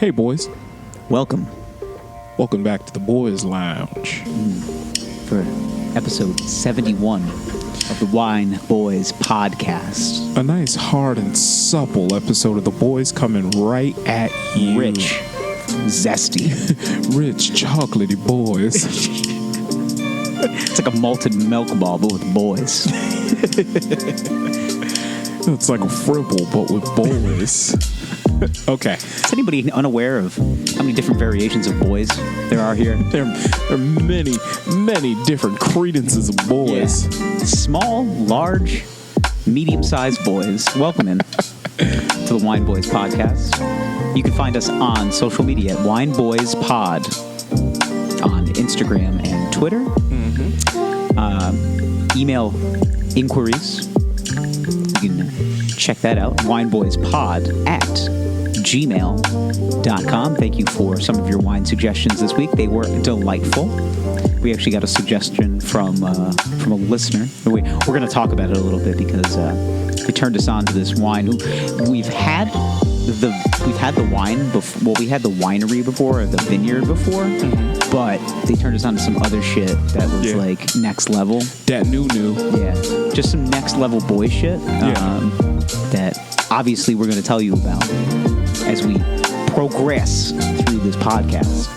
Hey, boys. Welcome Welcome back to the Boyz Lounge. for episode 71 of the Wine Boys podcast. A nice, hard, and supple episode of the Boys coming right at you. Rich, zesty. Rich, chocolatey boys. It's like a malted milk ball, but with boys. It's like a fribble, but with boys. Okay. Is anybody unaware of how many different variations of boys there are here? There are many, many different credences of boys. Yeah. Small, large, medium-sized boys. Welcome in to the Wine Boys podcast. You can find us on social media at Wine Boys Pod on Instagram and Twitter. Email inquiries. You can check that out. wineboyspod@gmail.com. Thank you for some of your wine suggestions this week. They were delightful. We actually got a suggestion from a listener. We're going to talk about it a little bit because they turned us on to this wine. We've had the wine before. Well, we had the winery before, or the vineyard before, but they turned us on to some other shit that was like next level. That new. Yeah, just some next level boy shit that obviously we're going to tell you about as we progress through this podcast.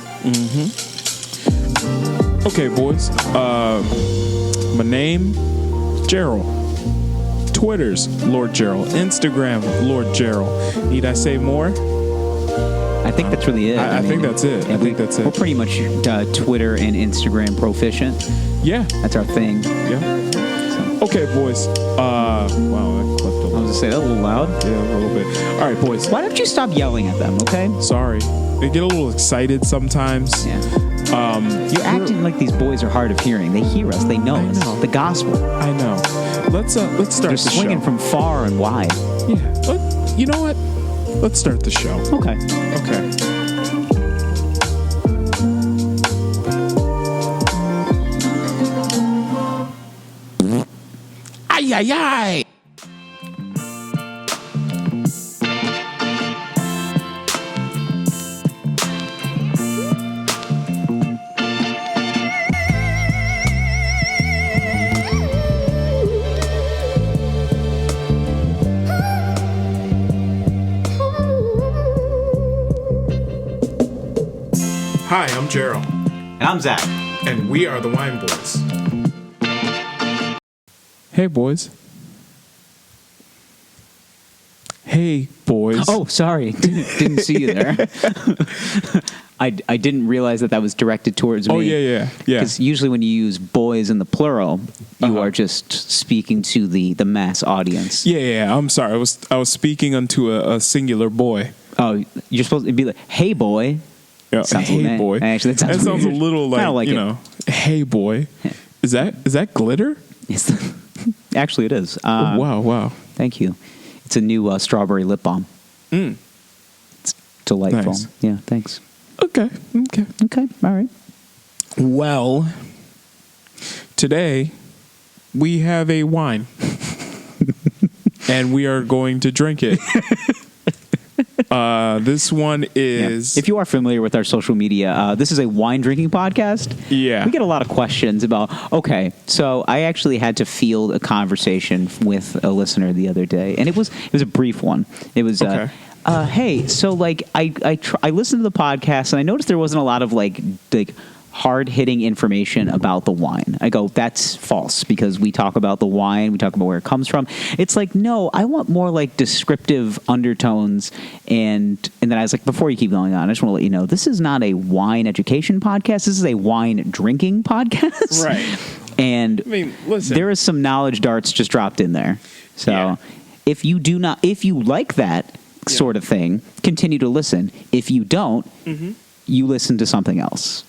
Okay, boys. My name, Gerald. Twitter's Lord Gerald. Instagram, Lord Gerald. Need I say more? I think that's really it. I think that's it. Yeah, I think that's it. We're pretty much Twitter and Instagram proficient. Yeah. That's our thing. Yeah. So. Okay, boys. Wow, I clipped a I was little. going to say that a little loud. Yeah, a little bit. All right, boys. Why don't you stop yelling at them, okay? Sorry. They get a little excited sometimes. Yeah. You're acting like these boys are hard of hearing. They hear us. They know us. know. The gospel. I know. Let's start They're the swinging show. from far and wide. Yeah. You know what? Let's start the show. Okay. Okay. Ay, ay, ay. Hi, I'm Gerald, And I'm Zach. and we are the Wine Boys. Hey, boys. Hey, boys. Oh, sorry. Didn't see you there. I didn't realize that was directed towards me. Oh, yeah. Because usually when you use boys in the plural, you are just speaking to the mass audience. Yeah. I'm sorry. I was speaking unto a singular boy. Oh, you're supposed to be like, hey, boy. Yeah. Sounds Hey, weird. boy. Actually, that sounds a weird. little Kinda like like you it. know. Hey, boy. Yeah. Is that glitter? Actually, it is. Wow. Thank you. It's a new strawberry lip balm. It's delightful. Nice. Yeah, thanks. Okay. Okay, all right. Well, today we have a wine, and we are going to drink it. This one is. If you are familiar with our social media, this is a wine drinking podcast. Yeah. We get a lot of questions about, okay, so I actually had to field a conversation with a listener the other day, and it was a brief one. It was, Okay. hey, so like I listened to the podcast and I noticed there wasn't a lot of like hard-hitting information about the wine. I go, that's false, because we talk about the wine, we talk about where it comes from. It's like, no, I want more like descriptive undertones. And then I was like, before you keep going on, I just want to let you know, this is not a wine education podcast. This is a wine drinking podcast. Right. And I mean, listen. there is some knowledge darts just dropped in there. So Yeah. if you like that sort of thing, continue to listen. If you don't, you listen to something else.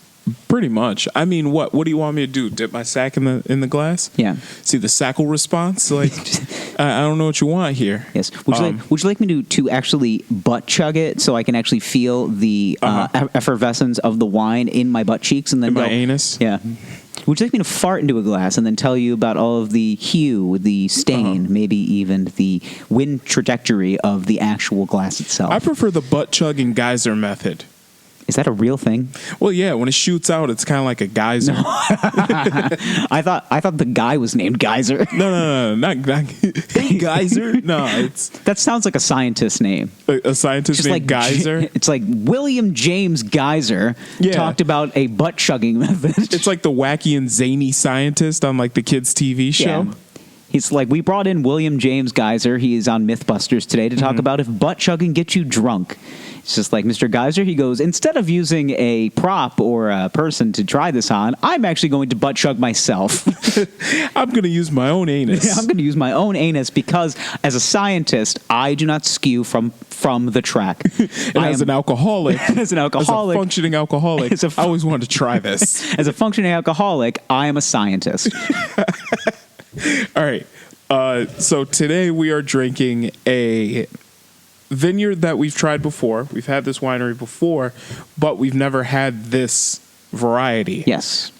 Pretty much. I mean, what do you want me to do? Dip my sack in the glass? Yeah. See the sackle response? Like, I don't know what you want here. Yes. Would you like me to actually butt chug it so I can actually feel the effervescence of the wine in my butt cheeks and then In my anus? Yeah. Would you like me to fart into a glass and then tell you about all of the hue, the stain, maybe even the wind trajectory of the actual glass itself? I prefer the butt chugging geyser method. Is that a real thing? Well, yeah, when it shoots out, it's kind of like a geyser. No. I thought the guy was named Geyser. No, not hey, Geyser. No, that sounds like a scientist's name. A scientist named like Geyser. It's like William James Geyser talked about a butt chugging method. It's like the wacky and zany scientist on like the kids' TV show. Yeah. He's like, we brought in William James Geyser. He is on Mythbusters today to talk about if butt chugging gets you drunk. It's just like, Mr. Geyser, he goes, instead of using a prop or a person to try this on, I'm actually going to butt chug myself. I'm going to use my own anus. I'm going to use my own anus because as a scientist, I do not skew from the track. And as an alcoholic, as a functioning alcoholic, I always wanted to try this. As a functioning alcoholic, I am a scientist. All right. So today we are drinking a vineyard that we've tried before. We've had this winery before, but we've never had this variety. Yes.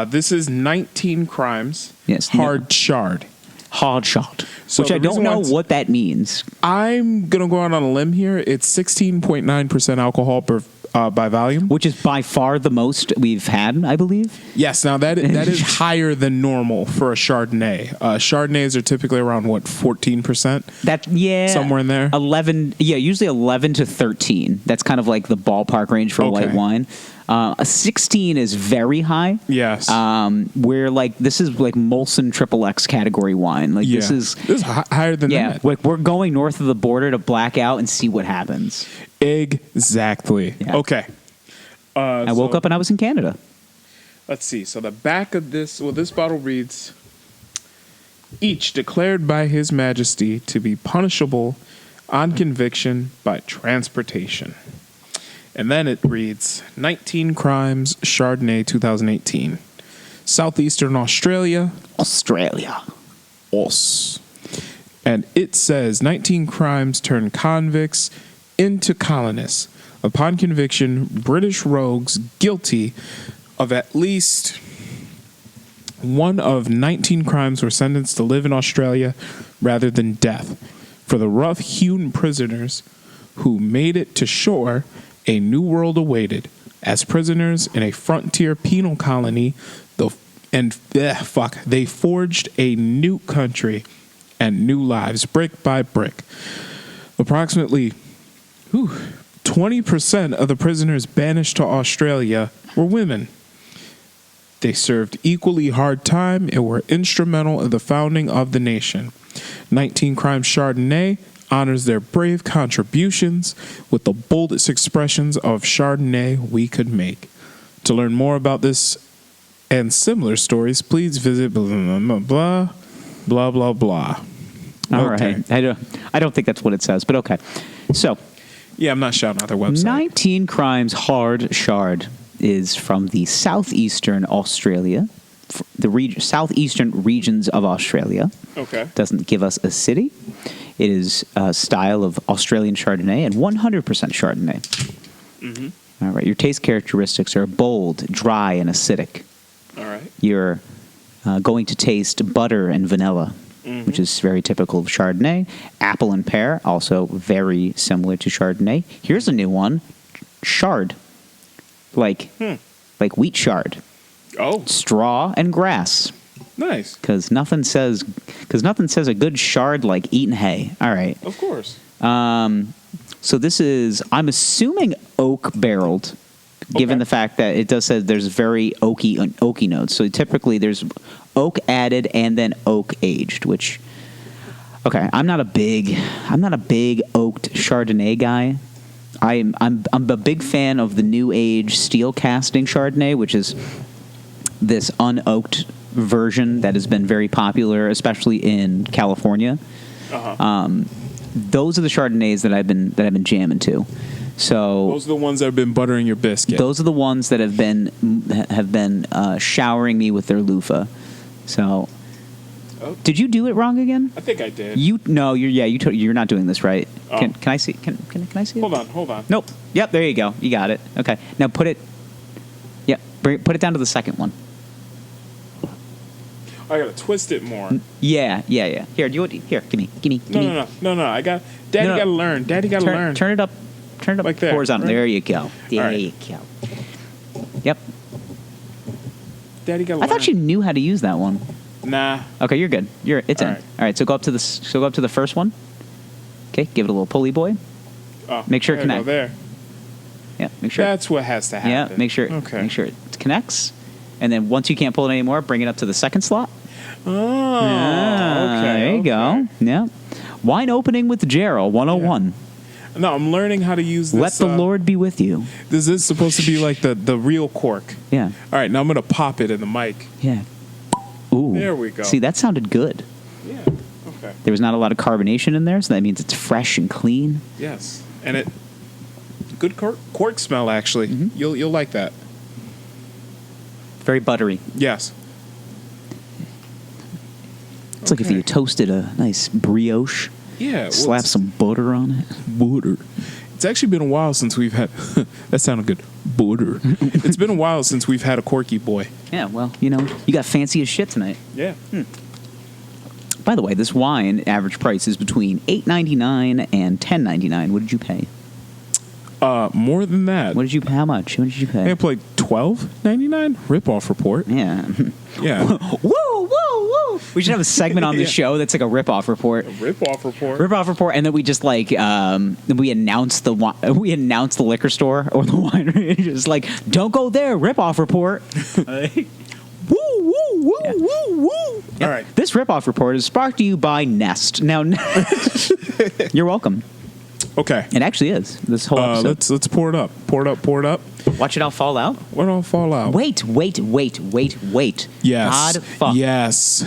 This is 19 Crimes. Yes. Hard Chard. Hard Chard. So which I don't know what that means. I'm going to go out on a limb here. It's 16.9% alcohol by volume. Which is by far the most we've had, I believe. Yes. Now, that is higher than normal for a Chardonnay. Chardonnays are typically around, 14%? Somewhere in there? 11. Yeah, usually 11 to 13. That's kind of like the ballpark range for white wine. A 16 is very high. Yes. Where this is like Molson XXX category wine. This is higher than that. Like we're going north of the border to black out and see what happens. Exactly. Yeah. Okay. I woke up and I was in Canada. Let's see. So the back of this bottle reads, each declared by His Majesty to be punishable on conviction by transportation. And then it reads, 19 Crimes Chardonnay 2018. Southeastern Australia. Aus. And it says, 19 Crimes turn convicts into colonists. Upon conviction, British rogues guilty of at least one of 19 crimes were sentenced to live in Australia rather than death. For the rough-hewn prisoners who made it to shore, a new world awaited. As prisoners in a frontier penal colony, they forged a new country and new lives, brick by brick. Approximately 20% of the prisoners banished to Australia were women. They served equally hard time and were instrumental in the founding of the nation. 19 Crimes Chardonnay honors their brave contributions with the boldest expressions of Chardonnay we could make. To learn more about this and similar stories, please visit blah, blah, blah, blah, blah. All right. I don't think that's what it says, but okay. So, yeah, I'm not shouting out their website. 19 Crimes Hard Chard is from the southeastern Australia, southeastern regions of Australia. Okay. Doesn't give us a city. It is a style of Australian Chardonnay and 100% Chardonnay. Mm-hmm. All right. Your taste characteristics are bold, dry, and acidic. All right. You're going to taste butter and vanilla, which is very typical of Chardonnay. Apple and pear, also very similar to Chardonnay. Here's a new one, chard, like wheat chard. Oh. Straw and grass. Nice. Because nothing says a good chard like eating hay. All right. Of course. So this is, I'm assuming, oak barreled, given the fact that it does say there's very oaky notes. So typically there's oak added and then oak aged, which, okay, I'm not a big oaked Chardonnay guy. I'm a big fan of the new age steel casting Chardonnay, which is this unoaked version that has been very popular, especially in California. Those are the Chardonnays that I've been jamming to. So those are the ones that have been buttering your biscuit. Those are the ones that have been showering me with their loofah. So, did you do it wrong again? I think I did. You're not doing this right. Oh. Can I see? Can I see it? Hold on. Nope. Yep. There you go. You got it. Okay. Now put it. Yep. Put it down to the second one. I gotta twist it more. Yeah. Here, give me. No. I got. Daddy No. gotta learn. Daddy gotta learn. Turn it up Like that, horizontal. right? There you go. There right. you go. Yep. Daddy gotta I learn. thought you knew how to use that one. Nah. Okay, you're good. It's All in. right. All right, so go up to the first one. Okay, give it a little pulley boy. Oh, Make sure it there you go, connects. There. Yeah, make sure. That's what has to Yeah, happen. make sure it connects. And then once you can't pull it anymore, bring it up to the second slot. Oh. Ah, Okay. there you go. Yeah. Wine opening with Gerald 101. No, I'm learning how to use this. Let the Lord be with you. This is supposed to be like the real cork. Yeah. All right, now I'm gonna pop it in the mic. Yeah. Ooh. There we go. See, that sounded good. Yeah. Okay. There was not a lot of carbonation in there, so that means it's fresh and clean. Yes, and it good cork smell actually. Mm-hmm. You'll like that. Very buttery. Yes. It's like if you toasted a nice brioche, Yeah. well, slap it's- some butter on it. butter. It's actually been a while since we've had. That sounded good. Butter. It's been a while since we've had a corky boy. Yeah, well, you got fancy as shit tonight. Yeah. By the way, this wine average price is between $8.99 and $10.99. What did you pay? More than that. How much? What did you I pay? think I played $12.99 rip-off report. Yeah. Yeah. Woo! We should have a segment on the Yeah. show that's like a rip-off report. Rip-off report. Rip-off report, and then we just like we announce the liquor store or the winery. Just like, don't go there. Rip-off report. Woo, woo, woo, Yeah. woo, woo. Yep. All right. This rip-off report is brought to you by Nest. Now, you're welcome. Okay. It actually is. This whole episode. Let's pour it up. Pour it up. Watch it all fall out. What all fall out? Wait. Yes. God, fuck. Yes.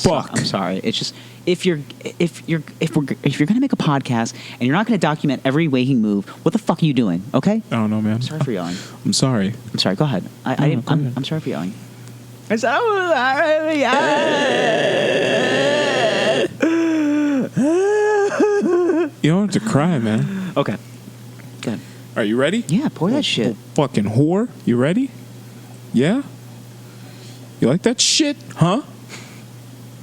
Fuck. I'm sorry. It's just if you're gonna make a podcast and you're not gonna document every waking move, what the fuck are you doing? Okay. I don't know, man. I'm sorry for yelling. I'm sorry. I'm sorry. Go ahead. go ahead. I'm sorry for yelling. You don't have to cry, man. Okay. Go ahead. Are you ready? Yeah, pour that shit. Fucking whore. You ready? Yeah? You like that shit? Huh?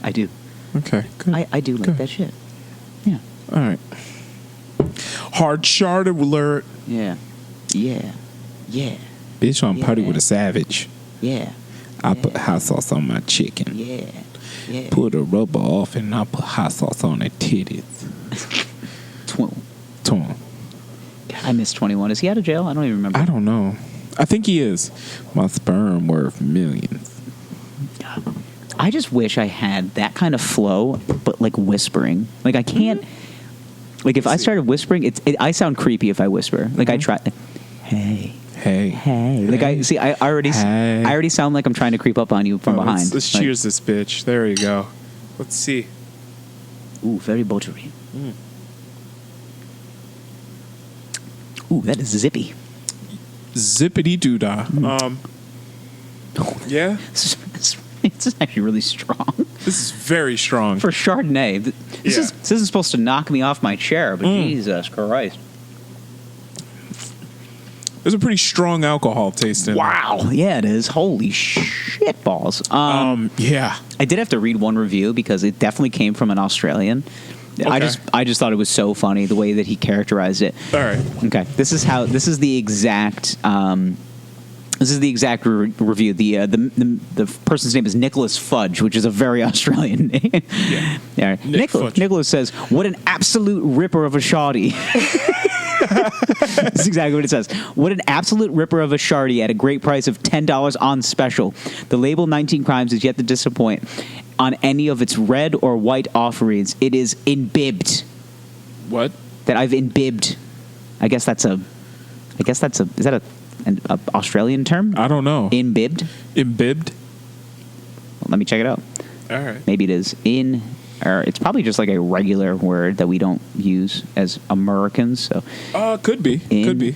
I do. Okay, good. I do like Good. that shit. Yeah. All right. Hard shard alert. Yeah. Yeah. Yeah. Bitch on party Yeah. with a savage. Yeah. I put hot sauce on my chicken. Yeah. Yeah. Put a rubber off and I put hot sauce on their titties. God, I miss 21. Is he out of jail? I don't even remember. I don't know. I think he is. My sperm worth millions. I just wish I had that kind of flow, but like whispering. Like I can't. Like if I started whispering, I sound creepy if I whisper. Like I try. Hey. Hey. Like I already sound like I'm trying to creep up on you from behind. Let's Like, cheers this bitch. There you go. Let's see. Ooh, very buttery. Ooh, that is zippy. Zippity doodah. Yeah. It's actually really strong This is very strong. for Chardonnay. This Yeah. isn't supposed to knock me off my chair, but Jesus Christ! There's a pretty strong alcohol taste in it. Wow, yeah, it is. Holy shit balls. Yeah. I did have to read one review because it definitely came from an Australian. I Okay. just thought it was so funny the way that he characterized it. All right. Okay, this is the exact review. The person's name is Nicholas Fudge, which is a very Australian name. Yeah. Yeah. Nick Fudge. Nicholas says, "What an absolute ripper of a shoddy." That's exactly what it says. What an absolute ripper of a shardy at a great price of $10 on special. The label 19 Crimes is yet to disappoint on any of its red or white offerings. It is imbibbed. What? That I've imbibbed. Is that an Australian term? I don't know. Imbibbed? Imbibed? Well, let me check it out. All right. Maybe it is or it's probably just like a regular word that we don't use as Americans. So Could be. Could be.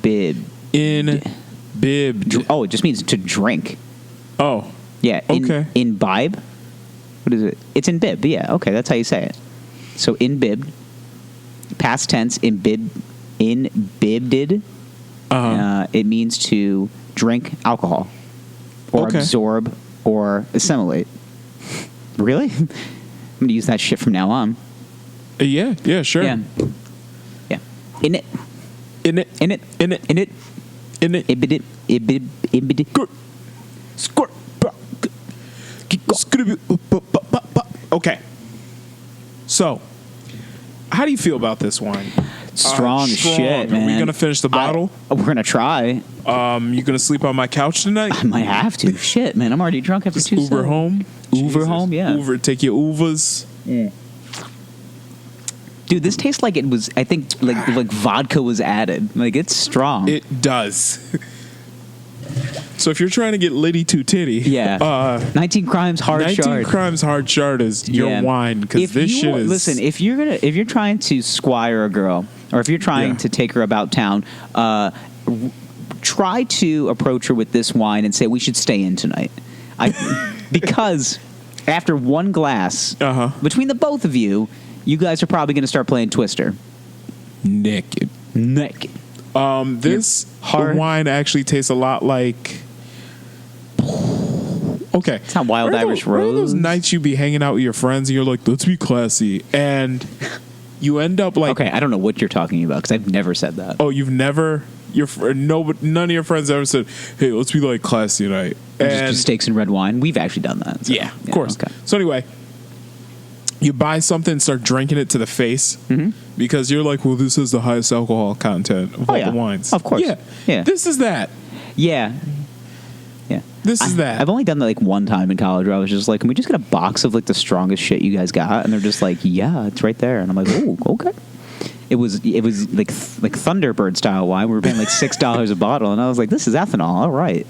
Bib. Bibbed. Oh, it just means to drink. Oh. Yeah. Okay. Imbibe. What is it? It's imbib. Yeah. Okay, that's how you say it. So imbibbed. Past tense. Imbibbed. It means to drink alcohol or Okay. absorb or assimilate. Really? I'm gonna use that shit from now on. Yeah, sure. Yeah. Yeah. In it. In it. In it. In it. In it. In it. Ibid. Ibid. Ibid. Squirt. Okay. So, how do you feel about this wine? Strong as shit, man. Are we gonna finish the bottle? We're gonna try. You gonna sleep on my couch tonight? I might have to. Shit, man. I'm already drunk after Just 2 Uber seconds. home. Uber Jesus. home, yeah. Uber, take your Ubers. Dude, this tastes like it was. I think like vodka was added. Like it's strong. It does. So if you're trying to get Liddy to titty, yeah. 19 Crimes Hard 19 Shard. Crimes Hard Shard is your wine because this shit is. Listen, if you're trying to squire a girl, or if you're trying to take her about town, try to approach her with this wine and say we should stay in tonight. Because after one glass, between the both of you, you guys are probably going to start playing Twister. Naked. This wine actually tastes a lot like. Okay. It's not Wild Irish Rose. Remember those nights you be hanging out with your friends and you're like, let's be classy. And you end up like. Okay, I don't know what you're talking about because I've never said that. Oh, you've never. None of your friends ever said, hey, let's be like classy tonight. And Just steaks and red wine. We've actually done that. So, yeah, of course. Okay. So anyway, you buy something and start drinking it to the face because you're like, well, this is the highest alcohol content of all the wines. Of course. Yeah. This is that. Yeah. Yeah. This is that. I've only done that like one time in college where I was just like, can we just get a box of like the strongest shit you guys got? And they're just like, yeah, it's right there. And I'm like, oh, okay. It was like Thunderbird style wine. We were paying like $6 a bottle, and I was like, "This is ethanol, all right."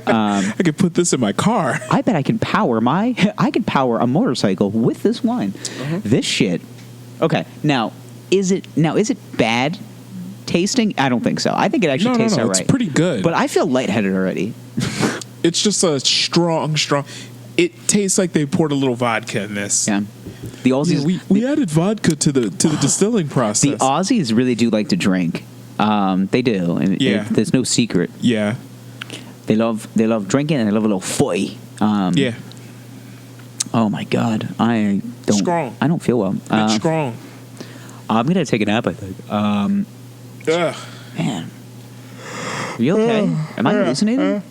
I could put this in my car. I bet I can power a motorcycle with this wine. This shit. Okay, now is it bad tasting? I don't think so. I think it actually tastes all right. It's pretty good. But I feel lightheaded already. It's just a strong. It tastes like they poured a little vodka in this. Yeah. The Aussies, we added vodka to the distilling process. The Aussies really do like to drink. They do, and there's no secret. Yeah, they love drinking and they love a little foy. Yeah. Oh my God, I don't feel well. It's strong. I'm gonna take a nap. I think. Man, are you okay? Am I hallucinating?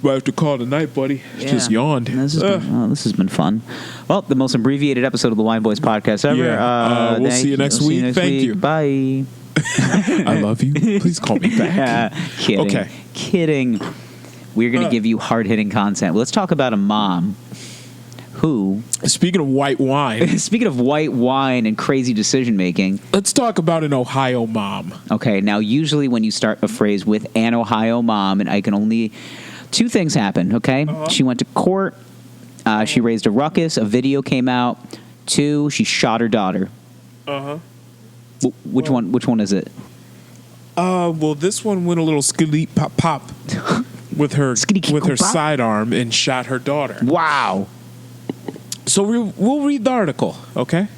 I have to call it a night, buddy. Just yawned. This has been fun. Well, the most abbreviated episode of the Wine Boys podcast ever. Yeah. We'll see you next week. Thank you. Bye. I love you. Please call me back. Kidding. Okay. Kidding. We're going to give you hard-hitting content. Let's talk about a mom who... Speaking of white wine. Speaking of white wine and crazy decision-making... Let's talk about an Ohio mom. Okay, now usually when you start a phrase with an Ohio mom, and I can only... Two things happened, okay? She went to court. She raised a ruckus. A video came out. 2, she shot her daughter. Which one is it? Well, this one went a little skiddy pop with her sidearm and shot her daughter. Wow. So we'll read the article, okay?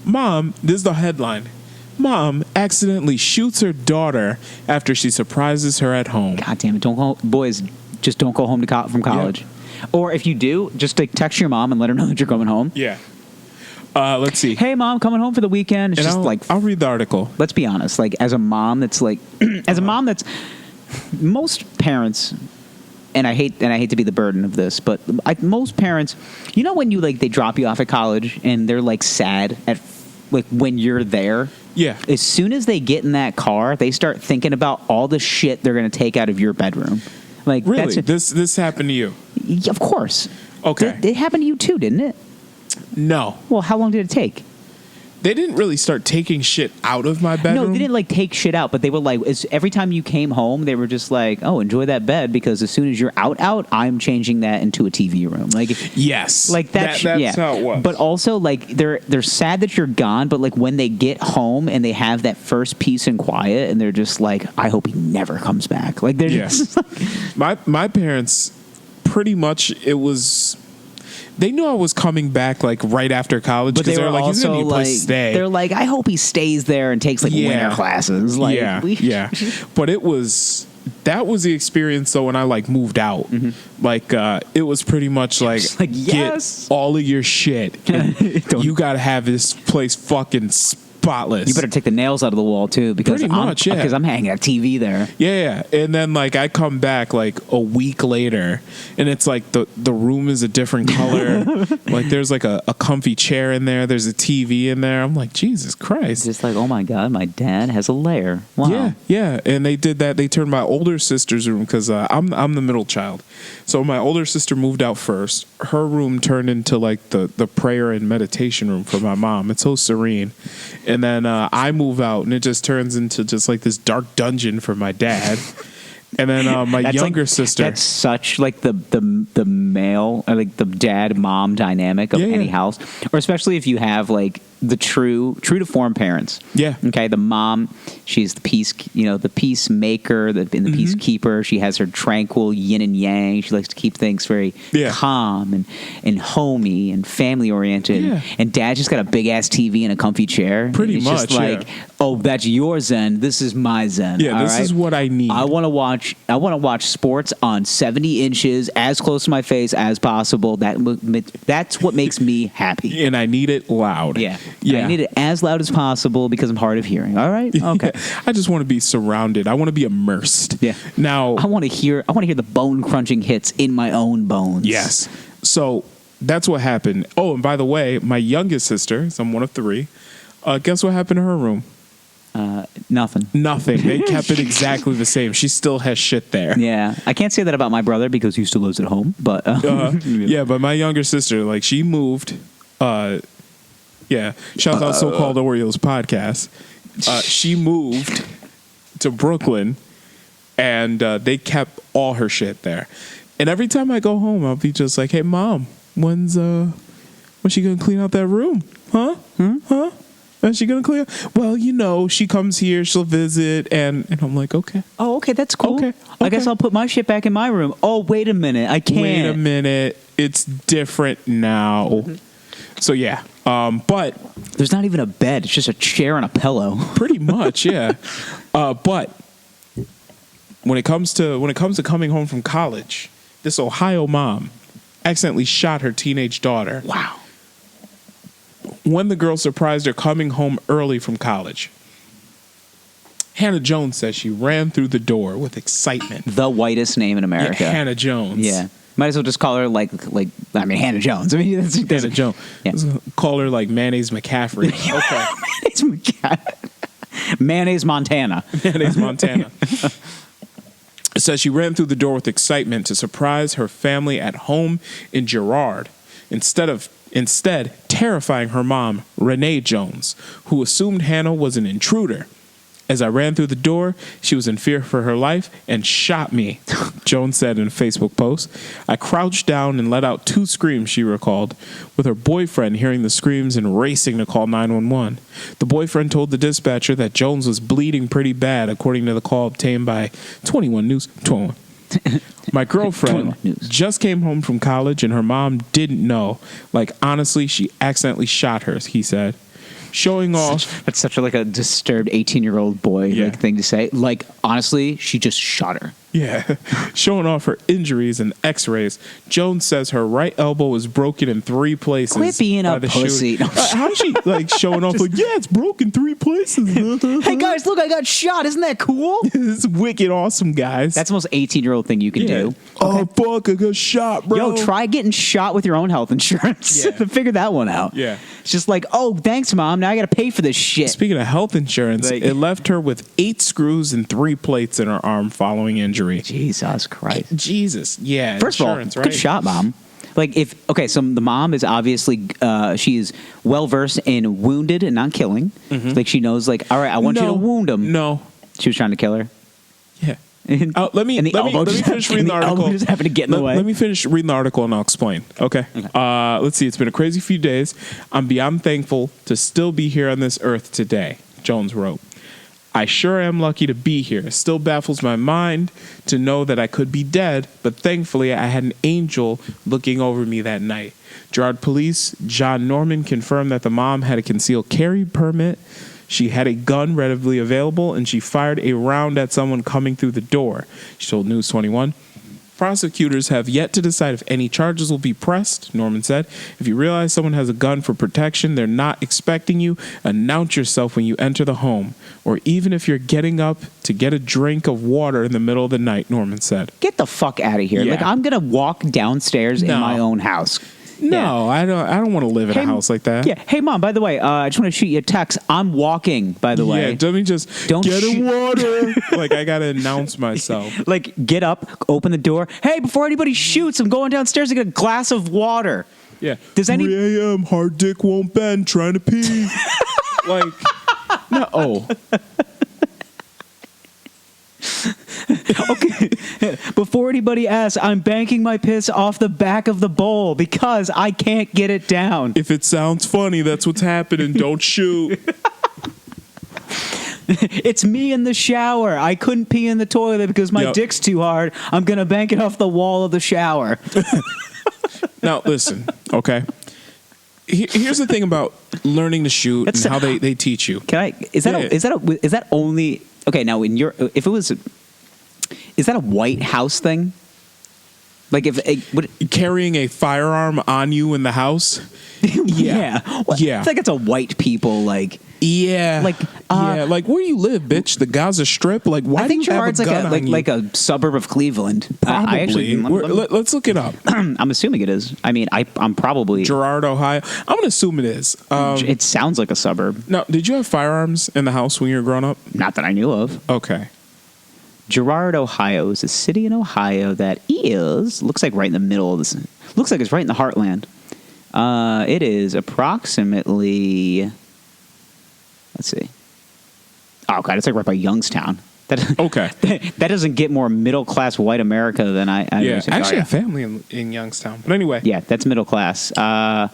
Mom, this is the headline. Mom accidentally shoots her daughter after she surprises her at home. God damn it! Boys, just don't go home from college. Yeah. Or if you do, just like text your mom and let her know that you're coming home. Yeah. Let's see. Hey, Mom, coming home for the weekend. It's I'll read the article. Let's be honest. Like, as a mom, that's like, most parents, and I hate to be the burden of this, but most parents, you know, when they drop you off at college and they're like sad at like when you're there. Yeah. As soon as they get in that car, they start thinking about all the shit they're going to take out of your bedroom. Like, really? This happened to you? Of course. Okay. It happened to you too, didn't it? No. Well, how long did it take? They didn't really start taking shit out of my bedroom. No, they didn't take shit out, but they were like, every time you came home, they were just like, oh, enjoy that bed because as soon as you're out, I'm changing that into a TV room. Like, yes, like that's how it was. But also, like, they're sad that you're gone, but like when they get home and they have that first peace and quiet, and they're just like, I hope he never comes back. Like, they're just like, my parents, pretty much it was. They knew I was coming back like right after college because they were like, he's gonna need a place to stay. They're like, I hope he stays there and takes like winter classes. Like, yeah. But it was that was the experience though when I like moved out. Like it was pretty much like, yes, get all of your shit. You gotta have this place fucking spotless. You better take the nails out of the wall too, because because I'm hanging a TV there. Yeah. And then like I come back like a week later, and it's like the room is a different color. Like there's like a comfy chair in there. There's a TV in there. I'm like, Jesus Christ! Just like, oh my God, my dad has a lair. Wow. Yeah. And they did that. They turned my older sister's room, because I'm the middle child. So my older sister moved out first. Her room turned into like the prayer and meditation room for my mom. It's so serene. And then I move out, and it just turns into just like this dark dungeon for my dad. And then my younger sister. That's such like the male, like the dad mom dynamic of any house, or especially if you have like the true to form parents. Yeah. Okay. The mom, she's the the peacemaker, the peacekeeper. She has her tranquil yin and yang. She likes to keep things very calm and homey and family oriented. Yeah. And dad just got a big ass TV and a comfy chair. Pretty much. Just like, oh, that's your zen. This is my zen. Yeah. This is what I need. I want to watch sports on 70 inches, as close to my face as possible. That's what makes me happy. And I need it loud. Yeah. I need it as loud as possible because I'm hard of hearing. All right? Okay. I just want to be surrounded. I want to be immersed. Yeah. Now, I want to hear the bone crunching hits in my own bones. Yes. So that's what happened. Oh, and by the way, my youngest sister, so I'm one of three, guess what happened to her room? Nothing. They kept it exactly the same. She still has shit there. Yeah. I can't say that about my brother because he still lives at home. But yeah, but my younger sister, like, she moved. Shout out So-Called Oreos podcast. She moved to Brooklyn, and they kept all her shit there. And every time I go home, I'll be just like, "Hey, Mom, when's she gonna clean out that room? Huh? Huh? When's she gonna clean? Well, she comes here, she'll visit, and I'm like, okay. Oh, okay, that's cool. Okay. I guess I'll put my shit back in my room. Oh, wait a minute, I can't. Wait a minute, it's different now. Mm-hmm. So yeah, but there's not even a bed; it's just a chair and a pillow. Pretty much, yeah. But when it comes to coming home from college, this Ohio mom accidentally shot her teenage daughter. Wow. When the girl surprised her coming home early from college, Hannah Jones says she ran through the door with excitement. The whitest name in America. Yeah, Hannah Jones. Yeah. Might as well just call her Hannah Jones. I mean, that's Hannah Jones. Yeah. Call her like Mayonnaise McCaffrey. Okay. Mayonnaise McCaffrey. Mayonnaise Montana. Mayonnaise Montana. It says she ran through the door with excitement to surprise her family at home in Girard. Instead, terrifying her mom, Renee Jones, who assumed Hannah was an intruder. As I ran through the door, she was in fear for her life and shot me, Jones said in a Facebook post. I crouched down and let out 2 screams, she recalled, with her boyfriend hearing the screams and racing to call 911. The boyfriend told the dispatcher that Jones was bleeding pretty bad, according to the call obtained by 21 News. 21. My girlfriend just came home from college and her mom didn't know. Like, honestly, she accidentally shot her, he said. Showing off. That's such a disturbed 18-year-old boy thing to say. Like, honestly, she just shot her. Yeah. Showing off her injuries and x-rays. Jones says her right elbow was broken in 3 places. Quit being a pussy. How's she showing off it's broken 3 places. Hey guys, look, I got shot. Isn't that cool? It's wicked awesome, guys. That's the most 18-year-old thing you can do. Okay. Oh, fuck, I got shot, bro. Yo, try getting shot with your own health insurance. Yeah. Figure that one out. Yeah. It's just like, oh, thanks, Mom. Now I got to pay for this shit. Speaking of health insurance, it left her with 8 screws and 3 plates in her arm following injury. Jesus Christ. Jesus. Yeah. First of all, good shot, Mom. So the mom is obviously, she's well-versed in wounded and not killing. Mm-hmm. Like, she knows, all right, I want you to wound him. No. She was trying to kill her. Yeah. Let me finish reading the article. Just happened to get in the way. Let me finish reading the article and I'll explain. Okay. Let's see. It's been a crazy few days. I'm beyond thankful to still be here on this earth today, Jones wrote. I sure am lucky to be here. It still baffles my mind to know that I could be dead, but thankfully I had an angel looking over me that night. Girard Police John Norman confirmed that the mom had a concealed carry permit. She had a gun readily available, and she fired a round at someone coming through the door. She told News 21. Prosecutors have yet to decide if any charges will be pressed, Norman said. If you realize someone has a gun for protection, they're not expecting you, announce yourself when you enter the home. Or even if you're getting up to get a drink of water in the middle of the night, Norman said. Get the fuck out of here. Yeah. Like, I'm going to walk downstairs in No. my own house. No, I don't want to live in a house like that. Yeah. Hey, Mom, by the way, I just want to shoot you a text. I'm walking, by the way. Yeah, let me just Don't get shoot- a water. Like, I got to announce myself. Like, get up, open the door. Hey, before anybody shoots, I'm going downstairs to get a glass of water. Yeah. Does any- 3 a.m., hard dick won't bend, trying to pee. Like, no. Oh. Okay. Before anybody asks, I'm banking my piss off the back of the bowl because I can't get it down. If it sounds funny, that's what's happening. Don't shoot. It's me in the shower. I couldn't pee in the toilet because my Yep. dick's too hard. I'm going to bank it off the wall of the shower. Now, listen, okay? Here's the thing about learning to shoot That's- and how they teach you. Can I? Is that only okay? Now, in your if it was, is that a White House thing? Like Carrying a firearm on you in the house? yeah. Yeah. I think it's a white people like. Yeah. Like, yeah, like where you live, bitch? The Gaza Strip? Like, why I do think you have a Gerard's gun on you? like a suburb of Cleveland. Probably. I actually, Let's look it up. I'm assuming it is. I mean, I'm probably. Girard, Ohio. I'm going to assume it is. It sounds like a suburb. Now, did you have firearms in the house when you were growing up? Not that I knew of. Okay. Girard, Ohio is a city in Ohio that looks like right in the middle of this. Looks like it's right in the heartland. It is approximately. Let's see. Oh God, it's like right by Youngstown. Okay. That doesn't get more middle class white America than I Yeah, understand. actually, a family in Youngstown. But anyway. Yeah, that's middle class. Yeah.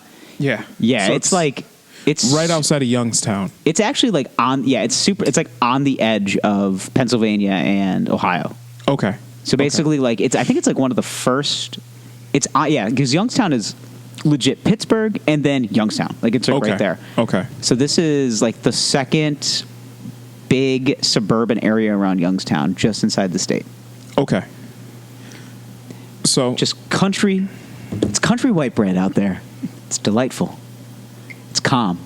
Yeah, So it's like it's right outside of Youngstown. It's actually like it's like on the edge of Pennsylvania and Ohio. Okay. So basically, like I think it's like one of the first. It's because Youngstown is legit Pittsburgh and then Youngstown. Like it's like right there. Okay. So this is like the second big suburban area around Youngstown, just inside the state. Okay. So Just country. It's country white bread out there. It's delightful. It's calm.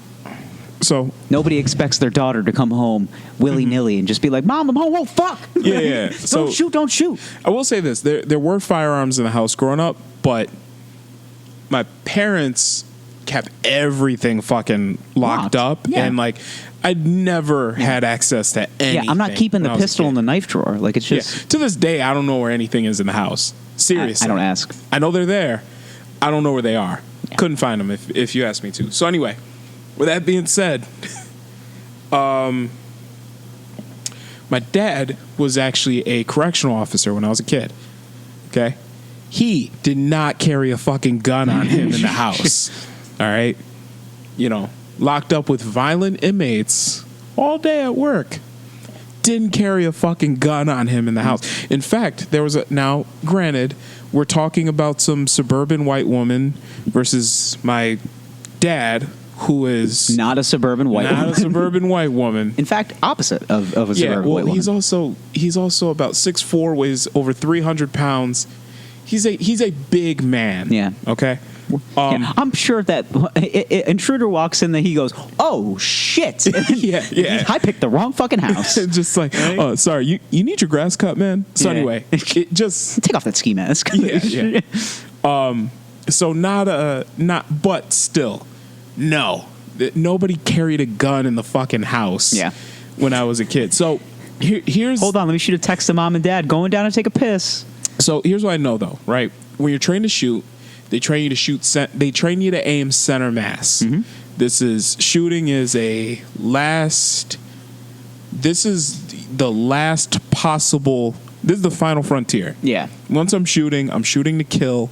So Nobody expects their daughter to come home willy-nilly and just be like, Mom, I'm home. Whoa, fuck. Yeah. Don't shoot. I will say this: there were firearms in the house growing up, but my parents kept everything fucking locked up, Yeah. and like I'd never had access to anything. Yeah, I'm not keeping the when I was a pistol in kid. the knife drawer. Like it's just. Yeah. To this day, I don't know where anything is in the house. Seriously, I don't ask. I know they're there. I don't know where they are. Yeah. Couldn't find them if you asked me to. So anyway, with that being said, my dad was actually a correctional officer when I was a kid. Okay, he did not carry a fucking gun on him in the house. All right, locked up with violent inmates all day at work. Didn't carry a fucking gun on him in the house. In fact, there was now granted, we're talking about some suburban white woman versus my dad, who is Not a suburban white not woman. a suburban white woman. In fact, opposite of a Yeah, suburban well, white woman. he's also about 6'4", weighs over 300 pounds. He's a big man. Yeah. Okay. Yeah, I'm sure that intruder walks in and he goes, "Oh shit!" Yeah. I picked the wrong fucking house. Just like, oh, sorry, you need your grass cut, man. So Yeah. anyway, it just Take off that ski mask. yeah. So but still, no, nobody carried a gun in the fucking house. Yeah. When I was a kid. So here's Hold on, let me shoot a text to Mom and Dad. Going down to take a piss. So here's what I know though, right? When you're trained to shoot, they train you to shoot. They train you to aim center mass. Mm-hmm. This is the last possible. This is the final frontier. Yeah. Once I'm shooting to kill.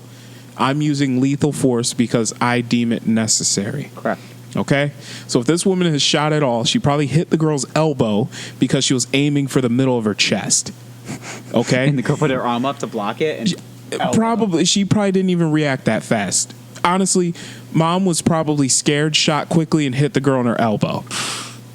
I'm using lethal force because I deem it necessary. Correct. Okay? So if this woman has shot at all, she probably hit the girl's elbow because she was aiming for the middle of her chest. Okay? And the girl put her arm up to block it. And She probably didn't even react that fast. Honestly, Mom was probably scared, shot quickly, and hit the girl in her elbow.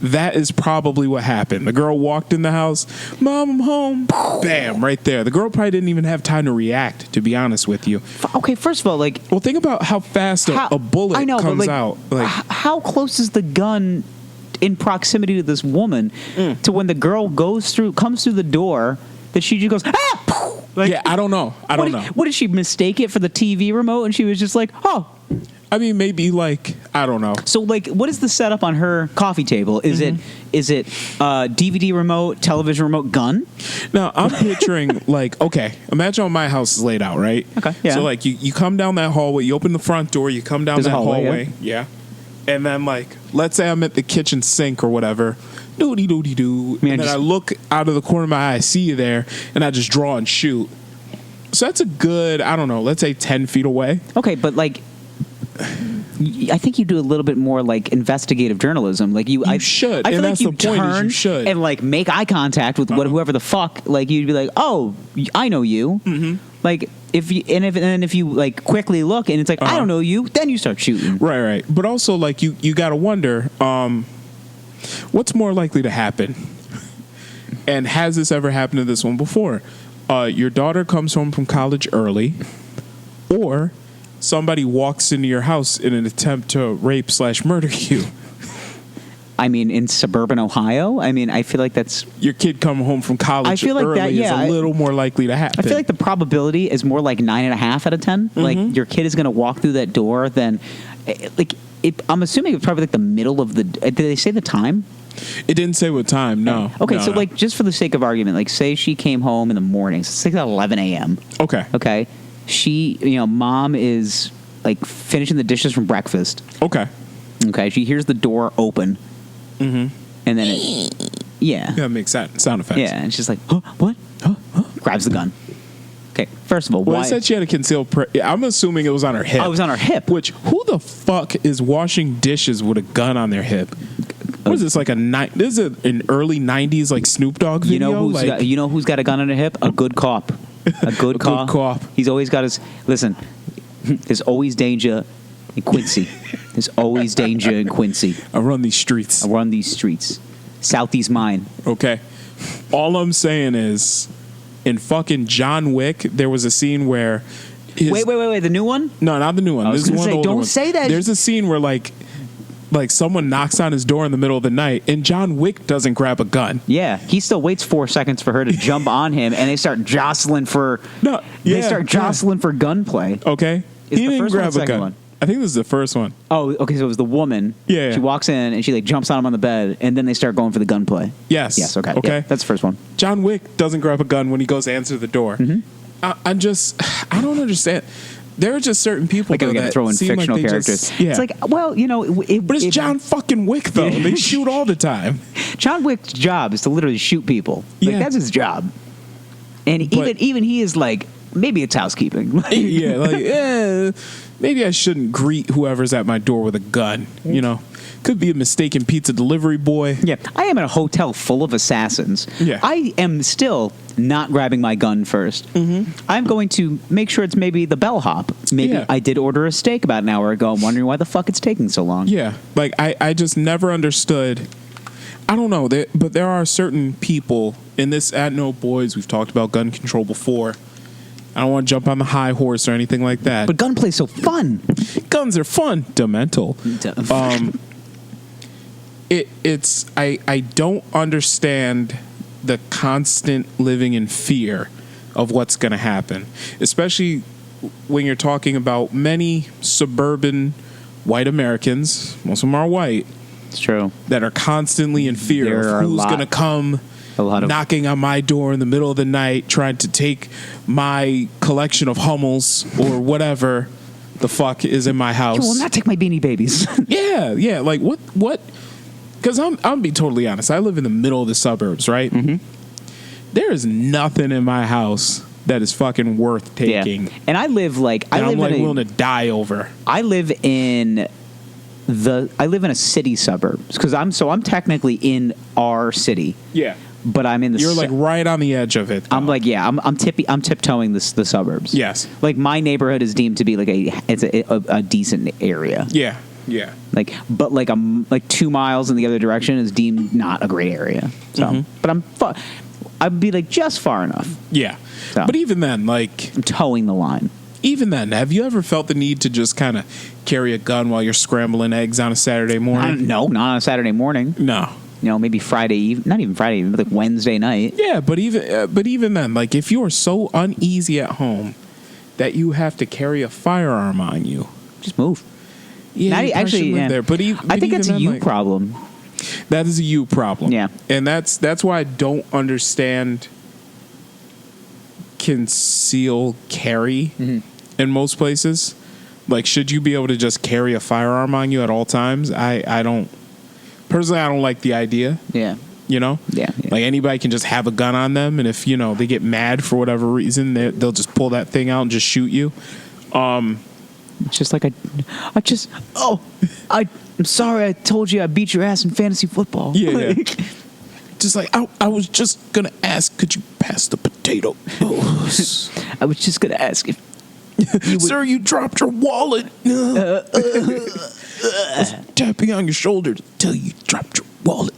that is probably what happened. The girl walked in the house, Mom, I'm home. Bam, right there. The girl probably didn't even have time to react, to be honest with you. Okay, first of all, like, Well, think about how fast a bullet I know, but, comes like, out. Like, how close is the gun in proximity to this woman to when the girl comes through the door that she just goes, ah! Like, yeah, I don't know. I don't know. What did she mistake it for the TV remote? And she was just like, oh. I mean, maybe like, I don't know. So, like, what is the setup on her coffee table? Is it DVD remote, television remote, gun? Now, I'm picturing, like, okay, imagine how my house is laid out, right? Okay, yeah. So, like, you come down that hallway, you open the front door, you come down There's a that hallway, hallway. Yeah. And then, like, let's say I'm at the kitchen sink or whatever. Doody-doody-doo. And then I look out of the corner of my eye, I see you there, and I just draw and shoot. So that's a good, I don't know, let's say 10 feet away. Okay, but, like, I think you do a little bit more like investigative journalism. Like I should. I feel And like that's you the point, is turn you should. and like make eye contact with whoever the fuck. Like you'd be like, oh, I know you. Mm-hmm. Like if you like quickly look and it's like I don't know you, then you start shooting. Right. But also like you got to wonder, what's more likely to happen? And has this ever happened to this one before? Your daughter comes home from college early, or somebody walks into your house in an attempt to rape/murder you. I mean, in suburban Ohio, I mean, I feel like that's Your kid coming home from college I feel like early that, yeah, is a little more likely to happen. I feel like the probability is more like 9.5 out of 10. Mm-hmm. Like your kid is going to walk through that door, then like I'm assuming it's probably like the middle of the. Did they say the time? It didn't say what time. No. Okay, No, so no. like just for the sake of argument, like say she came home in the morning, so it's like 11 a.m. Okay. Okay, she, mom is like finishing the dishes from breakfast. Okay. Okay, she hears the door open, and then Yeah, it makes sound effects. yeah, and she's like, huh, what? Huh? Grabs the gun. Okay, first of all, Well, why? it said she had a concealed. I'm assuming it was on her hip. Oh, it was on her hip. Which, who the fuck is washing dishes with a gun on their hip? What is this, like this is an early 90s like Snoop Dogg video? You know who's got a gun on her hip? A good cop. A good cop. good cop. He's always got his. Listen, there's always danger in Quincy. There's always danger in Quincy. I run these streets. I run these streets. Southeast mine. Okay. All I'm saying is, in fucking John Wick, there was a scene where. Wait. The new one? No, not the new one. I was This is gonna one of say, the older don't ones. say that. There's a scene where like someone knocks on his door in the middle of the night, and John Wick doesn't grab a gun. Yeah, he still waits 4 seconds for her to jump on him, and they start jostling for. They start jostling for gunplay. Okay. Is He the didn't first one or grab the a second gun. one? I think this is the first one. Oh, okay. So it was the woman. Yeah. She walks in and she like jumps on him on the bed, and then they start going for the gunplay. Yes. Yes. Okay. Okay. Yeah, that's the first one. John Wick doesn't grab a gun when he goes to answer the door. Mm-hmm. I don't understand. There are just certain people Like we're though, gonna that throw in seem fictional like they characters. Just, yeah. It's like, well, But it's John fucking Wick though. They shoot all the time. John Wick's job is to literally shoot people. Like Yeah. that's his job. And But- even he is like, maybe it's housekeeping. Yeah, like maybe I shouldn't greet whoever's at my door with a gun. Could be a mistaken pizza delivery boy. Yeah, I am in a hotel full of assassins. Yeah. I am still not grabbing my gun first. Mm-hmm. I'm going to make sure it's maybe the bellhop. Maybe Yeah. I did order a steak about an hour ago. I'm wondering why the fuck it's taking so long. Yeah, like I just never understood. I don't know, but there are certain people in this at No Boys. We've talked about gun control before. I don't want to jump on the high horse or anything like that. But gunplay's so fun. Guns are fun. Demental. I don't understand the constant living in fear of what's going to happen, especially when you're talking about many suburban white Americans. Most of them are white. It's true. That are constantly in fear There are of a who's lot- going to come a lot of- knocking on my door in the middle of the night trying to take my collection of Hummels or whatever the fuck is in my house. You will not take my Beanie Babies. Yeah. Like what? Because I'm be totally honest. I live in the middle of the suburbs, right? Mm-hmm. There is nothing in my house that is fucking worth taking. Yeah. And I live like I'm willing to die over. I live in a city suburbs because I'm technically in our city. Yeah. But I'm in the. You're like right on the edge of it. I'm like, yeah, I'm tiptoeing the suburbs. Yes. Like my neighborhood is deemed to be like a decent area. Yeah. Yeah. But like 2 miles in the other direction is deemed not a great area. So, but I'd be like just far enough. Yeah. So. But even then, like, I'm towing the line. even then, have you ever felt the need to just kind of carry a gun while you're scrambling eggs on a Saturday morning? No, not on a Saturday morning. No. Maybe Friday Eve, not even Friday, but like Wednesday night. Yeah, but even then, like, if you are so uneasy at home that you have to carry a firearm on you, just move. Yeah, you actually, live there. But I think it's a you like, problem. That is a you problem. Yeah, and that's why I don't understand conceal carry in most places. Like, should you be able to just carry a firearm on you at all times? I don't. Personally, I don't like the idea. Yeah. Yeah. Like, anybody can just have a gun on them, and if, they get mad for whatever reason, they'll just pull that thing out and just shoot you. It's just like I'm sorry I told you I beat your ass in fantasy football. Yeah. Just like, I was just going to ask, could you pass the potato? Oh. I was just going to ask if you would... Sir, you dropped your wallet. I was tapping on your shoulder to tell you dropped your wallet.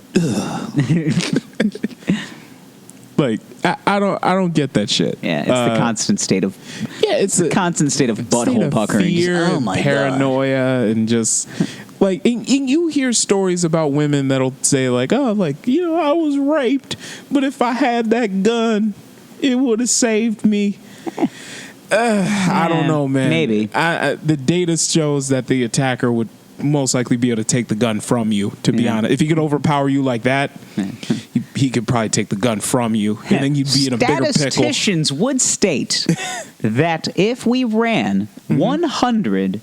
Like, I don't get that shit. Yeah, it's the constant state of it's the constant state of butthole puckering, fear, oh my paranoia, God. and just like and you hear stories about women that'll say like, oh, like, I was raped, but if I had that gun, it would have saved me. I don't know, man. Maybe the data shows that the attacker would most likely be able to take the gun from you, to be honest. If he could overpower you like that, he could probably take the gun from you, and then you'd be in a bigger pickle. Statisticians would state that if we ran 100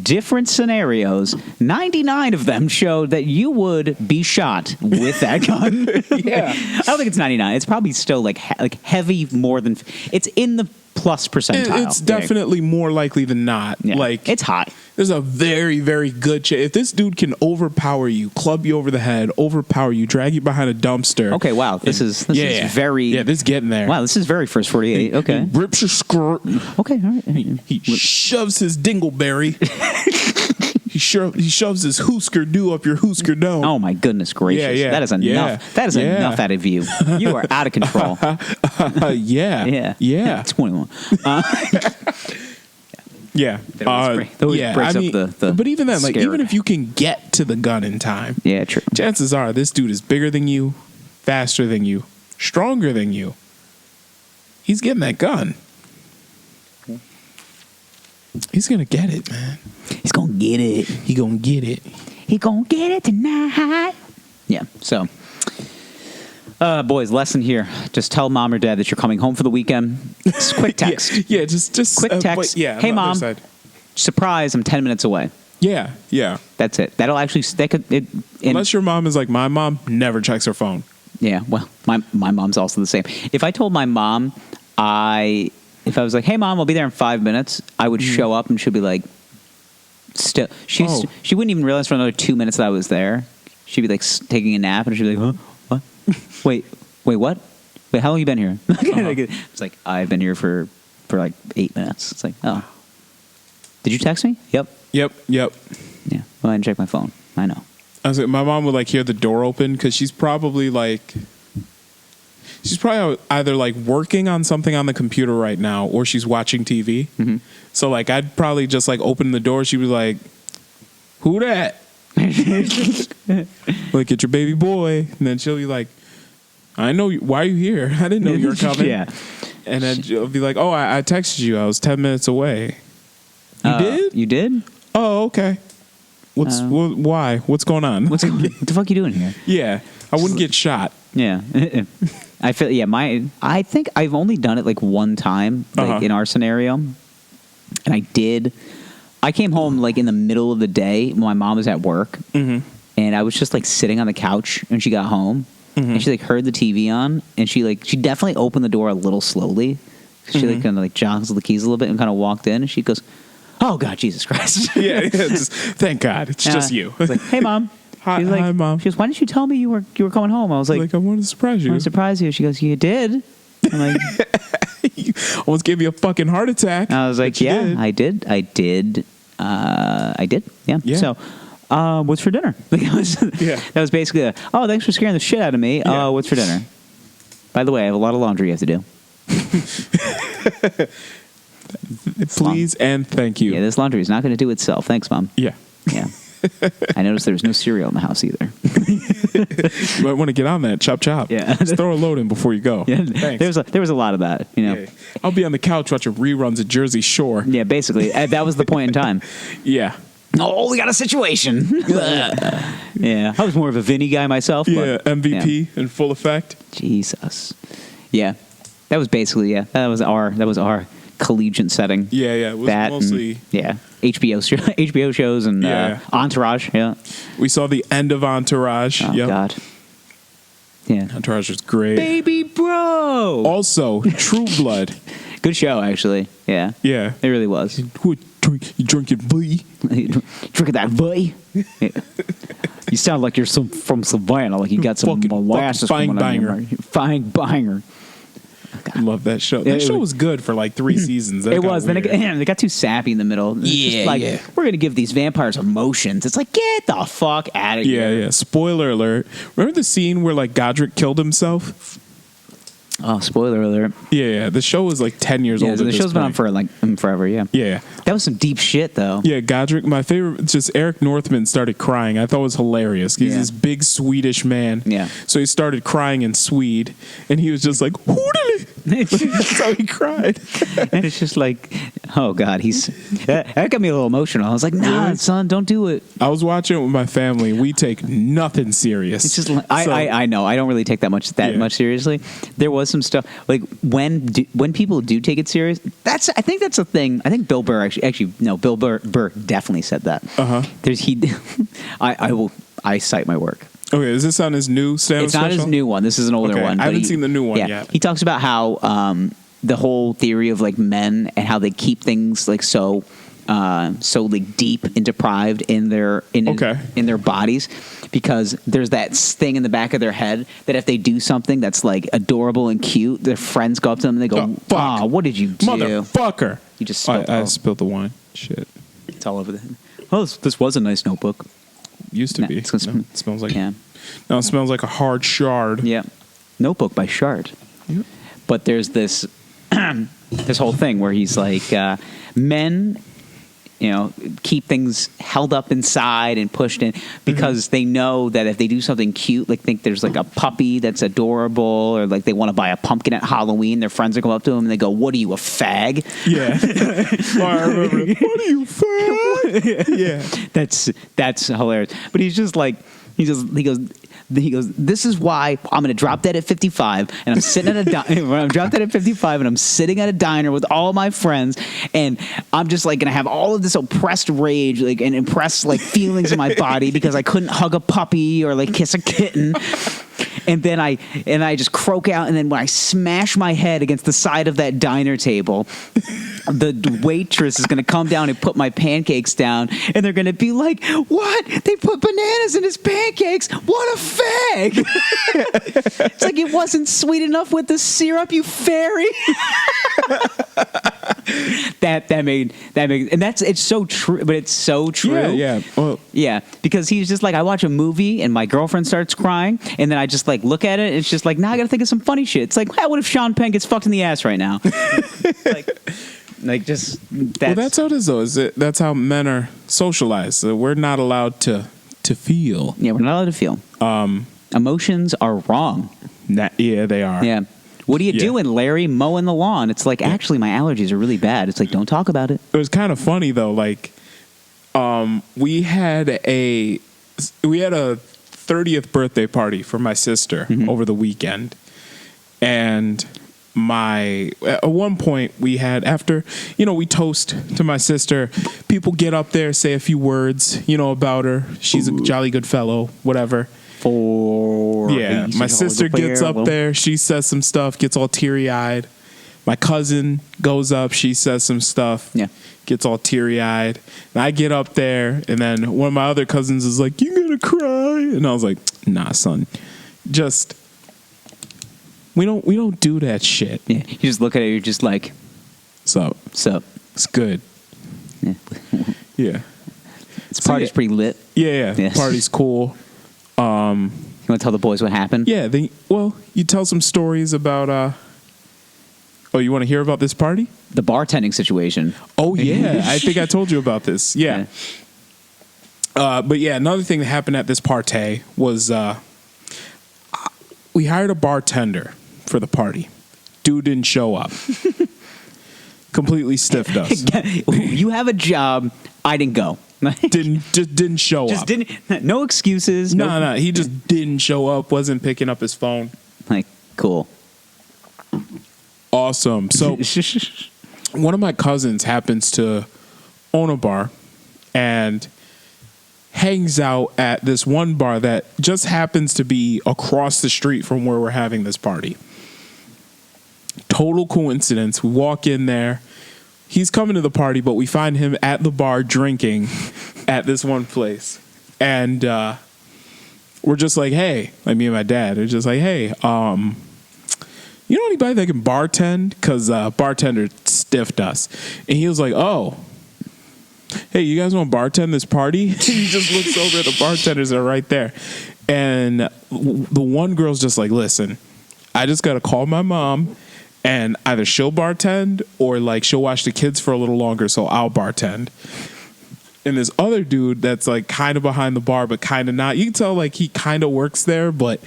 different scenarios, 99 of them showed that you would be shot with that gun. Yeah. I don't think it's 99. It's probably still like heavy more than... It's in the plus percentile. It's definitely more likely than not. Yeah. Like, it's high. There's a very, very good chance. If this dude can overpower you, club you over the head, overpower you, drag you behind a dumpster. Okay, wow. This is very... Yeah, this is getting there. Wow, this is very first 48. Okay. He rips your skirt. Okay, all right. He shoves his dingleberry. He shoves his Husker Du up your Husker Dome. Oh, my goodness gracious. Yeah. That is enough. Yeah. That is enough out of you. You are out of control. Yeah. 21. Yeah. That always breaks up the but even then, like, scare. even if you can get to the gun in time, yeah, true. chances are this dude is bigger than you, faster than you, stronger than you. He's getting that gun. He's gonna get it, man. He's gonna get it. He gonna get it. He gonna get it tonight. Yeah. So, boys, lesson here: just tell mom or dad that you're coming home for the weekend. Just quick text. Yeah. Just quick text. Hey, mom. Surprise! I'm 10 minutes away. Yeah. That's it. That'll actually unless your mom is like my mom, never checks her phone. Yeah. Well, my mom's also the same. If I told my mom if I was like, hey, mom, I'll be there in 5 minutes, I would show up and she'd be like, still, she wouldn't even realize for another 2 minutes that I was there. She'd be like taking a nap and she'd be like, huh? What? Wait, what? Wait, how long you been here? It's like, I've been here for like 8 minutes. It's like, oh. Did you text me? Yep. Yeah. Well, I didn't check my phone. I know. I was like, my mom would like hear the door open because she's probably either like working on something on the computer right now or she's watching TV. Mm-hmm. So like I'd probably just like open the door. She'd be like, who that? Like, it's your baby boy. And then she'll be like, I know. Why are you here? I didn't know you were coming. Yeah. And then she'll be like, oh, I texted you. I was 10 minutes away. You did? You did? Oh, okay. Why? What's going on? What the fuck are you doing here? Yeah. I wouldn't get shot. Yeah. I feel, I think I've only done it like one time, like in our scenario. And I came home like in the middle of the day when my mom was at work. Mm-hmm. And I was just like sitting on the couch when she got home. Mm-hmm. And she like heard the TV on and she definitely opened the door a little slowly. She like kind of like jostled the keys a little bit and kind of walked in and she goes, oh God, Jesus Christ. Yeah. Thank God. It's just you. Like, hey, Mom. Hi, Mom. She goes, why didn't you tell me you were coming home? I was like, I wanted to surprise you. I wanted to surprise you. She goes, you did? I'm like, you almost gave me a fucking heart attack. I was like, yeah, I did. Yeah. So What's for dinner? That was basically oh, thanks for scaring the shit out of me. Yeah. What's for dinner? By the way, I have a lot of laundry you have to do. Please and thank you. Yeah, this laundry is not going to do itself. Thanks, Mom. Yeah. Yeah. I noticed there was no cereal in the house either. You might want to get on that. Chop, chop. Yeah. Just throw a load in before you go. Yeah, Thanks. there was a lot of that, you know. Yeah. I'll be on the couch watching reruns of Jersey Shore. Yeah, basically. That was the point in time. Yeah. Oh, we got a situation. Yeah. I was more of a Vinny guy myself. Yeah, But, MVP in full effect. Jesus. Yeah. That was basically, that was our collegiate setting. Yeah, yeah. It was That mostly... HBO shows and Yeah. Entourage. Yeah. We saw the end of Entourage. Oh, Yep. God. Yeah. Entourage was great. Baby bro. Also, True Blood. Good show, actually. Yeah. Yeah. It really was. You drinking boy? Drinking that boy. Yeah. You sound like you're from Savannah, like you got some Fucking molasses fine coming out of your banger. mouth. Fine banger. Love that show. Yeah, That show was good for like 3 seasons. Then It was. Then weird. they got too sappy in the middle. It's just like, we're going to give these vampires emotions. It's like, get the fuck out of Yeah, here. yeah. Spoiler alert. Remember the scene where like Godric killed himself? Oh, spoiler alert. Yeah, yeah. The show was like 10 years Yeah, old. so at the this show's been on point. for like forever, yeah. Yeah, yeah. That was some deep shit, though. Yeah, Godric, my favorite, just Eric Northman started crying. I thought it was hilarious. He's Yeah. this big Swedish man. Yeah. So he started crying in Swede, and he was just like, "Hoodly." That's how he cried. And it's just like, oh, God, that got me a little emotional. I was like, nah, Really? son, don't do it. I was watching it with my family. We take nothing serious. It's just like, So- I know I don't really take that much seriously. There was some stuff like when people do take it serious. I think that's a thing. I think Bill Burr Bill Burr definitely said that. I cite my work. Okay, is this on his new stand-up It's not his special? new one. This is an older Okay, one. I but haven't seen the new one yeah, yet. He talks about how the whole theory of like men and how they keep things like so like deep and deprived in their bodies because there's that thing in the back of their head that if they do something that's like adorable and cute, their friends go up to them and they go, Oh, fuck. "Oh, what did you do?" Motherfucker. You just spilled, I spilled the wine. Shit. it's all over the. Oh, this was a nice notebook. Used to Nah, be. it's 'cause- No, it smells like Yeah. No, it smells like a hard shard. Yeah. Notebook by Shard. Yep. But there's this this whole thing where he's like, men, keep things held up inside and pushed in because they know that if they do something cute, like think there's like a puppy that's adorable, or like they want to buy a pumpkin at Halloween, their friends will go up to them and they go, "What are you, a fag?" Yeah. Oh, I remember. What are you, fag? Yeah. That's hilarious. But he's just like he goes, "This is why I'm going to drop dead at 55, and I'm sitting at I'm drop dead at 55, and I'm sitting at a diner with all my friends, and I'm just like going to have all of this oppressed rage, like and impressed like feelings in my body because I couldn't hug a puppy or like kiss a kitten." And then I just croak out, and then when I smash my head against the side of that diner table, the waitress is going to come down and put my pancakes down, and they're going to be like, "What? They put bananas in his pancakes? What a fag!" It's like it wasn't sweet enough with the syrup, you fairy. that made, and it's so true, but it's so true. Yeah, yeah. Well, Yeah, because he's just like, I watch a movie and my girlfriend starts crying, and then I just like look at it, and it's just like, now I got to think of some funny shit. It's like, what if Sean Penn gets fucked in the ass right now? That's well, that's how it is, though. That's how men are socialized. So we're not allowed to feel. yeah, we're not allowed to feel. Emotions are wrong. Yeah, they are. Yeah. What are you Yeah. doing, Larry? Mowing the lawn. It's like, actually, my allergies are really bad. It's like, don't talk about it. It was kind of funny though. Like, we had a 30th birthday party for my sister over the weekend, and at one point we had, after we toast to my sister, people get up there, say a few words about her. She's a jolly good fellow, whatever. Yeah, my sister gets up there, she says some stuff, gets all teary-eyed. My cousin goes up, she says some stuff, Yeah. gets all teary-eyed. And I get up there, and then one of my other cousins is like, "You gonna cry?" And I was like, "Nah, son, just we don't do that shit." Yeah. You just look at it, you're just like, So so. it's good. Yeah. Yeah. Party's pretty lit. Yeah. Yes. Party's cool. You want to tell the boys what happened? Yeah. You tell some stories about. Oh, you want to hear about this party? The bartending situation. Oh yeah, I think I told you about this. Yeah. But yeah, another thing that happened at this party was we hired a bartender for the party. Dude didn't show up. Completely stiffed us. You have a job. I didn't go. Didn't show up. Didn't. No excuses. No. He just didn't show up. Wasn't picking up his phone. Like, cool. Awesome. So one of my cousins happens to own a bar and hangs out at this one bar that just happens to be across the street from where we're having this party. Total coincidence. We walk in there. He's coming to the party, but we find him at the bar drinking at this one place. And we're just like, hey, like me and my dad are just like, hey, you know anybody that can bartend? Because bartender stiffed us. And he was like, oh, hey, you guys want to bartend this party? He just looks over at the bartenders that are right there. And the one girl's just like, listen, I just got to call my mom and either she'll bartend or like she'll watch the kids for a little longer, so I'll bartend. And this other dude that's like kind of behind the bar, but kind of not. You can tell like he kind of works there, but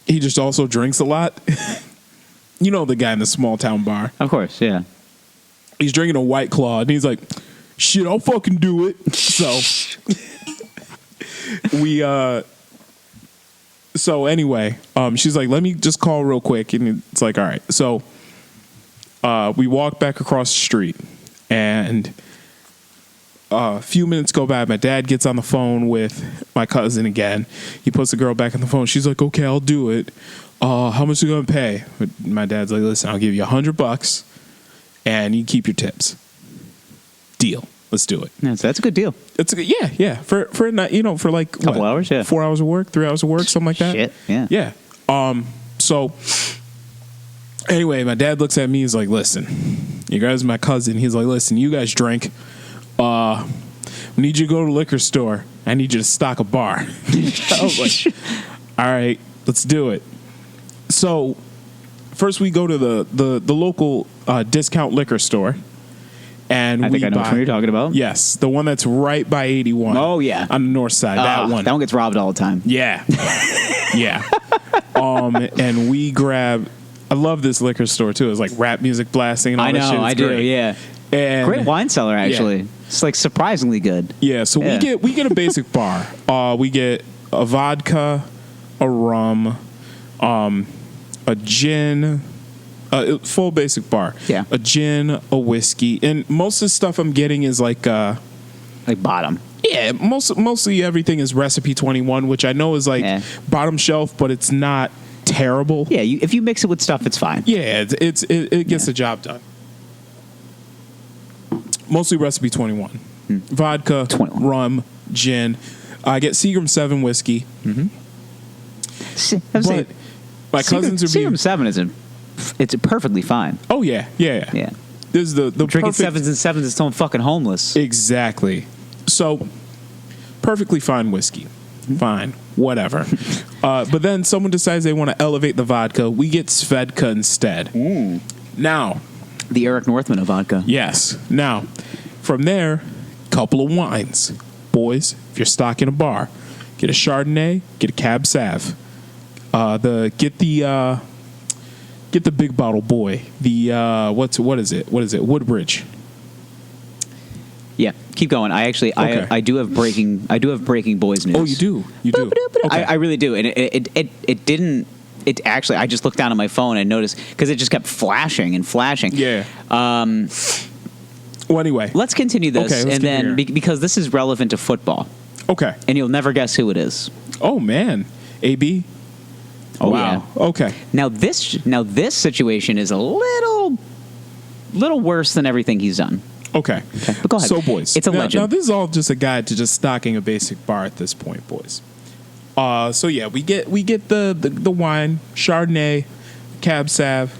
he just also drinks a lot. You know the guy in the small town bar. Of course, yeah. He's drinking a White Claw, and he's like, shit, I'll fucking do it. So anyway, she's like, let me just call real quick. And it's like, all right. So we walk back across the street, and a few minutes go by. My dad gets on the phone with my cousin again. He puts the girl back on the phone. She's like, okay, I'll do it. How much are you going to pay? My dad's like, listen, I'll give you $100 and you keep your tips. Deal. Let's do it. Yeah, so that's a good deal. It's a good, yeah. For a night, for like a couple hours, yeah. 4 hours of work, 3 hours of work, something like that. Shit, yeah. Yeah. So anyway, my dad looks at me. He's like, listen, you guys are my cousin. He's like, listen, you guys drink. I need you to go to the liquor store. I need you to stock a bar. I was like, all right, let's do it. So first we go to the local discount liquor store. And I think I know which one you're talking about. Yes, the one that's right by 81. Oh, yeah. On the north side, that one. That one gets robbed all the time. Yeah. Yeah. And we grab, I love this liquor store, too. It's like rap music blasting and all that shit. I do, yeah. And great wine cellar, actually. Yeah. It's like surprisingly good. Yeah, so we get a basic bar. We get a vodka, a rum, a gin, full basic bar. Yeah. A gin, a whiskey. And most of the stuff I'm getting is like bottom. Yeah, mostly everything is Recipe 21, which I know is like bottom shelf, but it's not terrible. Yeah, if you mix it with stuff, it's fine. Yeah, it gets the job done. Mostly Recipe 21. Vodka, 21. rum, gin. I get Seagram 7 whiskey. Mm-hmm. But my cousins are being... Seagram 7 it's perfectly fine. Oh, yeah. This is the drinking perfect... 7s and 7s is someone fucking homeless. Exactly. So, perfectly fine whiskey. Fine. Whatever. But then someone decides they want to elevate the vodka. We get Svedka instead. Ooh. Now... The Eric Northman of vodka. Yes. Now, from there, couple of wines. Boys, if you're stocking a bar, get a Chardonnay, get a Cab Sav. Get the big bottle boy. The what is it? Woodbridge. Yeah, keep going. I do have breaking Boyz news. Oh, you do. Okay. I really do. And it didn't. It actually, I just looked down at my phone and noticed because it just kept flashing and flashing. Yeah. Well, anyway, let's continue this, okay, and then because this is relevant to football. Okay. And you'll never guess who it is. Oh man, AB. Oh wow. Yeah. Okay. Now this situation is a little worse than everything he's done. Okay. But go ahead. So, boys, it's a legend. Now this is all just a guide to just stocking a basic bar at this point, boys. So yeah, we get the wine, Chardonnay, Cab Sav,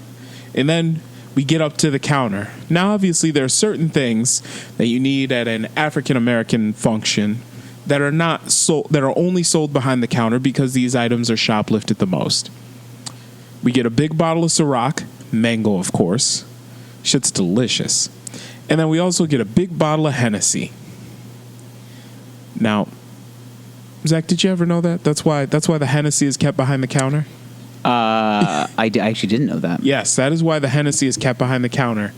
and then We get up to the counter. Now, obviously, there are certain things that you need at an African American function that are not sold, that are only sold behind the counter because these items are shoplifted the most. We get a big bottle of Ciroc, mango, of course. Shit's delicious. And then we also get a big bottle of Hennessy. Now, Zach, did you ever know that? That's why the Hennessy is kept behind the counter? I actually didn't know that. Yes, that is why the Hennessy is kept behind the counter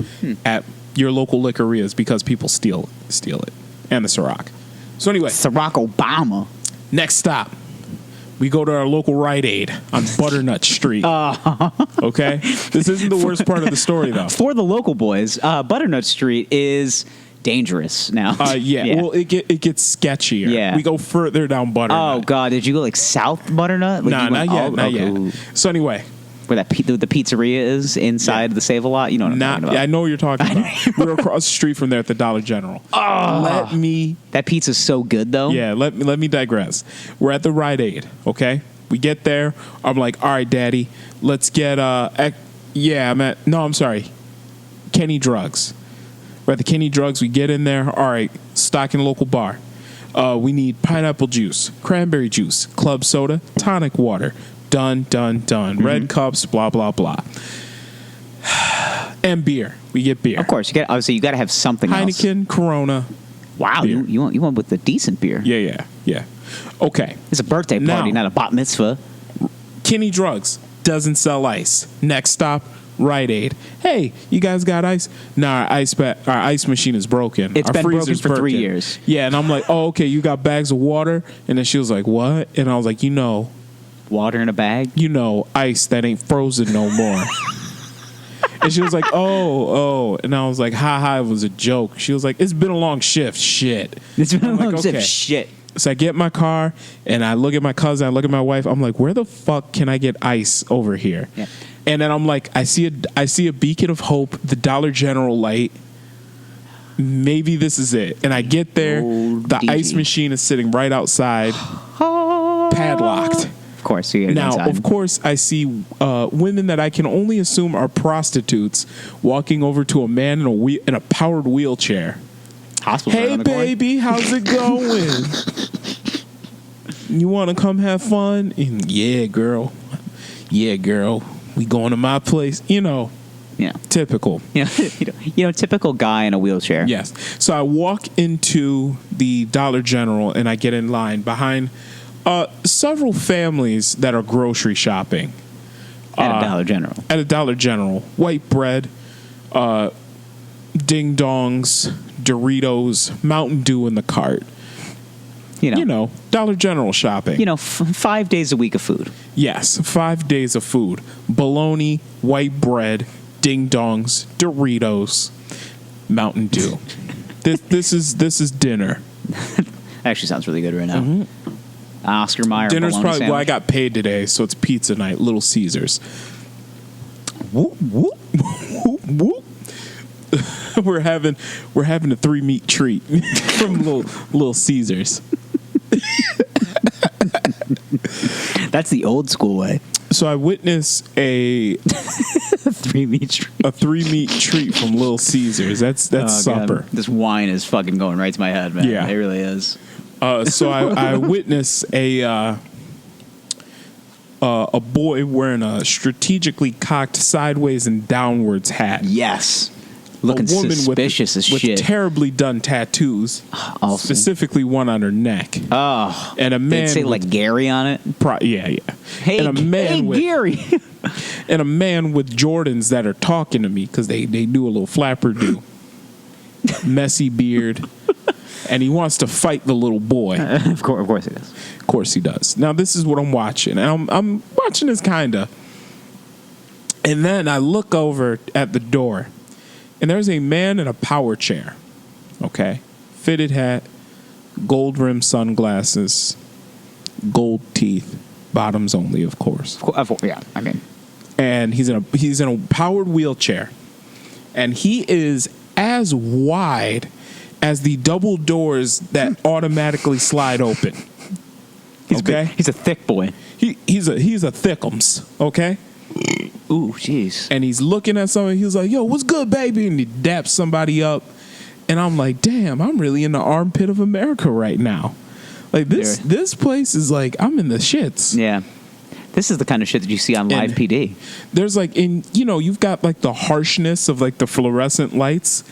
at your local liquorias, because people steal it. And the Ciroc. So anyway. Ciroc Obama. Next stop. We go to our local Rite Aid on Butternut Street. Okay? This isn't the worst part of the story, though. For the local boys, Butternut Street is dangerous now. Yeah. Well, it gets sketchier. Yeah. We go further down Butternut. Oh, God. Did you go, like, South Butternut? Like, Nah, not yet. Ooh. So anyway. Where the pizzeria is inside the Save-A-Lot? You know what I'm talking about. Yeah, I know what you're talking about. We were across the street from there at the Dollar General. That pizza's so good, though. Yeah, let me digress. We're at the Rite Aid, okay? We get there. I'm like, all right, Daddy, let's get I'm sorry, Kenny Drugs. We're at the Kenny Drugs. We get in there. All right, stock in the local bar. We need pineapple juice, cranberry juice, club soda, tonic water. Done. Mm-hmm. Red cups, blah, blah, blah. And beer. We get beer. Of course, you got to have something Heineken, else. Corona. Wow, you went with the decent beer. Yeah. Okay. It's a birthday party, Now, not a bat mitzvah. Kenny Drugs doesn't sell ice. Next stop, Rite Aid. Hey, you guys got ice? Nah, our ice machine is broken. It's our been broken freezer's for 3 broken. years. Yeah, and I'm like, oh, okay, you got bags of water? And then she was like, what? And I was like, Water in a bag? Ice that ain't frozen no more. And she was like, oh. And I was like, ha, it was a joke. She was like, it's been a long shift. Shit. It's been a long okay. shift. Shit. So I get in my car, and I look at my cousin, I look at my wife. I'm like, where the fuck can I get ice over here? Yeah. And then I'm like, I see a beacon of hope, the Dollar General light. Maybe this is it. And I get there. The DG. ice machine is sitting right outside, padlocked. Of course, you get it Now, inside. of course, I see women that I can only assume are prostitutes walking over to a man in a powered wheelchair. Hospital. Hey, baby, how's it going? You want to come have fun? And, yeah, girl. We going to my place. Yeah. Typical. Typical guy in a wheelchair. Yes. So I walk into the Dollar General, and I get in line behind several families that are grocery shopping. At a Dollar General. At a Dollar General. White bread, ding dongs, Doritos, Mountain Dew in the cart. Dollar General shopping. 5 days a week of food. Yes, 5 days of food. Bologna, white bread, ding dongs, Doritos, Mountain Dew. This is dinner. Actually sounds really good right now. Mm-hmm. Oscar Mayer Dinner's bologna probably sandwich. well, I got paid today, so it's pizza night, Little Caesars. Whoop whoop whoop whoop. We're having a 3-meat treat from Little Caesars. That's the old school way. So I witnessed a 3-meat treat. A 3-meat treat from Little Caesars. That's supper. God. This wine is fucking going right to my head, man. Yeah. It really is. So I witnessed a boy wearing a strategically cocked sideways and downwards hat. Yes. Looking a woman suspicious as shit. with terribly done tattoos, Awesome. Specifically one on her neck. Oh. And a man They'd say like Gary on it. Yeah. Hey, and a man with, Gary. And a man with Jordans that are talking to me because they do a little flapper do. Messy beard. And he wants to fight the little boy. Of course he does. Of course he does. Now, this is what I'm watching. And I'm watching this kind of. And then I look over at the door. And there's a man in a power chair. Okay? Fitted hat. Gold rimmed sunglasses. Gold teeth. Bottoms only, of course. Yeah, I mean. And he's in a powered wheelchair. And he is as wide as the double doors that automatically slide open. He's a thick boy. He's a thickums, okay? Ooh, jeez. And he's looking at somebody. He's like, "Yo, what's good, baby?" And he daps somebody up. And I'm like, "Damn, I'm really in the armpit of America right now." Like this place is like, I'm in the shits. Yeah. This is the kind of shit that you see on Live PD. There's like, you've got like the harshness of like the fluorescent lights.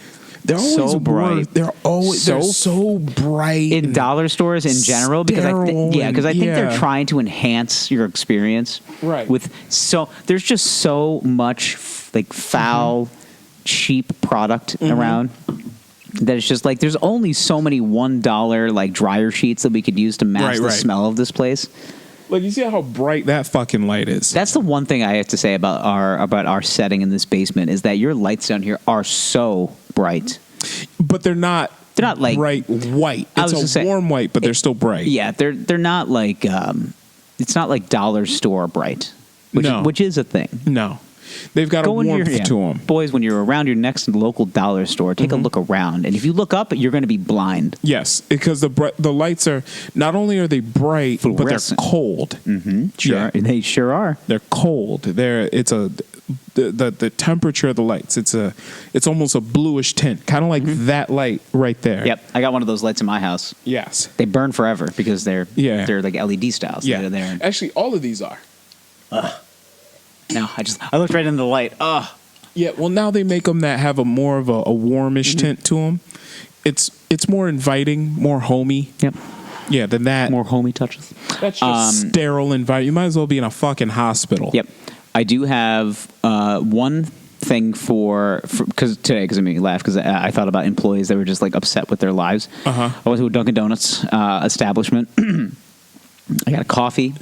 They're always so bright. They're so bright in dollar stores in general, because I think they're trying to enhance your experience. Right. There's just so much like foul, cheap product around that it's just like there's only so many $1 like dryer sheets that we could use to mask the smell of this place. Like, you see how bright that fucking light is. That's the one thing I have to say about our setting in this basement is that your lights down here are so bright. But they're not like bright white. It's a warm white, but they're still bright. Yeah, they're not like it's not like dollar store bright, which is a thing. No. They've got a warmth to them. Boys, when you're around your next local dollar store, take a look around. And if you look up, you're going to be blind. Yes, because the lights are, not only are they bright, but they're cold. Mm-hmm. Sure, yeah. They sure are. They're cold. The temperature of the lights, it's almost a bluish tint, kind of like that light right there. Yep, I got one of those lights in my house. Yes. They burn forever because they're like LED styles. Yeah. They're actually, all of these are. No, I looked right into the light. Yeah, well, now they make them that have a more of a warmish tint to them. It's more inviting, more homey. Yep. Yeah, than that. More homey touches. That's just sterile environment. You might as well be in a fucking hospital. Yep. I do have one thing because it made me laugh because I thought about employees that were just like upset with their lives. I went to a Dunkin' Donuts establishment. I got a coffee.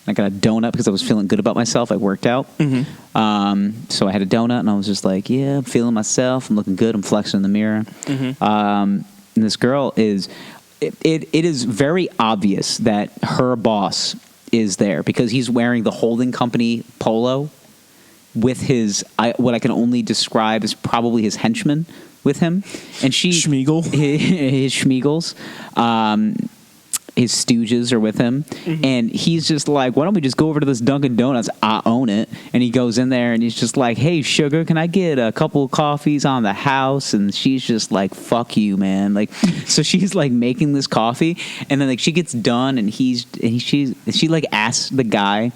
I got a donut because I was feeling good about myself. I worked out. So I had a donut, and I was just like, yeah, I'm feeling myself. I'm looking good. I'm flexing in the mirror. And this girl is... It is very obvious that her boss is there because he's wearing the holding company polo with what I can only describe as probably his henchman with him. And Schmeagol. His Schmeagles. His stooges are with him, and he's just like, why don't we just go over to this Dunkin' Donuts? I own it. And he goes in there, and he's just like, hey, sugar, can I get a couple of coffees on the house? And she's just like, fuck you, man. Like, so she's like making this coffee, and then like she gets done, and she like asks the guy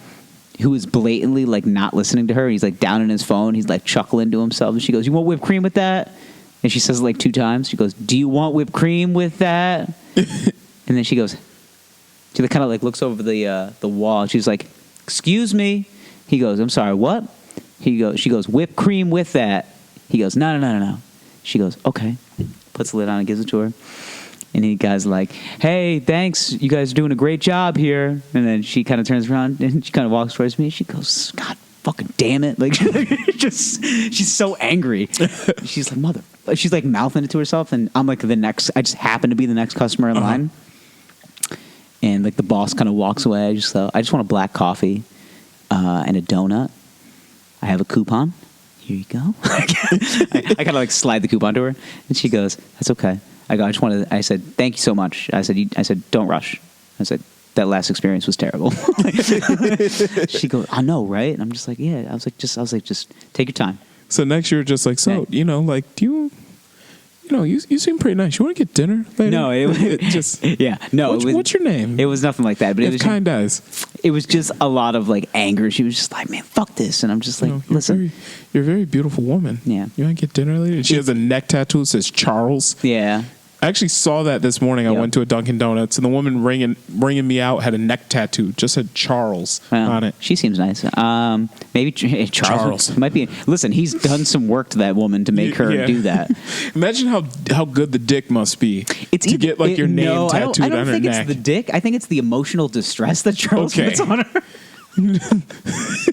who is blatantly like not listening to her. He's like down in his phone. He's like chuckling to himself, and she goes, you want whipped cream with that? And she says it like 2 times. She goes, do you want whipped cream with that? And then she goes... She kind of like looks over the wall. She's like, "Excuse me." He goes, "I'm sorry, what?" She goes, "Whipped cream with that." He goes, No. She goes, "Okay." Puts the lid on and gives it to her. And the guy's like, "Hey, thanks. You guys are doing a great job here." And then she kind of turns around and she kind of walks towards me. She goes, "God fucking damn it!" Like, she's so angry. She's like, she's like mouthing it to herself. And I'm like I just happen to be the next customer in line. And like the boss kind of walks away. I just want a black coffee and a donut. I have a coupon. Here you go. I kind of like slide the coupon to her, and she goes, "That's okay." I said, "Thank you so much." I said, "Don't rush." I said, "That last experience was terrible." She goes, "I know, right?" And I'm just like, "Yeah." I was like, just take your time. So next year, just like, do you? You seem pretty nice. You want to get dinner later? No, What's your name? It was nothing like that. But it was kind eyes. It was just a lot of like anger. She was just like, "Man, fuck this," and I'm just like, "Listen, you're a very beautiful woman. Yeah, you want to get dinner later?" And she has a neck tattoo that says Charles. Yeah. I actually saw that this morning. I went to a Dunkin' Donuts, and the woman ringing me out had a neck tattoo, just said Charles on it. She seems nice. Maybe Charles might be. Listen, he's done some work to that woman to make her do that. Imagine how good the dick must be to get like your name tattooed on her neck. I don't think it's the dick. I think it's the emotional distress that Charles puts on her.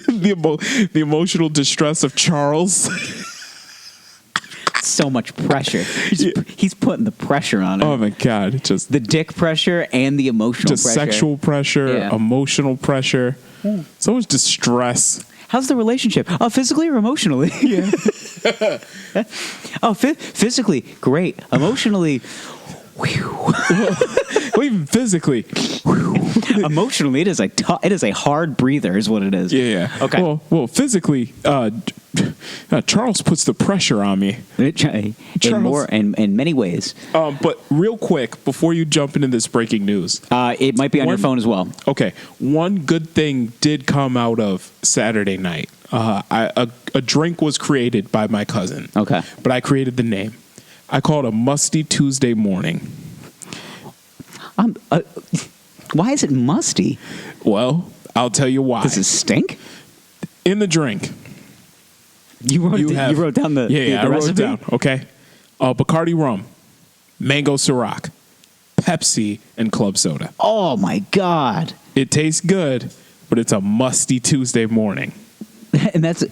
The emotional distress of Charles. So much pressure. He's putting the pressure on her. Oh my God! Just the dick pressure and the emotional pressure. Sexual pressure, emotional pressure. So much distress. How's the relationship? Oh, physically or emotionally? Yeah. Physically great. Emotionally, Well, even physically. Emotionally, it is a hard breather, is what it is. Yeah. Okay. Well, physically, Charles puts the pressure on me. In many ways. But real quick, before you jump into this breaking news, It might be on your phone as well. okay, one good thing did come out of Saturday night. A drink was created by my cousin. Okay. But I created the name. I call it a Musty Tuesday Morning. Why is it musty? Well, I'll tell you why. Does it stink? In the drink, You wrote down the I wrote recipe? it down. Okay, Bacardi rum, mango Ciroc, Pepsi, and club soda. Oh my God! It tastes good, but it's a musty Tuesday morning. And that's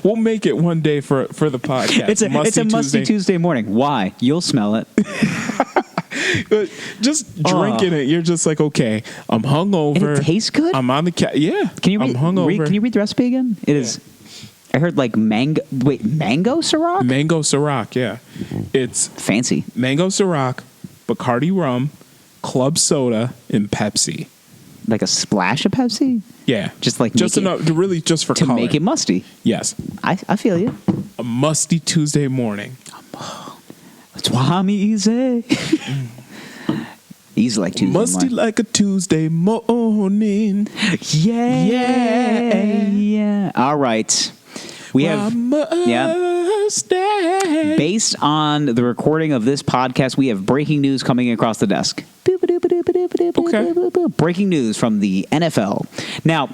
We'll make it one day for the podcast. it's a musty Tuesday morning. Why? You'll smell it. Just drinking it, you're just like, okay, I'm hungover. And it tastes good? I'm on the yeah. Can you read? I'm hungover. Can you read the recipe again? It is. I heard like mango. Wait, mango Ciroc? Mango Ciroc, yeah. It's Fancy. mango Ciroc, Bacardi rum, club soda, and Pepsi. Like a splash of Pepsi Yeah, Just like just make it- enough to really just for to color. make it musty. Yes, I feel you. a musty Tuesday morning. That's why I'm easy. Easy like Tuesday Musty morning. like a Tuesday morning. Yeah. All right. We have Musty. based on the recording of this podcast, we have breaking news coming across the desk. Okay. Breaking news from the NFL. Now,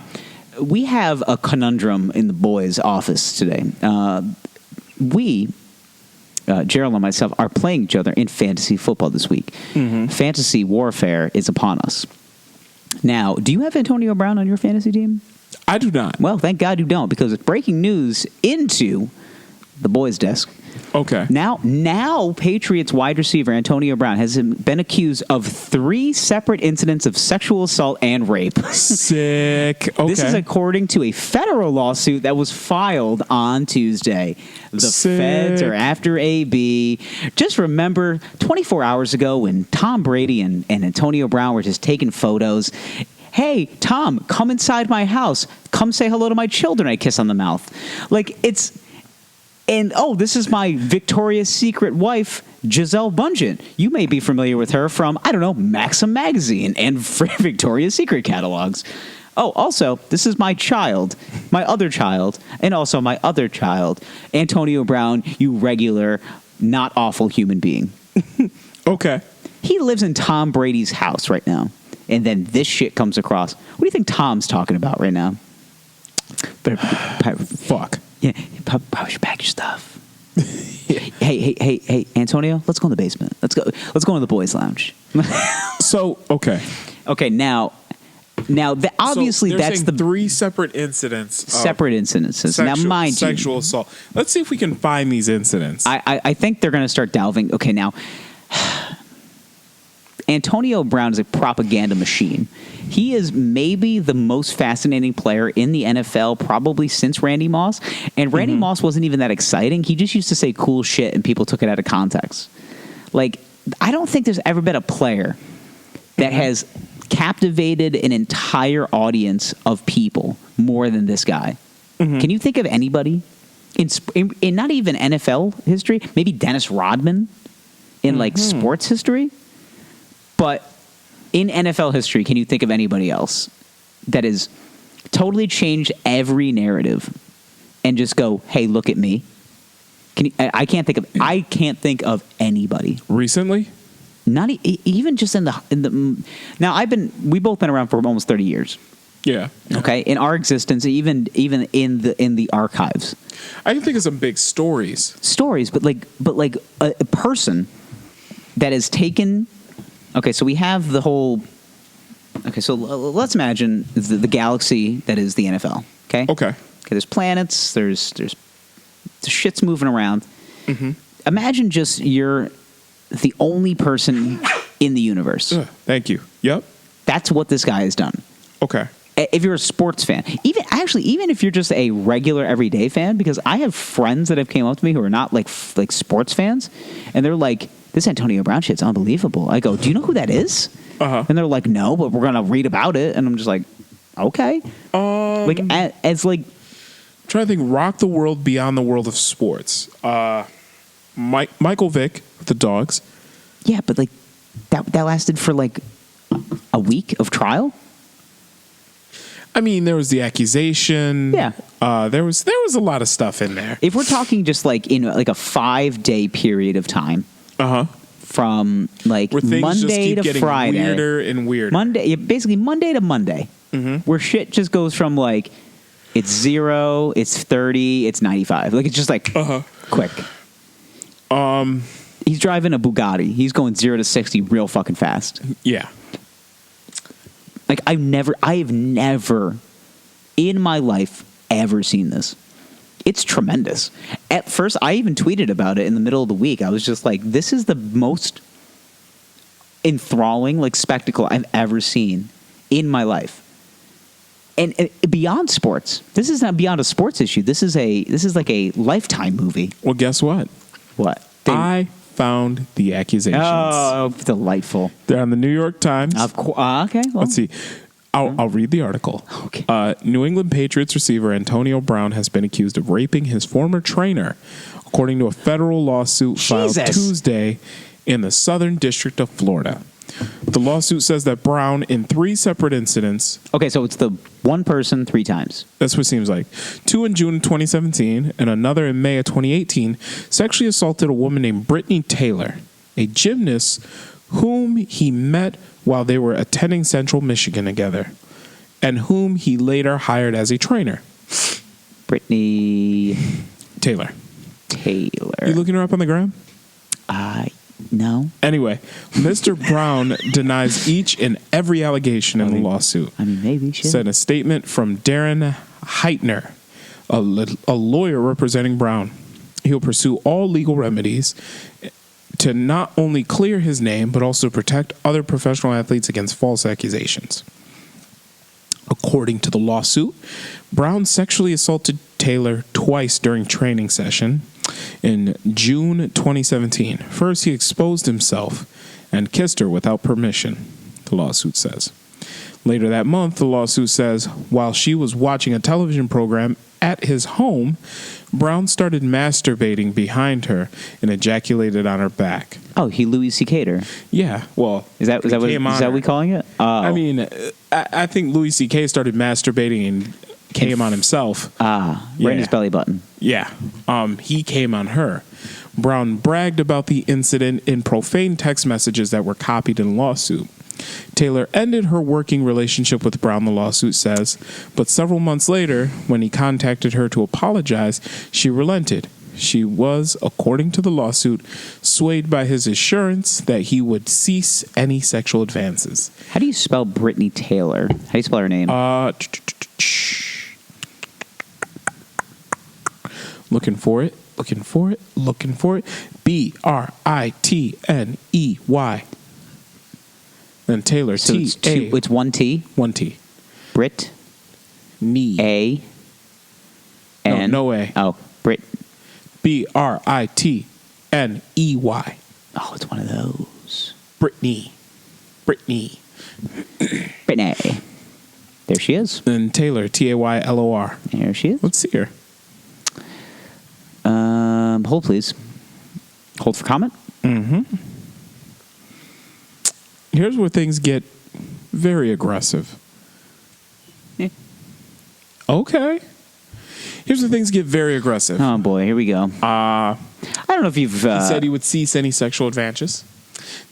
we have a conundrum in the boys' office today. Gerald and myself, are playing each other in fantasy football this week. Mm-hmm. Fantasy warfare is upon us. Now, do you have Antonio Brown on your fantasy team? I do not. Well, thank God you don't, because it's breaking news into the boys' desk. Okay. Now, Patriots wide receiver Antonio Brown has been accused of 3 separate incidents of sexual assault and rape. Sick. Okay. This is according to a federal lawsuit that was filed on Tuesday. The Sick. feds are after AB. Just remember 24 hours ago when Tom Brady and Antonio Brown were just taking photos. Hey, Tom, come inside my house. Come say hello to my children. I kiss on the mouth. Like, it's... And, this is my Victoria's Secret wife, Giselle Bundchen. You may be familiar with her from, I don't know, Maxim Magazine and Victoria's Secret catalogs. Oh, also, this is my child, my other child, and also my other child, Antonio Brown, you regular, not awful human being. Okay. He lives in Tom Brady's house right now. And then this shit comes across. What do you think Tom's talking about right now? Fuck. Yeah, probably should pack your stuff. Hey, Antonio, let's go in the basement. Let's go into the boys' lounge. So, okay. Okay, now, obviously So that's the 3 separate incidents. of separate incidences. Now, mind you, sexual assault. Let's see if we can find these incidents. I think they're going to start delving. Okay, now, Antonio Brown is a propaganda machine. He is maybe the most fascinating player in the NFL probably since Randy Moss. And Randy Moss wasn't even that exciting. He just used to say cool shit and people took it out of context. Like, I don't think there's ever been a player that has captivated an entire audience of people more than this guy. Can you think of anybody in not even NFL history? Maybe Dennis Rodman in like sports history? But in NFL history, can you think of anybody else that has totally changed every narrative and just go, "Hey, look at me"? I can't think of anybody Recently? Not even just in the. Now we've both been around for almost 30 years. Yeah. Okay, in our existence, even in the archives, I can think of some big stories. but like a person that has taken. Okay, so we have the whole. Okay, so let's imagine the galaxy that is the NFL. Okay. Okay. There's planets. There's the shit's moving around. Imagine just you're the only person in the universe. Thank you. Yep. That's what this guy has done. Okay. If you're a sports fan, even if you're just a regular everyday fan, because I have friends that have came up to me who are not like sports fans, and they're like, this Antonio Brown shit's unbelievable. I go, do you know who that is? Uh-huh. And they're like, no, but we're going to read about it. And I'm just like, okay. Like, as like... Trying to think, rock the world beyond the world of sports. Michael Vick, the Dogs. Yeah, but like, that lasted for like a week of trial? I mean, there was the accusation. Yeah. There was a lot of stuff in there. If we're talking just like in like a 5-day period of time, from like Where things just Monday keep to getting Friday, weirder and weirder. Basically Monday to Monday, where shit just goes from like it's 0, it's 30, it's 95. Like it's just like quick. He's driving a Bugatti. He's going 0 to 60 real fucking fast. Yeah. Like I have never in my life ever seen this. It's tremendous. At first, I even tweeted about it in the middle of the week. I was just like, this is the most enthralling like spectacle I've ever seen in my life. And beyond sports, this is not beyond a sports issue. This is like a Lifetime movie. Well, guess what? What? I found the accusations. Oh, delightful. They're on the New York Times. Of course. Okay. Well. Let's see. I'll read the article. Okay. New England Patriots receiver Antonio Brown has been accused of raping his former trainer, according to a federal lawsuit filed Tuesday in the Southern District of Florida. The lawsuit says that Brown, in 3 separate incidents... Okay, so it's the one person 3 times. That's what it seems like. 2 in June 2017 and another in May of 2018, sexually assaulted a woman named Brittany Taylor, a gymnast whom he met while they were attending Central Michigan together, and whom he later hired as a trainer. Brittany Taylor. You looking her up on the gram? No. Anyway, Mr. Brown denies each and every allegation in the lawsuit. I mean, maybe she said a statement from Darren Heitner, a lawyer representing Brown. He'll pursue all legal remedies to not only clear his name, but also protect other professional athletes against false accusations. According to the lawsuit, Brown sexually assaulted Taylor twice during training session in June 2017. First, he exposed himself and kissed her without permission, the lawsuit says. Later that month, the lawsuit says, while she was watching a television program at his home, Brown started masturbating behind her and ejaculated on her back. Oh, he Louis C.K'd her. Yeah, well, is that what we calling it? I mean, I think Louis C.K. started masturbating and came on himself. Right in his belly button. Yeah, he came on her. Brown bragged about the incident in profane text messages that were copied in the lawsuit. Taylor ended her working relationship with Brown, the lawsuit says, but several months later, when he contacted her to apologize, she relented. She was, according to the lawsuit, swayed by his assurance that he would cease any sexual advances. How do you spell Brittany Taylor? How do you spell her name? Looking for it. Brittney. Then Taylor, so T-A. It's one T? One T. Brit. Knee. A. N. No A. Oh, Brit. Brittney. Oh, it's one of those. Brittany. Brittany. There she is. And Taylor, Taylor. There she is. Let's see her. Hold, please. Hold for comment. Mm-hmm. Here's where things get very aggressive. Yeah. Okay. Here's where things get very aggressive. Oh, boy. Here we go. I don't know if you've... He said he would cease any sexual advances.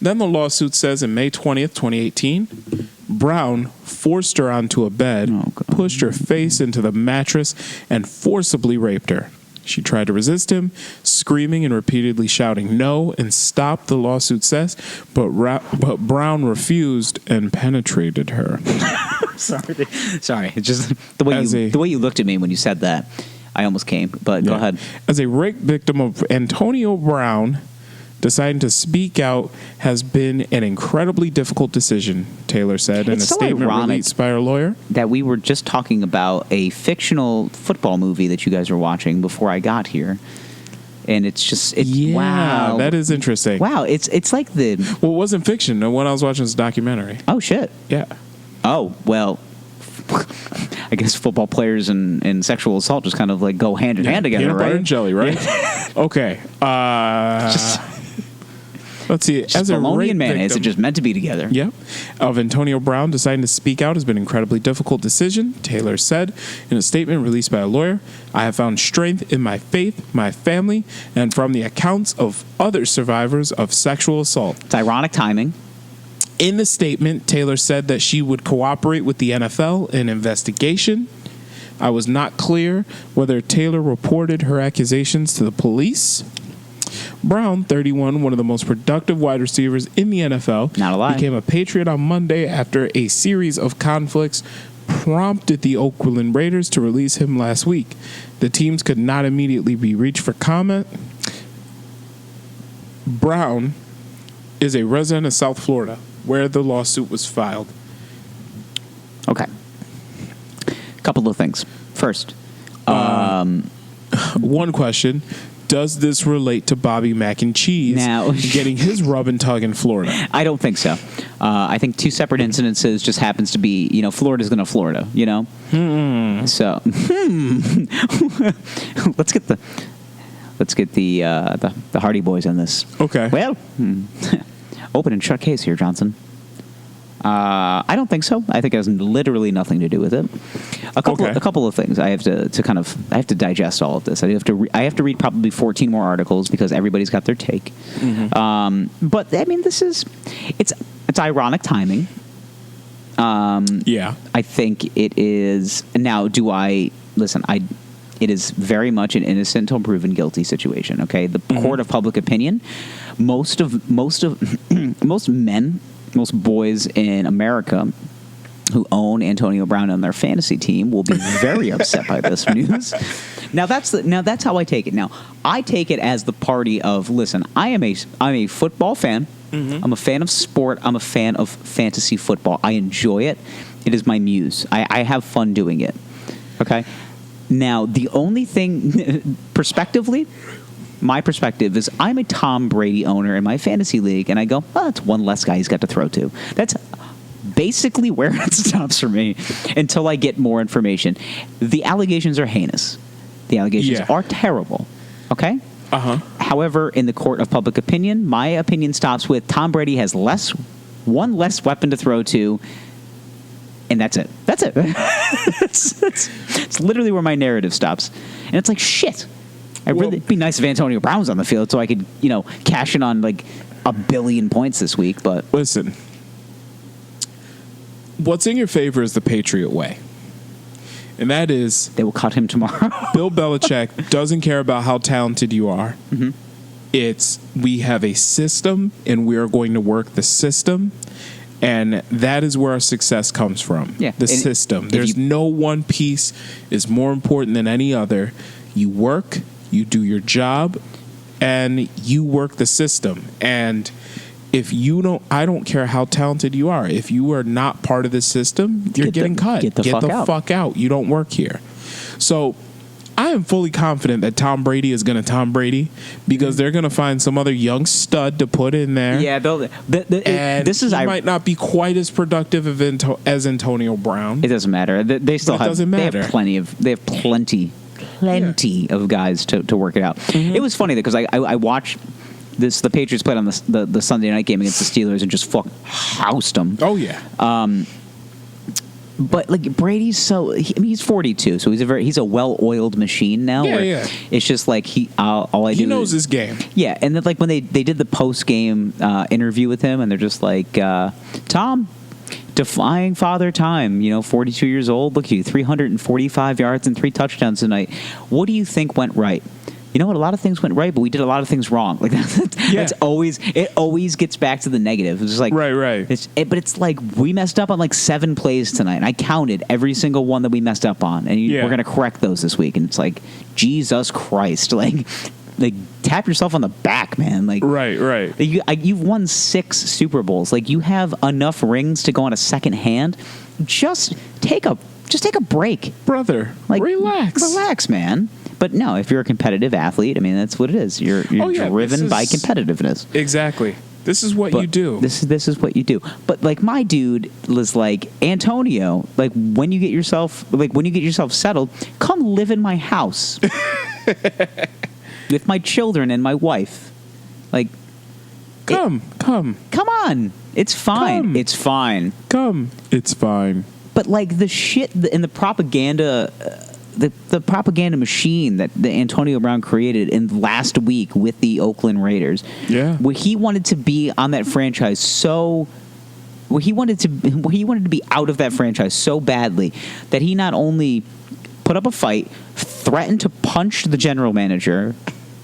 Then the lawsuit says in May 20th, 2018, Brown forced her onto a bed, pushed her face into the mattress, and forcibly raped her. She tried to resist him, screaming and repeatedly shouting no and stop, the lawsuit says, but Brown refused and penetrated her. Sorry. It's just the way you looked at me when you said that. I almost came, but go ahead. As a rape victim of Antonio Brown, deciding to speak out has been an incredibly difficult decision, Taylor said in a statement released by her lawyer. That we were just talking about a fictional football movie that you guys were watching before I got here. And it's Yeah, wow. that is interesting. Wow, it's like the... Well, it wasn't fiction. The one I was watching was a documentary. Oh, shit. Yeah. Oh, well, I guess football players and sexual assault just kind of like go hand in hand together, Peanut right? butter and jelly, right? Okay. Let's see. Just bologna and mayonnaise are just meant to be together. Yep. Of Antonio Brown deciding to speak out has been an incredibly difficult decision, Taylor said in a statement released by a lawyer. I have found strength in my faith, my family, and from the accounts of other survivors of sexual assault. It's ironic timing. In the statement, Taylor said that she would cooperate with the NFL in investigation. I was not clear whether Taylor reported her accusations to the police. Brown, 31, one of the most productive wide receivers in the NFL, Not a lie. became a Patriot on Monday after a series of conflicts prompted the Oakland Raiders to release him last week. The teams could not immediately be reached for comment. Brown is a resident of South Florida, where the lawsuit was filed. Okay. Couple of things. First, One question. Does this relate to Bobby Mac and Cheese Now- getting his rub and tug in Florida? I don't think so. I think two separate incidences just happens to be, Florida's going to Florida, So, let's get the Hardy Boys on this. Okay. Well, open and shut case here, Johnson. I don't think so. I think it has literally nothing to do with it. A couple of things I have to digest all of this. I have to read probably 14 more articles because everybody's got their take. Mm-hmm. But I mean, it's ironic timing. Yeah. I think it is. Now, it is very much an innocent until proven guilty situation. Okay, the court of public opinion. Most men, most boys in America who own Antonio Brown on their fantasy team will be very upset by this news. Now that's how I take it. Now I take it as the party of, listen, I'm a football fan. Mm-hmm. I'm a fan of sport. I'm a fan of fantasy football. I enjoy it. It is my muse. I have fun doing it. Okay. Now the only thing, my perspective is I'm a Tom Brady owner in my fantasy league, and I go, oh, that's one less guy he's got to throw to. That's basically where it stops for me until I get more information. The allegations are heinous. The allegations are terrible. Okay? Uh-huh. However, in the court of public opinion, my opinion stops with Tom Brady has one less weapon to throw to, and that's it. That's it. It's literally where my narrative stops. And it's like, shit. It'd be nice if Antonio Brown was on the field so I could, cash in on like 1 billion points this week. But listen, what's in your favor is the Patriot way. And that is... they will cut him tomorrow. Bill Belichick doesn't care about how talented you are. Mm-hmm. It's, we have a system, and we are going to work the system. And that is where our success comes from. Yeah. The system. There's no one piece is more important than any other. You work, you do your job, and you work the system. And if you don't, I don't care how talented you are. If you are not part of the system, you're getting cut. Get the fuck out. You don't work here. So I am fully confident that Tom Brady is going to Tom Brady because they're going to find some other young stud to put in there. Yeah, he might not be quite as productive as Antonio Brown. It doesn't matter. They have plenty of guys to work it out. Mm-hmm. It was funny because I watched this. The Patriots played on the Sunday night game against the Steelers and just fucking housed them. Oh yeah. But like Brady's he's 42, so he's a well-oiled machine now. Yeah. It's just like he knows his game. Yeah, and then like when they did the post-game interview with him, and they're just like, Tom, defying father time, 42 years old. Look at you, 345 yards and 3 touchdowns tonight. What do you think went right? You know what? A lot of things went right, but we did a lot of things wrong. Like it always gets back to the negative. It's just like right. But it's like we messed up on like 7 plays tonight. And I counted every single one that we messed up on, and we're going to correct those this week. And it's like, Jesus Christ, like tap yourself on the back, man. Like right. You've won 6 Super Bowls. Like you have enough rings to go on a second hand. Just take a break, brother. Like relax, man. But no, if you're a competitive athlete, I mean, that's what it is. You're driven by competitiveness. Exactly. This is what you do. This is what you do. But like my dude was like, Antonio, like when you get yourself settled, come live in my house with my children and my wife. Like, come on. It's fine. Come. It's fine. Come. It's fine. But like the shit and the propaganda, the propaganda machine that the Antonio Brown created in last week with the Oakland Raiders. Yeah. Where he wanted to be on that franchise where he wanted to be out of that franchise so badly that he not only put up a fight, threatened to punch the general manager,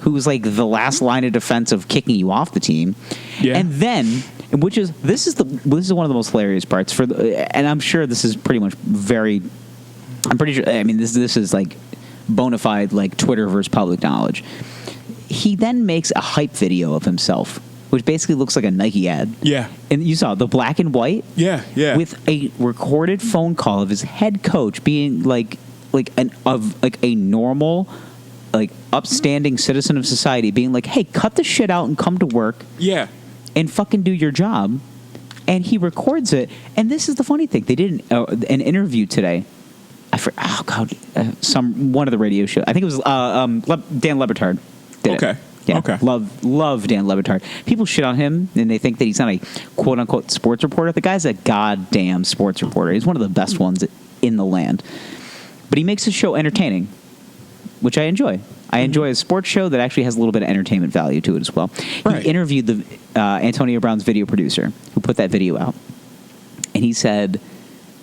who was like the last line of defense of kicking you off the team. Yeah. And then, this is one of the most hilarious parts and I'm sure this is pretty much I'm pretty sure, I mean, this is like bona fide, like Twitter versus public knowledge. He then makes a hype video of himself, which basically looks like a Nike ad. Yeah. And you saw the black and white. Yeah, yeah. With a recorded phone call of his head coach being like a normal, like upstanding citizen of society being like, hey, cut the shit out and come to work. Yeah. And fucking do your job. And he records it. And this is the funny thing. They did an interview today. One of the radio shows. I think it was Dan Le Batard did it. Okay. Yeah. Okay. Love Dan Le Batard. People shit on him, and they think that he's not a quote-unquote sports reporter. The guy's a goddamn sports reporter. He's one of the best ones in the land. But he makes his show entertaining, which I enjoy. I enjoy a sports show that actually has a little bit of entertainment value to it as well. Right. He interviewed the Antonio Brown's video producer who put that video out. And he said,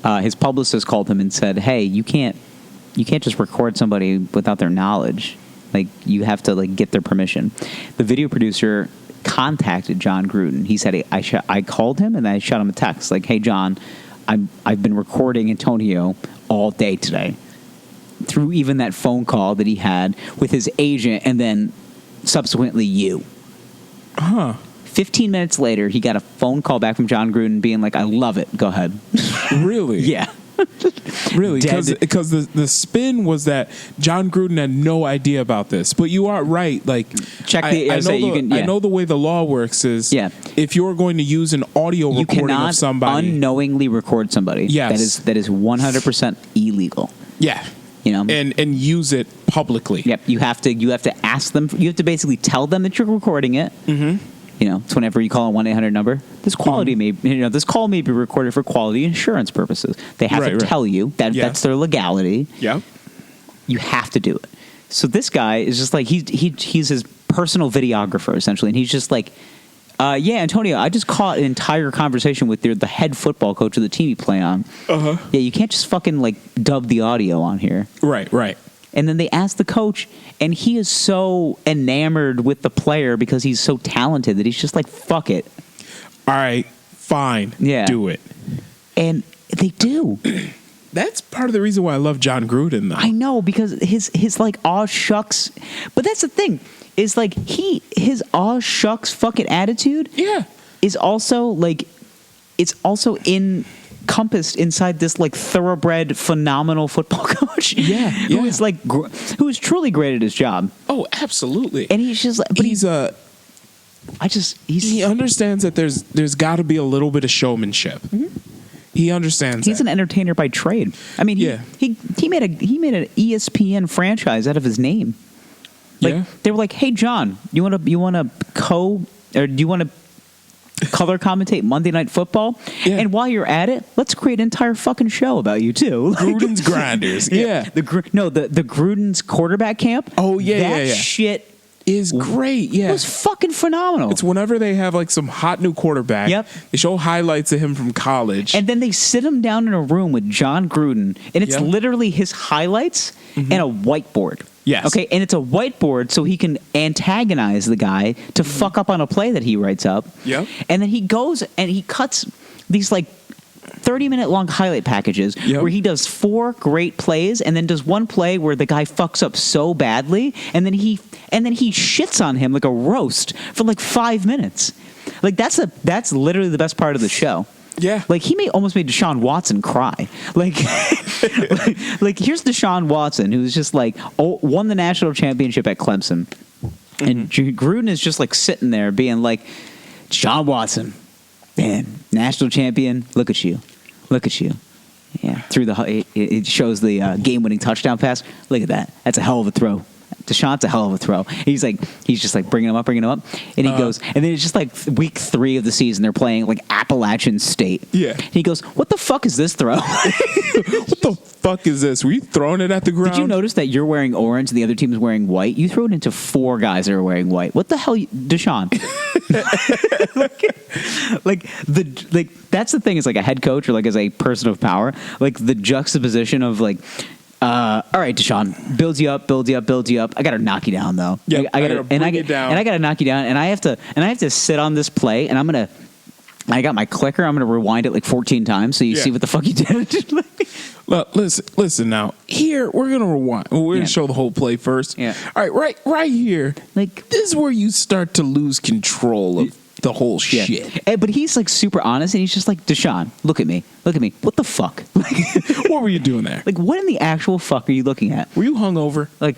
his publicist called him and said, hey, you can't just record somebody without their knowledge. Like, you have to like get their permission. The video producer contacted John Gruden. He said, I called him and I shot him a text like, hey, John, I've been recording Antonio all day today. Through even that phone call that he had with his agent and then subsequently you. 15 minutes later, he got a phone call back from John Gruden being like, I love it. Go ahead. Really? Yeah. Really? Because the spin was that John Gruden had no idea about this. But you are right. Like, I know the way the law works is if you're going to use an audio recording of somebody. You cannot unknowingly record somebody. Yes. That is 100% illegal. Yeah. You know, and use it publicly. Yep, you have to ask them. You have to basically tell them that you're recording it. Mm-hmm. You know, it's whenever you call a 1-800 number. This call may be recorded for quality insurance purposes. They have to tell you that that's their legality. Yeah, you have to do it. So this guy is just like he's his personal videographer essentially, and he's just like. Antonio, I just caught an entire conversation with the head football coach of the team you play on. Uh-huh. Yeah, you can't just fucking, like, dub the audio on here. Right. And then they asked the coach, and he is so enamored with the player because he's so talented that he's just like, fuck it. All right, fine. Yeah. Do it. And they do. That's part of the reason why I love John Gruden, though. I know, because his like, aw shucks. But that's the thing. Is like his aw shucks fucking attitude is also like it's also encompassed inside this like thoroughbred phenomenal football coach who is like who is truly great at his job. Oh, absolutely. And he's just like, but he understands that there's got to be a little bit of showmanship. Mm-hmm. He understands. He's an entertainer by trade. I mean, he made an ESPN franchise out of his name. Like they were like, "Hey John, you want to color commentate Monday Night Football? Yeah. And while you're at it, let's create an entire fucking show about you too." Like, Gruden's Grinders. Yeah. The Gruden's quarterback camp. Oh yeah, that shit is great. Yeah, it was fucking phenomenal. It's whenever they have like some hot new quarterback. Yep. They show highlights of him from college, and then they sit him down in a room with John Gruden, and it's literally his highlights and a whiteboard. Yes. Okay, and it's a whiteboard so he can antagonize the guy to fuck up on a play that he writes up. Yep. And then he goes and he cuts these like 30-minute long highlight packages where he does 4 great plays and then does one play where the guy fucks up so badly and then he shits on him like a roast for like 5 minutes. Like that's literally the best part of the show. Yeah. Like, he almost made Deshaun Watson cry. Like, like here's Deshaun Watson, who's just like, won the national championship at Clemson. And Gruden is just like sitting there being like, Deshaun Watson, man, national champion. Look at you. Look at you. Yeah. Through it shows the game-winning touchdown pass. Look at that. That's a hell of a throw. Deshaun's a hell of a throw. He's just like bringing him up, and he goes, and then it's just like week 3 of the season. They're playing like Appalachian State. Yeah. And he goes, "What the fuck is this throw? What the fuck is this? Were you throwing it at the ground? Did you notice that you're wearing orange and the other team is wearing white? You threw it into 4 guys that are wearing white. What the hell, Deshaun?" like that's the thing. Is like a head coach or like as a person of power, like the juxtaposition of like. All right, Deshaun, builds you up. I gotta knock you down though. Yeah, I gotta knock you down, and I have to sit on this play, and I got my clicker. I'm gonna rewind it like 14 times so you see what the fuck you did. Look, listen now. Here we're gonna rewind. We're gonna show the whole play first. Yeah. All right here. Like, this is where you start to lose control of the whole shit. But he's like super honest, and he's just like, Deshaun, look at me. What the fuck? What were you doing there? Like, what in the actual fuck are you looking at? Were you hungover? Like,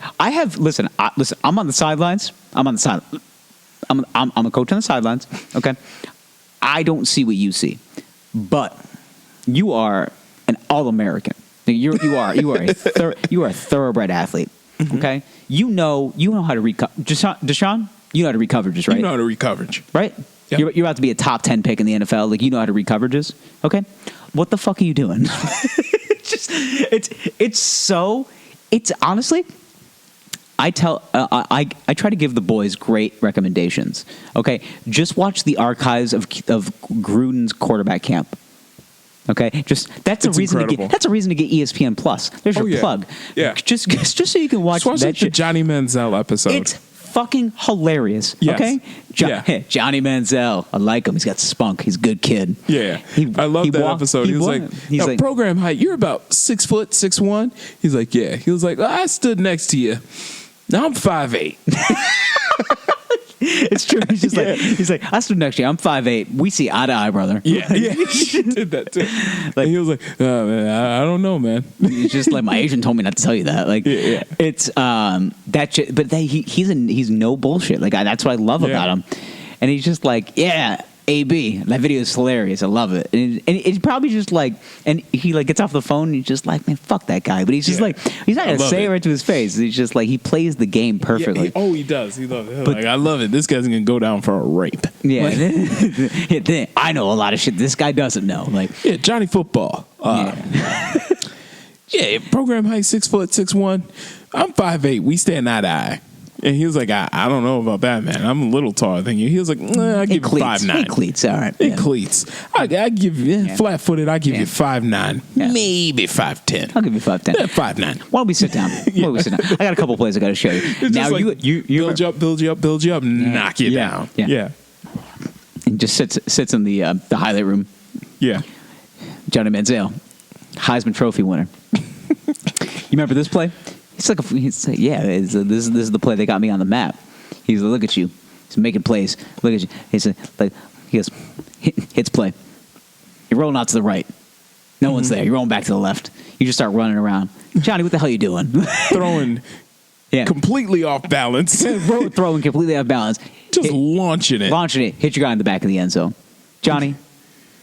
listen. I'm on the sidelines. I'm a coach on the sidelines. Okay, I don't see what you see, but you are an All-American. You are a thoroughbred athlete. Okay, you know how to read Deshaun. You know how to read coverages, right? You know how to read coverage, right? Yep. You're about to be a top 10 pick in the NFL. Like, you know how to read coverages. Okay, what the fuck are you doing? It's honestly, I try to give the boys great recommendations. Okay, just watch the archives of Gruden's quarterback camp. Okay, that's a reason to get ESPN Plus. There's your plug. Yeah, just so you can watch that the Johnny Manziel episode. It's fucking hilarious. Yes. Okay, Johnny Manziel. I like him. He's got spunk. He's a good kid. Yeah, I love that episode. He was like, program height. You're about 6 foot 6'1". He's like, yeah. He was like, I stood next to you. Now I'm 5'8". It's true. He's like, I stood next to you. I'm 5'8". We see eye to eye, brother. Yeah. He did that too. Like, he was like, oh, man, I don't know, man. He's just like, my agent told me not to tell you that. Like, it's that shit. But he's no bullshit. Like, that's what I love about him. And he's just like, yeah. AB, that video is hilarious. I love it, and it's probably just like, and he like gets off the phone and he's just like, man, fuck that guy. But he's just like, he's not gonna say it right to his face. He's just like, he plays the game perfectly. He does. He loves it. But, like, I love it. This guy's gonna go down for a rape. Yeah, I know a lot of shit this guy doesn't know. Like, Johnny Football. Program height 6 foot 6'1". I'm 5'8". We stand eye to eye. And he was like, I don't know about that, man. I'm a little taller than you. He was like, I'll give you 5'9". Cleats, all right. Cleats. I give you flat-footed. I give you 5'9". Yeah. Maybe 5'10". I'll give you 5'10". 5'9". Why don't we sit down? I got a couple plays I got to show you. Now like, you build you up, knock you down. Yeah. And just sits in the highlight room. Yeah. Johnny Manziel, Heisman Trophy winner. You remember this play? This is the play that got me on the map. He's like, look at you. He's making plays. Look at you. He goes, hits play. You're rolling out to the right. No one's there. You're rolling back to the left. You just start running around. Johnny, what the hell are you doing? Throwing completely off balance. Throwing completely off balance. Just launching it. Hit your guy in the back of the end zone. Johnny,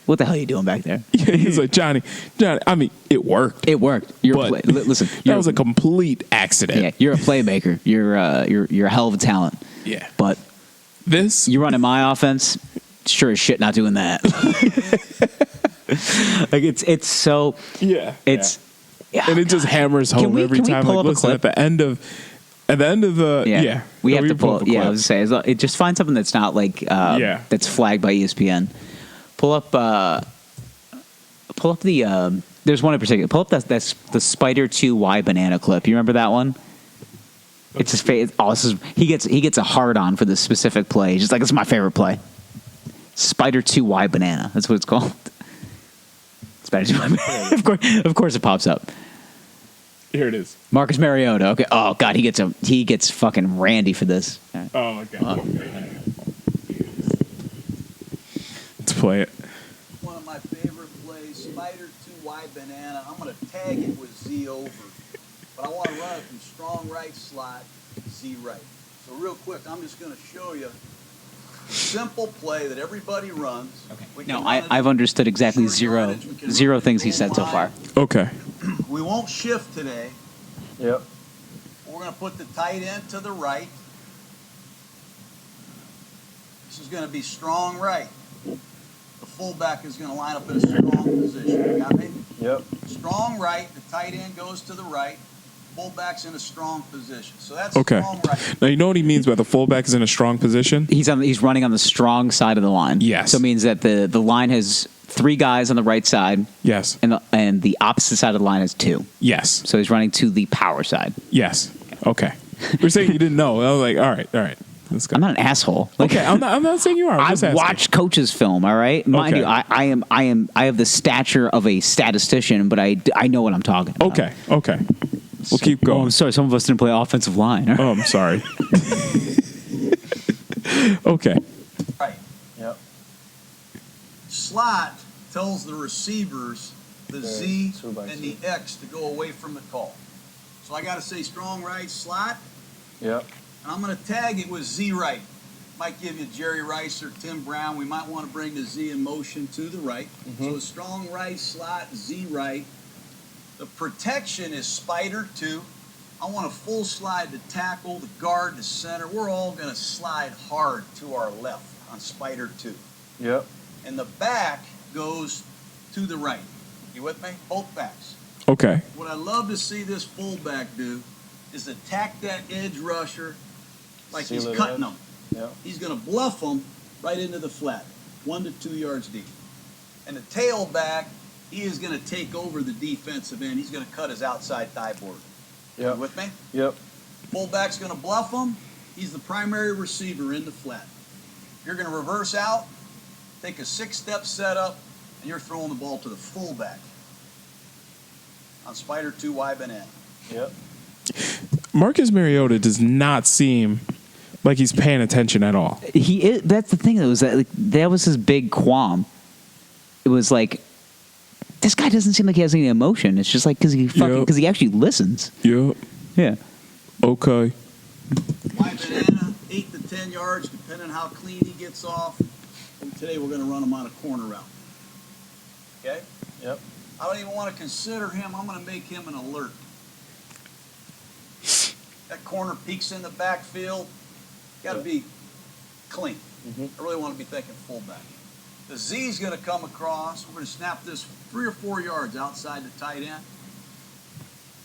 what the hell are you doing back there? He's like, Johnny, I mean, it worked. Listen, that was a complete accident. Yeah, you're a playmaker. You're a hell of a talent. Yeah. But you running my offense, sure as shit not doing that. Like, it's so... Yeah. And it just God. hammers home every time. Like, listen, at the end of the... We have to pull up. Yeah, I was going to say, just find something that's not like... that's flagged by ESPN. Pull up the. There's one in particular. Pull up that's the Spider 2Y banana clip. You remember that one? It's his face. He gets a hard on for this specific play. He's just like, it's my favorite play. Spider 2Y banana. That's what it's called. Spider 2Y banana. Of course, it pops up. Here it is. Marcus Mariota. Okay. Oh God, he gets fucking randy for this. Right. Oh my God. Let's play it. One of my favorite play, Spider 2Y Banana. I'm going to tag it with Z over. But I want to run it from strong right slot, Z right. So real quick, I'm just going to show you a simple play that everybody runs. Okay. We No, can run it I've understood exactly short zero yardage. We can zero run it things he goal said so line. far. Okay. We won't shift today. Yep. We're going to put the tight end to the right. This is going to be strong right. The fullback is going to line up in a strong position. Got me? Yep. Strong right. The tight end goes to the right. Fullback's in a strong position. So that's Okay. strong right. Now you know what he means by the fullback is in a strong position. He's running on the strong side of the line. Yes. So it means that the line has 3 guys on the right side, Yes. and the opposite side of the line has 2. Yes. So he's running to the power side. Yes. Okay. We're saying you didn't know. I was like, all right. Let's go. I'm not an asshole. Like, Okay, I'm not saying you are. I'm just I've asking. watched coaches film. All right, mind Okay. you, I have the stature of a statistician, but I know what I'm talking about. Okay. We'll keep Oh, going. I'm sorry. Some of us didn't play offensive line. Oh, I'm sorry. Okay. Right. Yep. Slot tells the receivers the Z 2 by and 2. the X to go away from the call. So I got to say strong right slot, Yep. and I'm going to tag it with Z right. Might give you Jerry Rice or Tim Brown. We might want to bring the Z in motion to the right. So a strong right slot, Z right. The protection is Spider 2. I want a full slide to tackle, the guard, the center. We're all going to slide hard to our left on Spider 2. Yep. And the back goes to the right. You with me? Both backs. Okay. What I love to see this fullback do is attack that edge rusher like Seal he's it cutting in. them. Yep. He's going to bluff them right into the flat, 1 to 2 yards deep. And the tailback, he is going to take over the defensive end. He's going to cut his outside thigh board. Yep. You with me? Yep. Fullback's going to bluff him. He's the primary receiver in the flat. You're going to reverse out, take a 6-step setup, and you're throwing the ball to the fullback on Spider 2Y Banana. Yep. Marcus Mariota does not seem like he's paying attention at all. He is, that's the thing, though, is that that was his big qualm. It was like, this guy doesn't seem like he has any emotion. It's just like because he actually listens. Yep. Yeah. Okay. Y Banana, 8 to 10 yards, depending on how clean he gets off. And today we're going to run him on a corner route. Okay? Yep. I don't even want to consider him. I'm going to make him an alert. That corner peeks in the backfield. Got to be clean. I really want to be thinking fullback. The Z's going to come across. We're going to snap this 3 or 4 yards outside the tight end.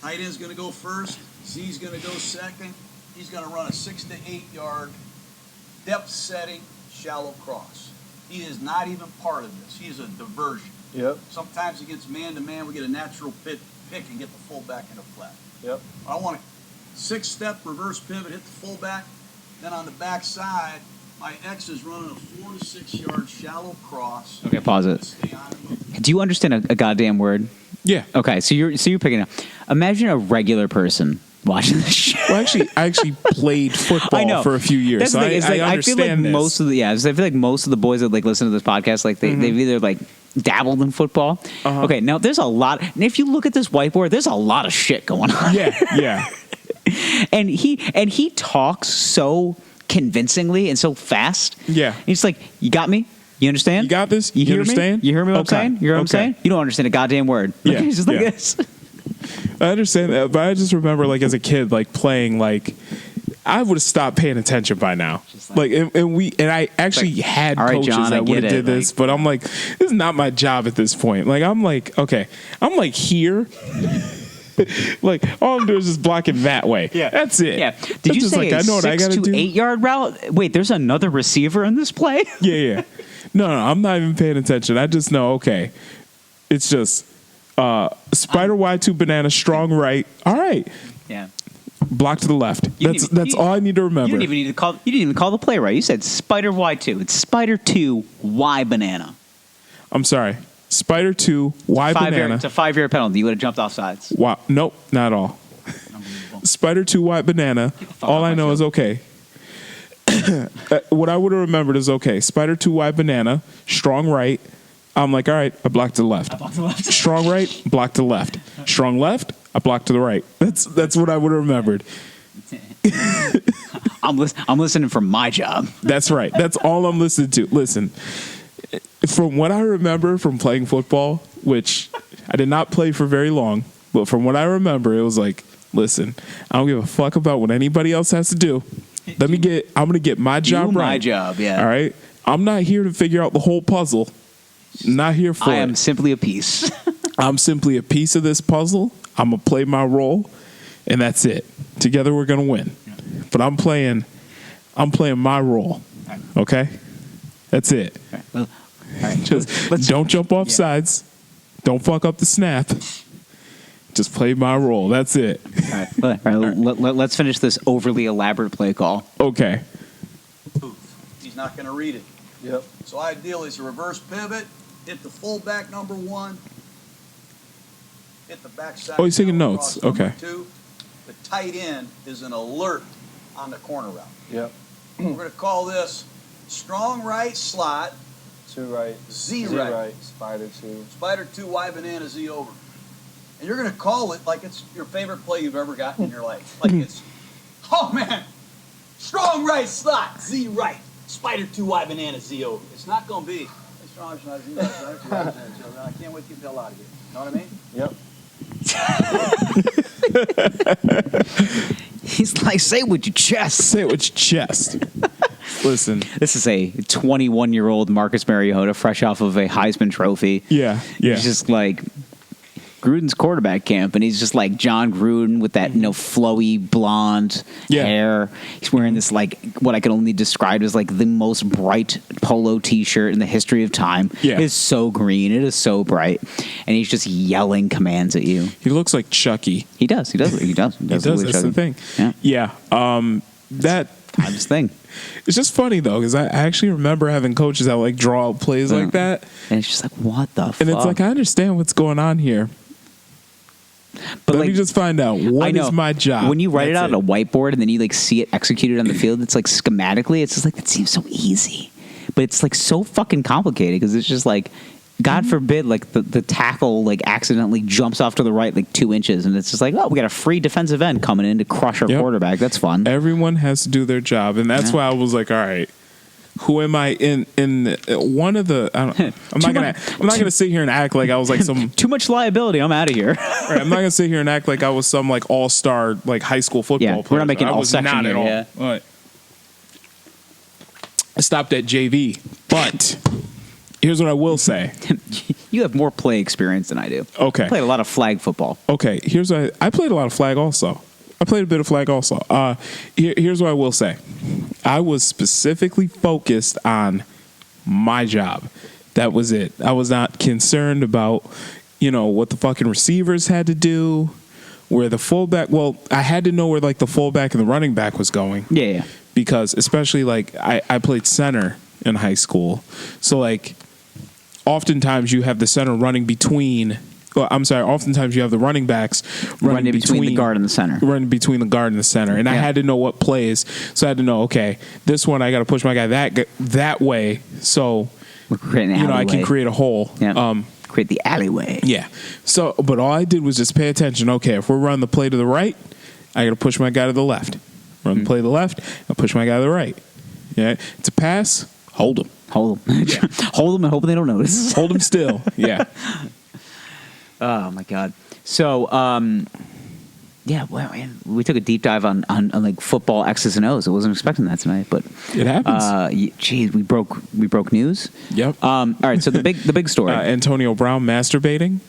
Tight end's going to go first. Z's going to go second. He's going to run a 6 to 8 yard depth setting shallow cross. He is not even part of this. He is a diversion. Yep. Sometimes he gets man-to-man. We get a natural pick and get the fullback in a flat. Yep. I want a 6-step reverse pivot, hit the fullback. Then on the back side, my X is running a 4 to 6 yard shallow cross. Okay, pause it. Stay on him. Do you understand a goddamn word? Yeah. Okay, so you're picking up. Imagine a regular person watching this show. Well, I actually played football for a few years. That's the thing. It's like, I feel like understand most of the boys that like listen to this podcast, like they've either like dabbled in football. Okay, now there's a lot. And if you look at this whiteboard, there's a lot of shit going on. Yeah. and he talks so convincingly and so fast. Yeah. He's like, you got me? You understand? You got this? You You hear understand? me? You hear me what I'm Okay. saying? You hear what I'm Okay. saying? You don't understand a goddamn word. Yeah. He's just like Yeah. this. I understand that, but I just remember like as a kid, like playing like I would have stopped paying attention by now. Like and I actually had all right, coaches John, I that would get have it, did this, like- but I'm like, this is not my job at this point. Like I'm like, okay, I'm like here. Like all I'm doing is just blocking that way. Yeah. That's it. Yeah. That's Did you just say like, a I know what I 6 gotta to do. 8 yard route? Wait, there's another receiver in this play? Yeah. No, I'm not even paying attention. I just know, okay, it's just Spider Y2 banana, strong right. All right. Yeah. Block to the left. You didn't That's even- all I need to You remember. didn't even need to call. You didn't even call the play right. You said Spider Y2. It's Spider 2 Y banana. I'm sorry. Spider 2 Y banana. It's a 5-yard penalty. You would have jumped off sides. Wow. Nope, not at all. Spider 2 white banana. fuck All off I my know show. is okay. What I would have remembered is okay. Spider 2 white banana, strong right, I'm like, all right, I block to the left. I block to the left. Strong right, block to the left. Strong left, I block to the right. That's what I would have remembered. I'm listening for my job. That's right. That's all I'm listening to. Listen, from what I remember from playing football, which I did not play for very long, but from what I remember, it was like, listen, I don't give a fuck about what anybody else has to do. I'm gonna get my job Do right. my job, yeah. All right. I'm not here to figure out the whole puzzle. Not here for I it. am simply a piece. I'm simply a piece of this puzzle. I'm gonna play my role, and that's it. Together we're gonna win. But I'm playing my role. Okay? That's it. All right. Just Let's- don't jump off sides. Don't fuck up the snap. Just play my role. That's it. All right. Let's finish this overly elaborate play call. Okay. He's not going to read it. Yep. So ideally, it's a reverse pivot. Hit the fullback, number 1. Hit the backside. Oh, he's taking down notes. across, number Okay. 2. The tight end is an alert on the corner route. Yep. We're going to call this strong right slot, 2 right. Z Z right. right. Spider 2. Spider 2, Y banana, Z over. And you're going to call it like it's your favorite play you've ever gotten in your life. Like it's, oh man, strong right slot, Z right. Spider 2, Y banana, Z over. It's not going to be, hey, strong right, Z right, Spider 2, Y banana, Z over. I can't wait to get the hell out of here. You know what I mean? Yep. He's like, say it with your chest. Say it with your chest. Listen. This is a 21-year-old Marcus Mariota, fresh off of a Heisman Trophy. Yeah. He's just like Gruden's quarterback camp, and he's just like John Gruden with that flowy blonde hair. He's wearing this like what I can only describe as like the most bright polo T-shirt in the history of time. Yeah. It is so green. It is so bright, and he's just yelling commands at you. He looks like Chucky. He does. He does. He does. That's the thing. Yeah. That Time's thing. it's just funny though, because I actually remember having coaches that like draw out plays like that, And it's just like, what the fuck? and it's like I understand what's going on here. But Let like, me just find out I what know. is my job. When you write it That's out on a whiteboard and then you like see it executed on the field, it's like schematically, it's just like, that seems so easy. But it's like so fucking complicated because it's just like, God forbid, like the tackle like accidentally jumps off to the right like 2 inches, and it's just like, oh, we got a free defensive end coming in to crush our Yep. quarterback. That's fun. Everyone has to do their job, and that's Yeah. why I was like, all right, who am I in one of the? I'm not gonna sit here and act like I was like some. Too much liability. I'm out of here. Right, I'm not gonna sit here and act like I was some like all-star like high school football Yeah, we're player. not making I all was section not here, at all. yeah. But I stopped at JV. But here's what I will say. You have more play experience than I do. Okay. I played a lot of flag football. Okay, here's what I played a lot of flag also. I played a bit of flag also. Here's what I will say. I was specifically focused on my job. That was it. I was not concerned about, what the fucking receivers had to do, where the fullback. Well, I had to know where like the fullback and the running back was going. Yeah. Because especially like I played center in high school, so like oftentimes you have the center running between. Well, I'm sorry. Oftentimes you have the running backs running between the guard and the center. running between the guard and the center, and I Yeah. had to know what plays. So I had to know, okay, this one I got to push my guy that way, so We're creating an I can alleyway. create a hole. Yeah. Create the alleyway. Yeah. So, but all I did was just pay attention. Okay, if we're running the play to the right, I got to push my guy to the left. Run the play to the left, I push my guy to the right. Yeah. It's a pass. Hold him. Hold them. Hold them and hope they don't notice. Hold him still. Yeah. Oh my god. So, well, man, we took a deep dive on like football X's and O's. I wasn't expecting that tonight, but It happens. Geez, we broke news. Yep. All right. So the big story. Antonio Brown masturbating.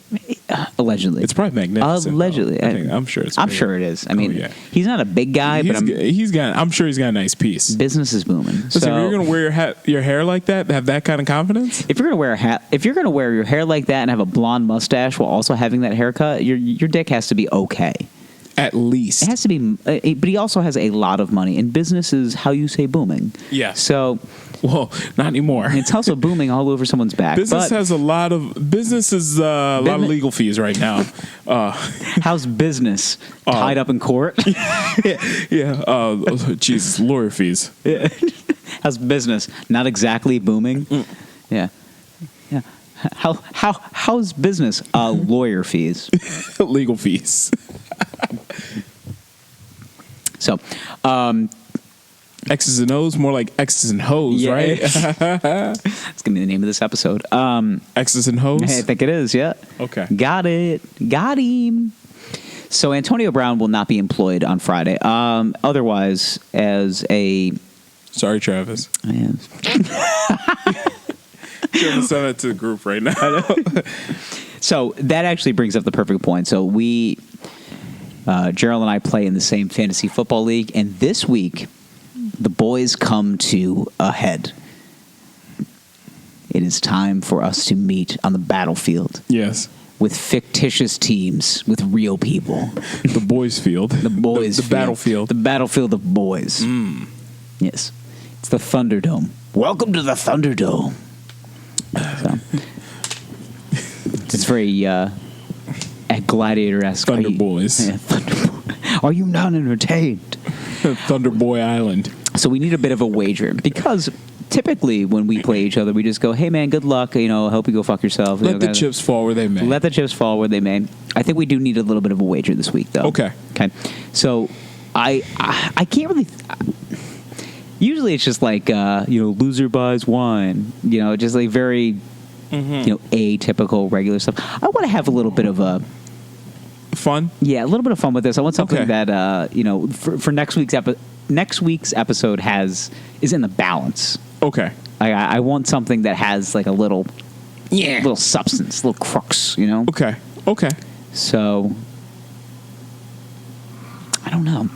Allegedly. It's probably magnificent. Allegedly. though. I'm sure it's. I'm big. sure it is. I mean, yeah. he's not a big guy, but I'm sure he's got a nice piece. business is booming. Listen, So if you're gonna wear your hair like that, have that kind of confidence. if you're gonna wear a hat, if you're gonna wear your hair like that and have a blonde mustache while also having that haircut, your dick has to be okay. At least. It has to be, but he also has a lot of money, and business is how you say booming. Yes. So Well, not anymore. it's also booming all over someone's back. Business but has a lot of a lot of legal fees right now. how's business tied up in court? Yeah. Jesus, lawyer fees. How's business not exactly booming? Yeah. How's business? Lawyer fees. Legal fees. So, X's and O's, more like X's and hoes, Yeah. right? It's gonna be the name of this episode. X's and hoes. I think it is. Yeah. Okay. Got it. Got him. So Antonio Brown will not be employed on Friday. Otherwise, as a Sorry, Travis. man, You're gonna send that to the group right now. so that actually brings up the perfect point. So we, Gerald and I play in the same fantasy football league, and this week the boys come to a head. It is time for us to meet on the battlefield Yes. with fictitious teams, with real people. The boys field. The boys, The field. battlefield. The battlefield of boys. Yes, it's the Thunderdome. Welcome to the Thunderdome. So, it's very gladiator-esque. Thunder Boys. Yeah, Thunder. Are you not entertained? Thunder Boy Island. So we need a bit of a wager because typically when we play each other, we just go, "Hey man, good luck. Hope you go fuck yourself." Let the chips fall where they may. Let the chips fall where they may. I think we do need a little bit of a wager this week, though. Okay. Okay. So I can't really. Usually it's just like loser buys wine. Just like very atypical regular stuff. I want to have a little bit of a Fun? a little bit of fun with this. I want something Okay. that for next week's episode is in the balance. Okay. I want something that has like a little substance, little crux, Okay. Okay. So I don't know.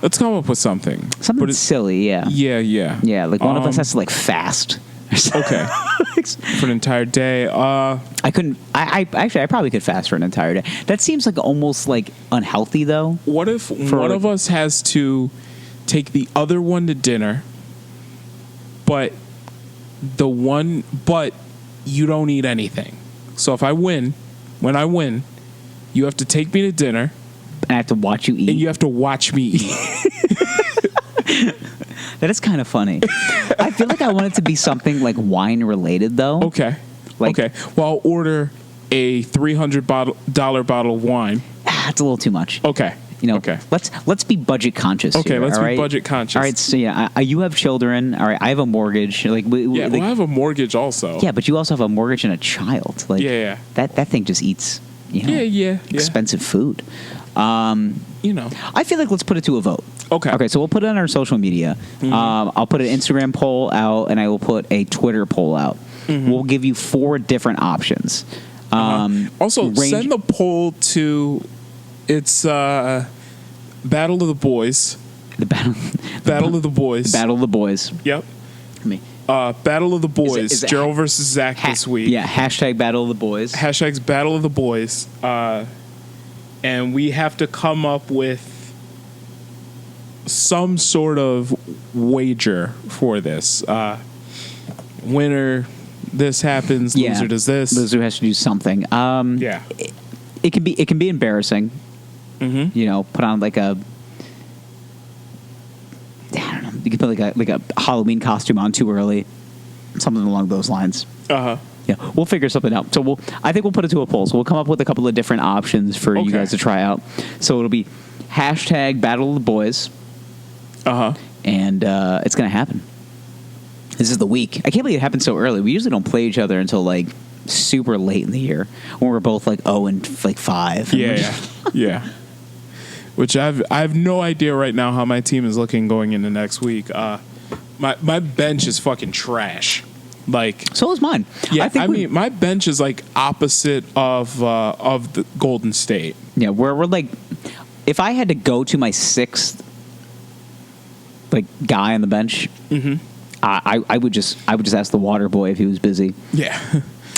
Let's come up with something. Something But it's- silly, yeah. Yeah. Like one of us has to like fast. Okay. For an entire day. I couldn't. I probably could fast for an entire day. That seems like almost like unhealthy though. What if one of us has to take the other one to dinner, but you don't eat anything? So if when I win, you have to take me to dinner, And I have to watch you eat. and you have to watch me eat. That is kind of funny. I feel like I want it to be something like wine related though. Okay. Like- okay. Well, I'll order a $300 bottle of wine. It's a little too much. Okay. Okay. Let's be budget conscious. Okay, here, let's all be right? budget conscious. All right, so you have children. All right, I have a mortgage. Like, Yeah, well, I have a mortgage also. yeah, but you also have a mortgage and a child. Like, Yeah. That thing just eats, Yeah. expensive food. I I feel like let's put it to a vote. Okay. Okay, so we'll put it on our social media. I'll put an Instagram poll out, and I will put a Twitter poll out. We'll give you 4 different options. Also, send the poll to it's Battle of the Boys. the battle. Battle of the Boys. Battle of the boys. Yep. Me. Battle of the Boys. is it Gerald versus Zach this week. Yeah, hashtag Battle of the Boys. Hashtags Battle of the Boys. And we have to come up with some sort of wager for this. Winner, this happens. Yeah. Loser does this. Loser has to do something. Yeah. It can be embarrassing. Put on like a, I don't know. You can put like a Halloween costume on too early, something along those lines. Uh-huh. Yeah, we'll figure something out. So I think we'll put it to a poll. So we'll come up with a couple of different options for you Okay. guys to try out. So it'll be hashtag Battle of the Boys, Uh-huh. and it's gonna happen. This is the week. I can't believe it happened so early. We usually don't play each other until like super late in the year when we're both like 0-5. Yeah. Yeah. Which I have no idea right now how my team is looking going into next week. My bench is fucking trash. Like, So is mine. yeah, I mean, my bench is like opposite of the Golden State. yeah, we're like, if I had to go to my 6th like guy on the bench, I would just ask the water boy if he was busy. Yeah.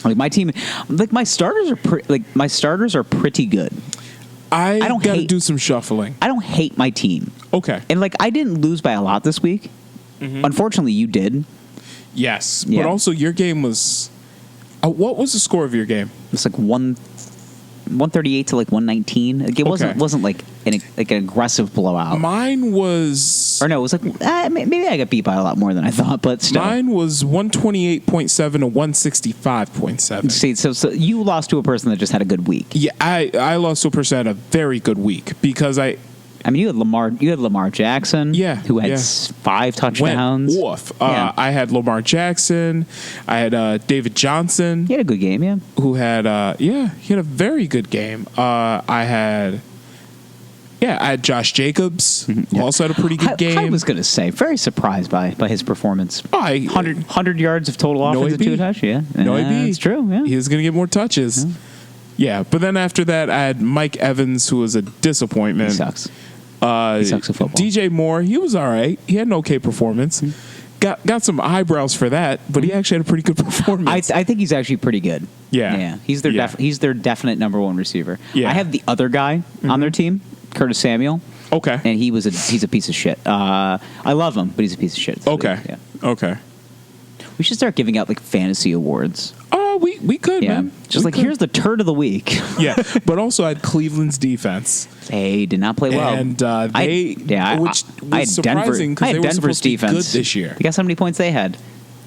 Like my team, like my starters are pretty good. I don't got to hate- do some shuffling. I don't hate my team, Okay. and like I didn't lose by a lot this week. Unfortunately, you did. Yes. Yeah. But also your game was what was the score of your game? It's like 138 to like 119. Like it wasn't like an aggressive blowout. Mine was... Or no, it was like, maybe I got beat by a lot more than I thought, but still. Mine was 128.7 to 165.7. See, so you lost to a person that just had a good week. Yeah, I lost to a person that had a very good week because I mean, you had Lamar Jackson, who had 5 touchdowns. Went off. I had Lamar Jackson. I had David Johnson. He had a good game, yeah. Who had he had a very good game. I had Josh Jacobs, who also had a pretty good game. I was going to say, very surprised by his performance. 100 yards of total offense and 2 touchdowns. Yeah, no AB. It's true. Yeah, he was going to get more touches. Yeah, but then after that, I had Mike Evans, who was a disappointment. He sucks. He sucks at football. DJ Moore, he was all right. He had an okay performance. Got some eyebrows for that, but he actually had a pretty good performance. I think he's actually pretty good. Yeah. He's their definite number 1 receiver. Yeah. I have the other guy on their team, Curtis Samuel. Okay. And he's a piece of shit. I love him, but he's a piece of shit. Okay. Yeah. Okay. We should start giving out like fantasy awards. We could, man. Just here's the turd of the week. Yeah, but also I had Cleveland's defense. They did not play well. And which was surprising because they were supposed to be good this year. Guess how many points they had?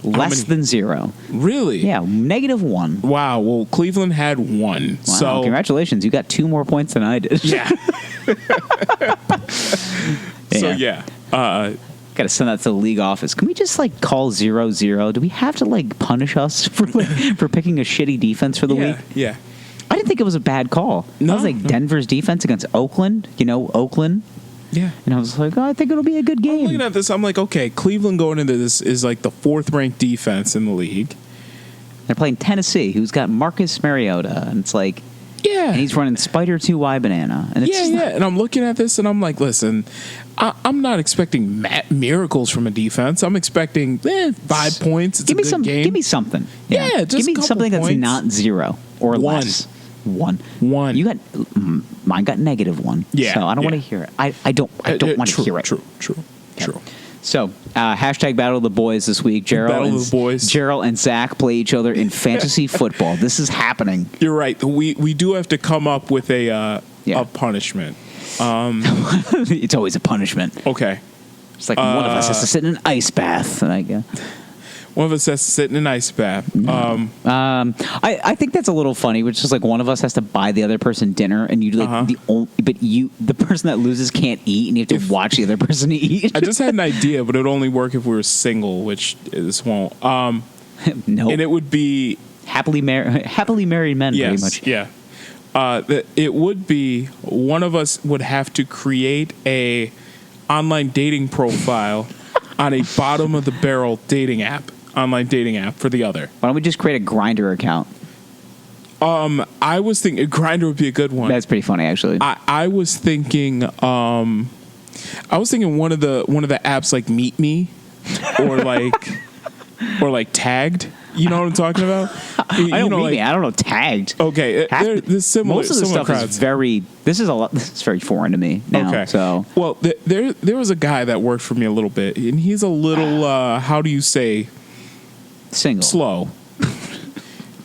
Less than 0. Really? Yeah, -1. Wow. Well, Cleveland had 1. Wow, so congratulations. You got 2 more points than I did. Yeah. So, yeah. Got to send that to the league office. Can we just call 0-0? Do we have to punish us for picking a shitty defense for the week? Yeah. I didn't think it was a bad call. No, I was Denver's defense against Oakland. Oakland. Yeah. And I was like, I think it'll be a good game. I'm looking at this, I'm like, okay, Cleveland going into this is the 4th ranked defense in the league. They're playing Tennessee, who's got Marcus Mariota, and it's like, yeah, and he's running Spider 2Y banana, and it's and I'm looking at this, and I'm like, listen, I'm not expecting miracles from a defense. I'm expecting 5 points. It's a good game. Give me something. Yeah, just give me a couple something points. that's not 0 or 1. less. 1. You got mine got -1. Yeah, so I don't want to hear it. I don't want to hear it. True. So, hashtag Battle of the Boys this week. Gerald and Zach play each other in fantasy football. This is happening. You're right. We do have to come up with a punishment. It's always a punishment. Okay. It's like one of us has to sit in an ice bath. One of us has to sit in an ice bath. I think that's a little funny, which is one of us has to buy the other person dinner, and you the person that loses can't eat, and you have to watch the other person eat. I just had an idea, but it would only work if we were single, which this won't. No, and it would be happily married men, pretty much. Yeah. It would be one of us would have to create a online dating profile on a bottom of the barrel online dating app for the other. Why don't we just create a Grindr account? I was thinking Grindr would be a good one. That's pretty funny, actually. I was thinking one of the apps like Meet Me or Tagged. You know what I'm talking about? I don't know Tagged. Okay, they're similar. Most of the stuff is very. This is very foreign to me now. Okay, so well, there was a guy that worked for me a little bit, and he's a little how do you say single slow.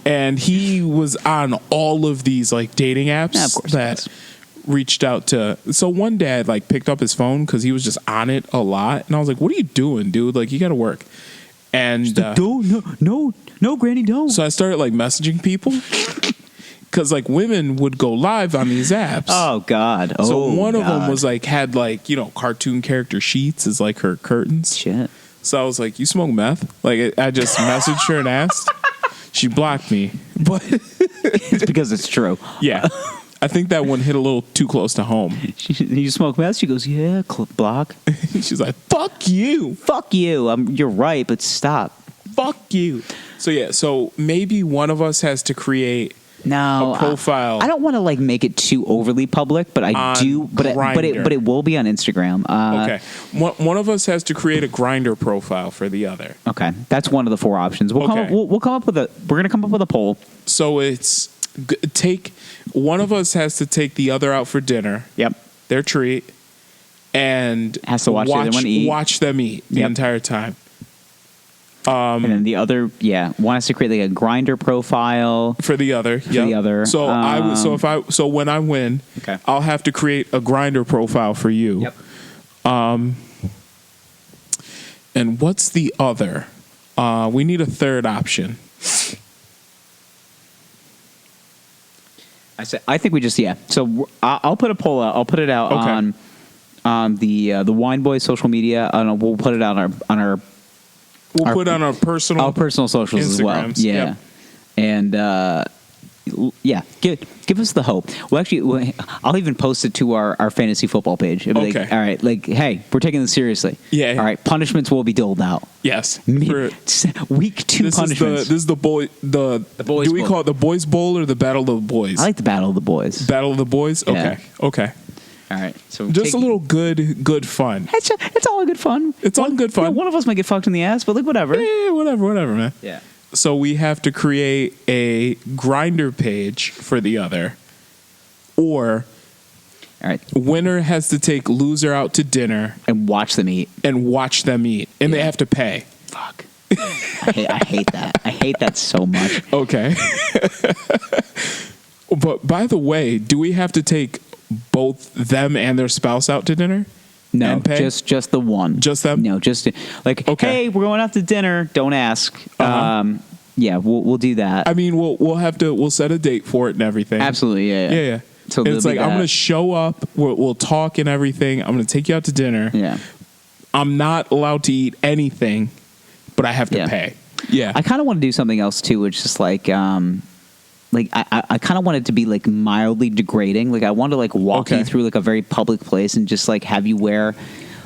And he was on all of these dating apps that reached out to. So one day I picked up his phone because he was just on it a lot, and I was like, "What are you doing, dude? You got to work." And no, Granny, don't. So I started messaging people because women would go live on these apps. Oh God! So one of them was had cartoon character sheets as her curtains. Shit. So I was like, "You smoke meth?" I just messaged her and asked. She blocked me, but it's because it's true. Yeah, I think that one hit a little too close to home. You smoke meth? She goes, "Yeah, block." She's like, "Fuck you, fuck you." You're right, but stop. Fuck you. So maybe one of us has to create a profile. I don't want to make it too overly public, but I do. But it will be on Instagram. Okay, one of us has to create a Grindr profile for the other. Okay, that's one of the 4 options. We're gonna come up with a poll. So it's one of us has to take the other out for dinner. Yep, their treat, and has to watch the other one eat. Watch them eat the entire time. And then the other, want us to create like a Grindr profile. For the other. the other. So when I win, Okay. I'll have to create a Grindr profile for you. Yep. And what's the other? We need a third option. I think we just So I'll put a poll out. I'll put it out Okay. on the Wine Boys social media. We'll put it out on our We'll put on our personal socials as well. Instagrams. Yeah, Yep. and give us the hope. Well, actually, I'll even post it to our fantasy football page. It'll be Okay. like, all right, like, hey, we're taking this seriously. Yeah. All right, punishments will be doled out. Yes. Week 2 punishments. This is the boys Boys Do we Bowl. call it the Boys Bowl or the Battle of the Boys? I like the Battle of the Boys. Battle of the Boys. Yeah. Okay. All right, so Just a little good fun. It's all good fun. It's all good fun. One of us might get fucked in the ass, but like whatever. Yeah, whatever, man. Yeah. So we have to create a Grindr page for the other, or All right, winner has to take loser out to dinner and watch them eat. and watch them eat, and they Yeah. have to pay. Fuck. I hate that. I hate that so much. Okay. But by the way, do we have to take both them and their spouse out to dinner? No, And pay? just the one. Just them? No, just like, Okay. hey, we're going out to dinner. Don't ask. Uh-huh. Yeah, we'll do that. I mean, we'll set a date for it and everything. Absolutely, yeah. Yeah. So And there'll it's be like I'm that. gonna show up. We'll talk and everything. I'm gonna take you out to dinner. Yeah. I'm not allowed to eat anything, but I have to Yeah. pay. Yeah. I kind of want to do something else too, which is like I kind of want it to be like mildly degrading. Like I want to like walk Okay. you through like a very public place and just like have you wear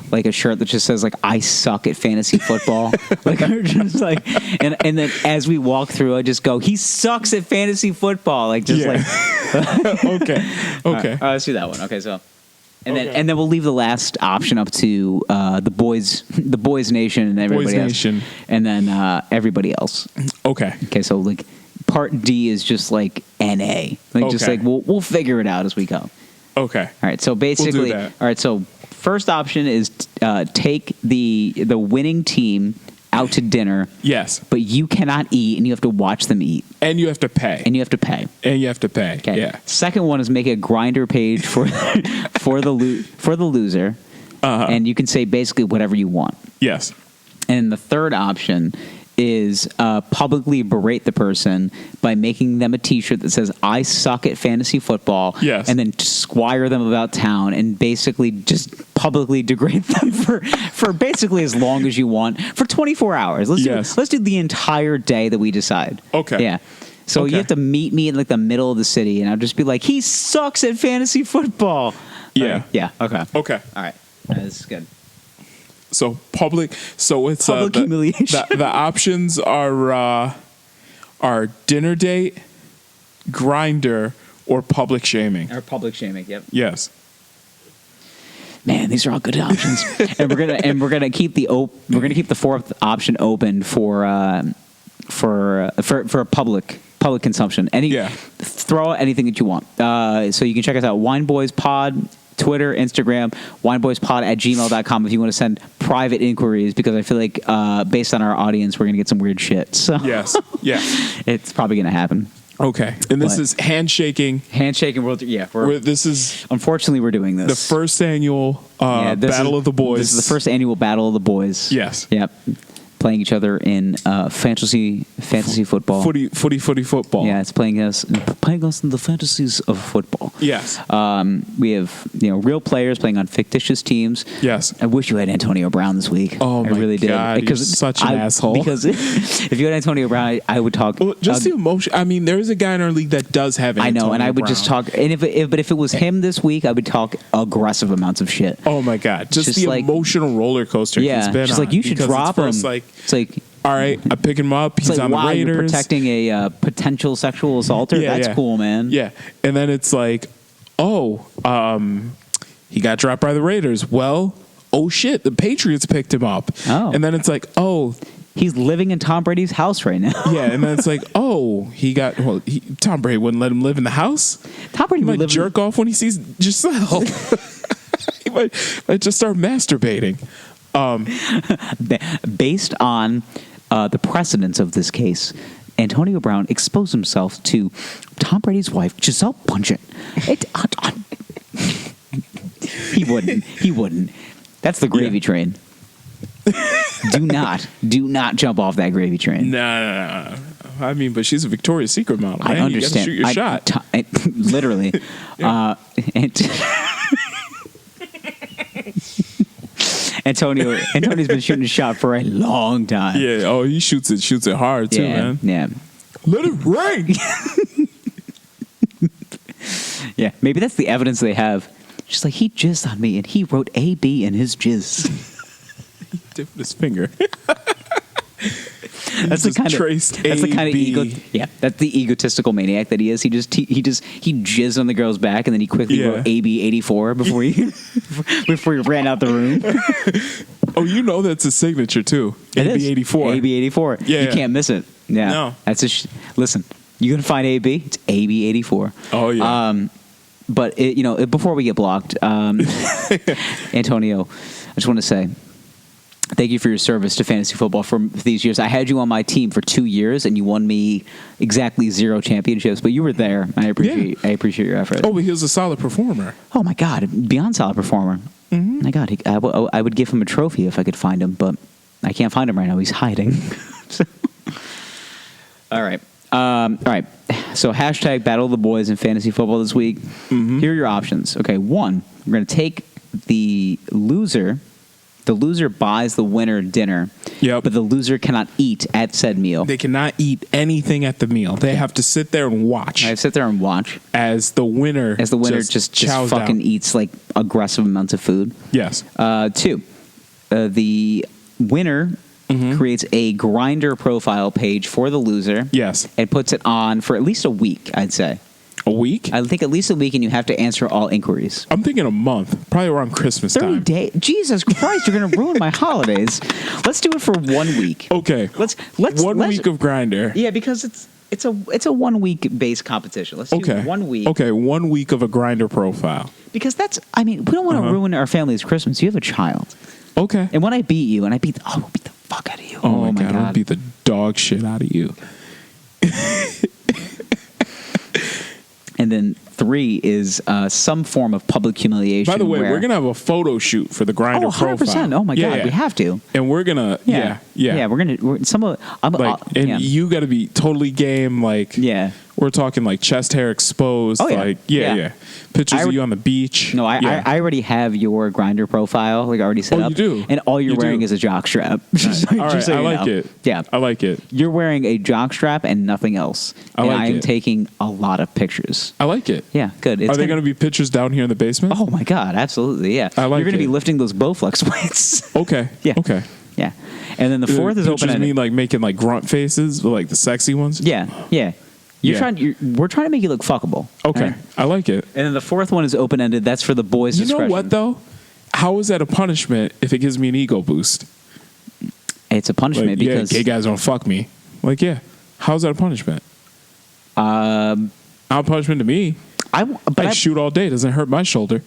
like a shirt that just says like I suck at fantasy football. Like or just like and then as we walk through I just go, he sucks at fantasy football. Like just Yeah. like Okay. All right, let's do that one. Okay, so and Okay. then we'll leave the last option up to the boys nation and everybody else. Nation. And then everybody else. Okay. Okay, so like part D is just like NA. Like just Okay. like we'll figure it out as we go. Okay. All right, so basically, that. all right, so first option is take the winning team out to dinner, Yes. but you cannot eat and you have to watch them eat And you have to pay. and you have to pay. Okay. Yeah. Second one is make a Grindr page for for the loser, and you can say basically whatever you want. Yes. And the third option is publicly berate the person by making them a T-shirt that says "I suck at fantasy football," Yes. and then squire them about town and basically just publicly degrade them for basically as long as you want for 24 hours. Yes. Let's do the entire day that we decide. Okay. Yeah. So Okay. you have to meet me in like the middle of the city, and I'll just be like, "He sucks at fantasy football." Yeah. All right. Yeah. Okay. Okay. All right. That's good. So public. So it's Public humiliation. The options are dinner date, Grindr, or public shaming. Or public shaming. Yep. Yes. Man, these are all good options, and we're gonna keep the fourth option open for public consumption. Throw out anything that you want. So you can check us out, Wine Boys Pod, Twitter, Instagram, wineboyspod@gmail.com if you want to send private inquiries, because I feel like based on our audience, we're gonna get some weird shit. So Yes. Yeah. it's probably gonna happen. Okay. And this But- is handshaking. Handshake and This is unfortunately we're doing this. the first annual Battle of the Boys. This is the first annual Battle of the Boys. Yes. Yep. Playing each other in fantasy football. Footy football. Yeah, it's playing us in the fantasies of football. Yes. We have real players playing on fictitious teams. Yes. I wish you had Antonio Brown this week. Oh, I my really God, did. you're such an asshole. Because if you had Antonio Brown, I would talk. Well, just the emotion. I mean, there is a guy in our league that does have it. I know, and I would just talk. And if it was him this week, I would talk aggressive amounts of shit. Oh my God! Just the like, emotional roller coaster he's Yeah, been just on. like you should Because drop him. it's first It's like. all right, I pick him up. He's It's like, on the wow, Raiders. you're protecting a potential sexual assaulter? Yeah, That's yeah. cool, man. Yeah, and then it's like, he got dropped by the Raiders. Well, oh shit, the Patriots picked him up. Oh. And then it's like, oh, He's living in Tom Brady's house right now. yeah, and then it's like, oh, Tom Brady wouldn't let him live in the house. Tom Brady He would might live jerk off when he sees Giselle. He might just start masturbating. based on the precedence of this case, Antonio Brown exposed himself to Tom Brady's wife, Giselle Bundchen. He wouldn't. That's the gravy train. Do not jump off that gravy train. No. I mean, but she's a Victoria's Secret model. I man. understand. You gotta shoot your shot. Literally. Antonio's been shooting a shot for a long time. Yeah. Oh, he shoots it hard too, man. Yeah. Let it rain. Yeah. Maybe that's the evidence they have. Just like, he jizzed on me and he wrote AB in his jizz. Dipped his finger. That's the kind of ego. Yeah, that's the egotistical maniac that he is. He jizzed on the girl's back and then he quickly wrote AB 84 before he ran out the room. Oh, you know that's his signature too. AB 84. AB 84. Yeah, you can't miss it. Yeah, no. That's listen. You gonna find AB? It's AB 84. Oh yeah. But before we get blocked, Antonio, I just want to say, thank you for your service to fantasy football for these years. I had you on my team for 2 years, and you won me exactly 0 championships. But you were there. I appreciate your effort. Oh, but he was a solid performer. Oh my God, beyond solid performer. Mm-hmm. My God, I would give him a trophy if I could find him, but I can't find him right now. He's hiding. All right. So hashtag battle the boys in fantasy football this week. Mm-hmm. Here are your options. Okay, 1, we're going to take the loser. The loser buys the winner dinner. Yep. But the loser cannot eat at said meal. They cannot eat anything at the meal. They have to sit there and watch. I sit there and watch as the winner just fucking eats like aggressive amounts of food. Yes. 2, the winner creates a Grindr profile page for the loser. Yes. And puts it on for at least a week, I'd say. A week? I think at least a week, and you have to answer all inquiries. I'm thinking a month, probably around Christmas 30 time. days? Jesus Christ, you're going to ruin my holidays. Let's do it for 1 week. Okay. Let's 1 week of Grindr. Yeah, because it's a 1 week based competition. Let's do 1 week. Okay, 1 week of a Grindr profile. Because we don't want to ruin our family's Christmas. You have a child. Okay. And when I beat you, we'll beat the fuck out of you. Oh my God. I'll beat the dog shit out of you. And then 3 is some form of public humiliation. By the way, we're going to have a photo shoot for the Grindr 100%. profile. Oh, my God. We have to. And we're going to, Yeah, we're going to, you got to be totally game, like, we're talking like chest hair exposed. Oh, yeah. Like, pictures of you on the beach. No, I already have your Grindr profile, like already set up. You do? And all you're wearing is a jock strap. All right, I like it. Yeah. I like it. You're wearing a jock strap and nothing else. And I am taking a lot of pictures. I like it. Yeah, good. Are there going to be pictures down here in the basement? Oh, my God, absolutely, yeah. I like You're going to it. be lifting those Bowflex weights. Okay. Yeah. Okay. Yeah. And then the 4th is open-ended. Me like making like grunt faces, like the sexy ones? Yeah. We're trying to make you look fuckable. Okay. Right? I like it. And then the 4th one is open-ended. That's for the boys' discretion. You know what, though? How is that a punishment if it gives me an ego boost? It's a punishment because... gay guys don't fuck me. Like, how's that a punishment? Not a punishment to me. I shoot all day. It doesn't hurt my shoulder.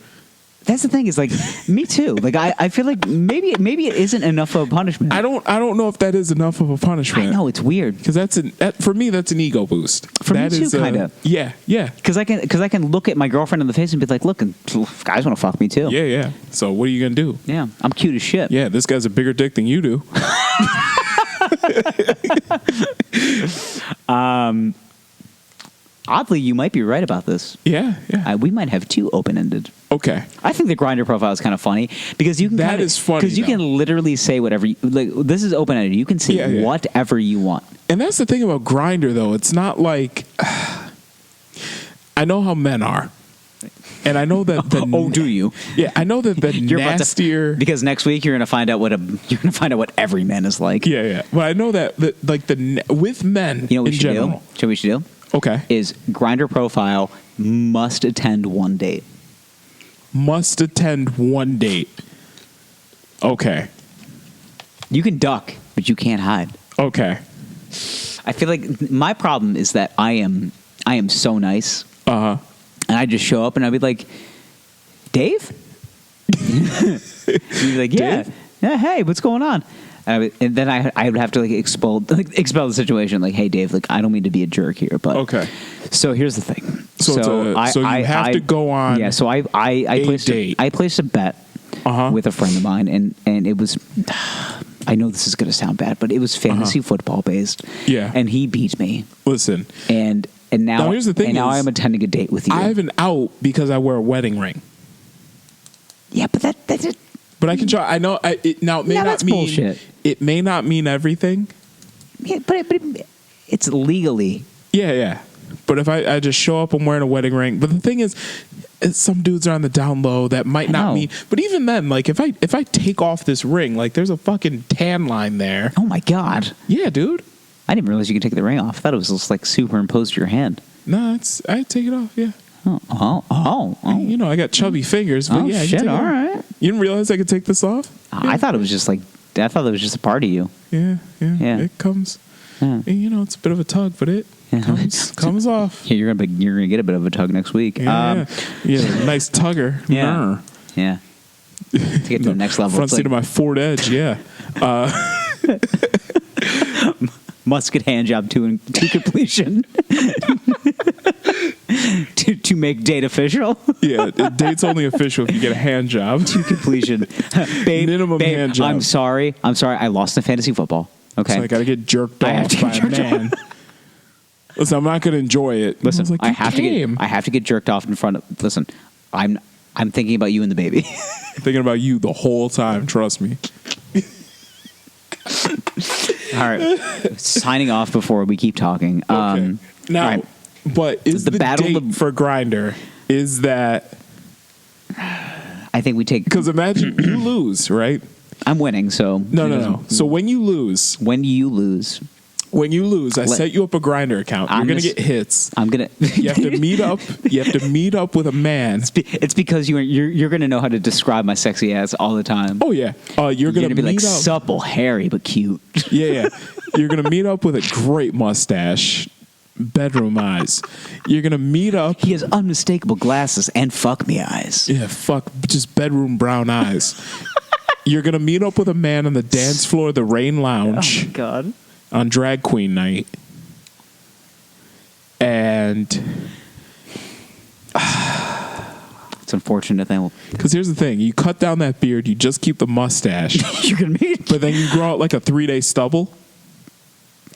That's the thing. Is like me too. Like I feel like maybe it isn't enough of a punishment. I don't know if that is enough of a punishment. I know it's weird because for me that's an ego boost. For me too, kind of. Yeah. Because I can look at my girlfriend in the face and be like, look, guys want to fuck me too. Yeah. So what are you gonna do? Yeah, I'm cute as shit. Yeah, this guy's a bigger dick than you do. Oddly, you might be right about this. Yeah. We might have 2 open-ended. Okay. I think the Grindr profile is kind of funny because you can. That is funny because you can literally say whatever. This is open-ended. You can say whatever you want. And that's the thing about Grindr, though. It's not like I know how men are, and I know that. Do you? Yeah, I know that the nastier. Because next week you're going to find out what every man is like. Yeah. But I know that with men. You know what in general. do? You know what we should do? Okay. Is Grindr profile must attend 1 date. Must attend 1 date. Okay. You can duck, but you can't hide. Okay. I feel like my problem is that I am so nice. And I just show up and I'll be like, Dave? He'd be like, yeah. Dave? Yeah, hey, what's going on? And then I would have to expel the situation. Like, hey, Dave, I don't mean to be a jerk here, but Okay. So here's the thing. So you have to go on. Yeah. So I placed a bet with a friend of mine, and it was. I know this is going to sound bad, but it was fantasy football based. Yeah. And he beat me. Listen. And now here's the thing. And now I'm attending a date with you. I have an out because I wear a wedding ring. Yeah, but that's it. But I can try. I know. It may not that's mean bullshit. It may not mean everything. Yeah, but it's legally. Yeah. But if I just show up, I'm wearing a wedding ring. But the thing is some dudes are on the down low that might not mean. But even then, if I take off this ring, there's a fucking tan line there. Oh my god. Yeah, dude. I didn't realize you could take the ring off. I thought it was just superimposed to your hand. No, I take it off. Yeah. Oh. I got chubby fingers. But yeah, shit. All right. You didn't realize I could take this off? I thought it was just a part of you. Yeah. It comes. Yeah. It's a bit of a tug, but it comes off. Yeah, you're gonna get a bit of a tug next week. Yeah, nice tugger. Yeah. Yeah. To get to the next level. Front seat of my Ford Edge. Yeah. Musket hand job to completion. to make date official. Yeah, date's only official if you get a hand job. To completion. Babe, hand job. I'm sorry. I lost in fantasy football. Okay. So I got to get jerked off by a man. Listen, I'm not going to enjoy it. Listen, I have to get jerked off in front of. Listen, I'm thinking about you and the baby. I'm thinking about you the whole time. Trust me. All right, signing off before we keep talking. Okay. Now, right. But is the battle date for Grindr is that? I think we take because imagine you lose, right? I'm winning, so no. So when you lose, I set you up a Grindr account. You're gonna get hits. You have to meet up. You have to meet up with a man. It's because you're gonna know how to describe my sexy ass all the time. Oh yeah. You're gonna be meet like up. Supple, hairy, but cute. Yeah. You're gonna meet up with a great mustache, bedroom eyes. You're gonna meet up. He has unmistakable glasses and fuck me eyes. Yeah, just bedroom brown eyes. You're gonna meet up with a man on the dance floor of the Rain Lounge. Oh my god. On drag queen night. And it's unfortunate that because here's the thing, you cut down that beard, you just keep the mustache. You're gonna meet, but then you grow out like a 3-day stubble.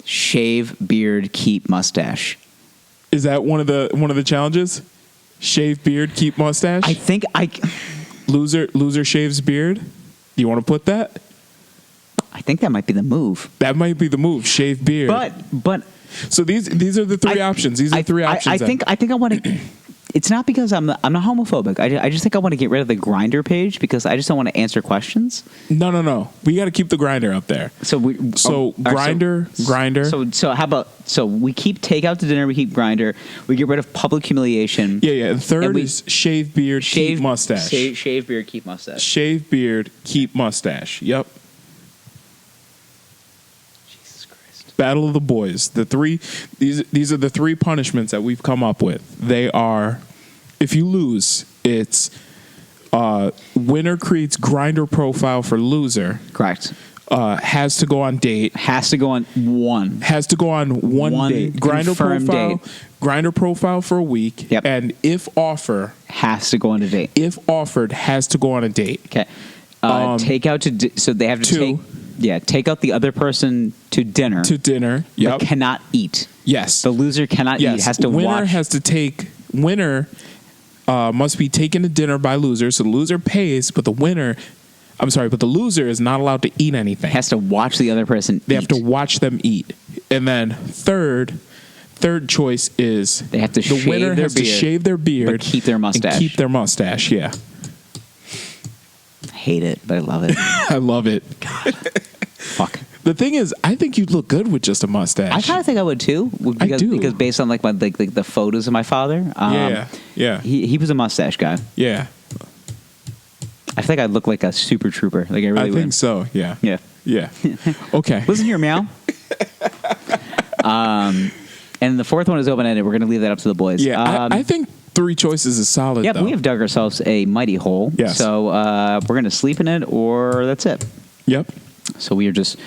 Shave beard, keep mustache. Is that one of the challenges? Shave beard, keep mustache. I think loser shaves beard. Do you want to put that? I think that might be the move. That might be the move. Shave beard. But so these are the three options. These are three options. I think I want to. It's not because I'm not homophobic. I just think I want to get rid of the Grindr page because I just don't want to answer questions. No. We got to keep the Grindr up there. Grindr. So how about we keep takeout to dinner. We keep Grindr. We get rid of public humiliation. Yeah. And third is shave beard, keep mustache. Shave beard, keep mustache. Shave beard, keep mustache. Yep. Battle of the Boys. These are the three punishments that we've come up with. They are, if you lose, it's winner creates Grindr profile for loser. Correct. Has to go on date. Has to go on one date. Grindr profile. Date. Grindr profile for a week. Yep. And if offer, has to go on a date. If offered, has to go on a date. Okay. Take out to so they have to take out the other person to dinner. Yep. But cannot eat. Yes. The loser cannot eat. Has to watch. Winner must be taken to dinner by loser. So the loser pays, but the loser is not allowed to eat anything. Has to watch the other person They have to watch them eat. And then third choice is they have to the winner has to shave their beard. But keep their mustache. Yeah. I hate it, but I love it. I love it. God. Fuck. The thing is, I think you'd look good with just a mustache. I kind of think I would too. Because based on the photos of my father. Yeah. He was a mustache guy. Yeah. I think I'd look like a super trooper. Like I really would. I think so. Yeah. Yeah. Okay. Listen here, meow. And the fourth one is open ended. We're going to leave that up to the boys. Yeah. I think 3 choices is solid. Yeah, we have dug ourselves a mighty hole. Yes. So we're going to sleep in it, or that's it. Yep. So we are just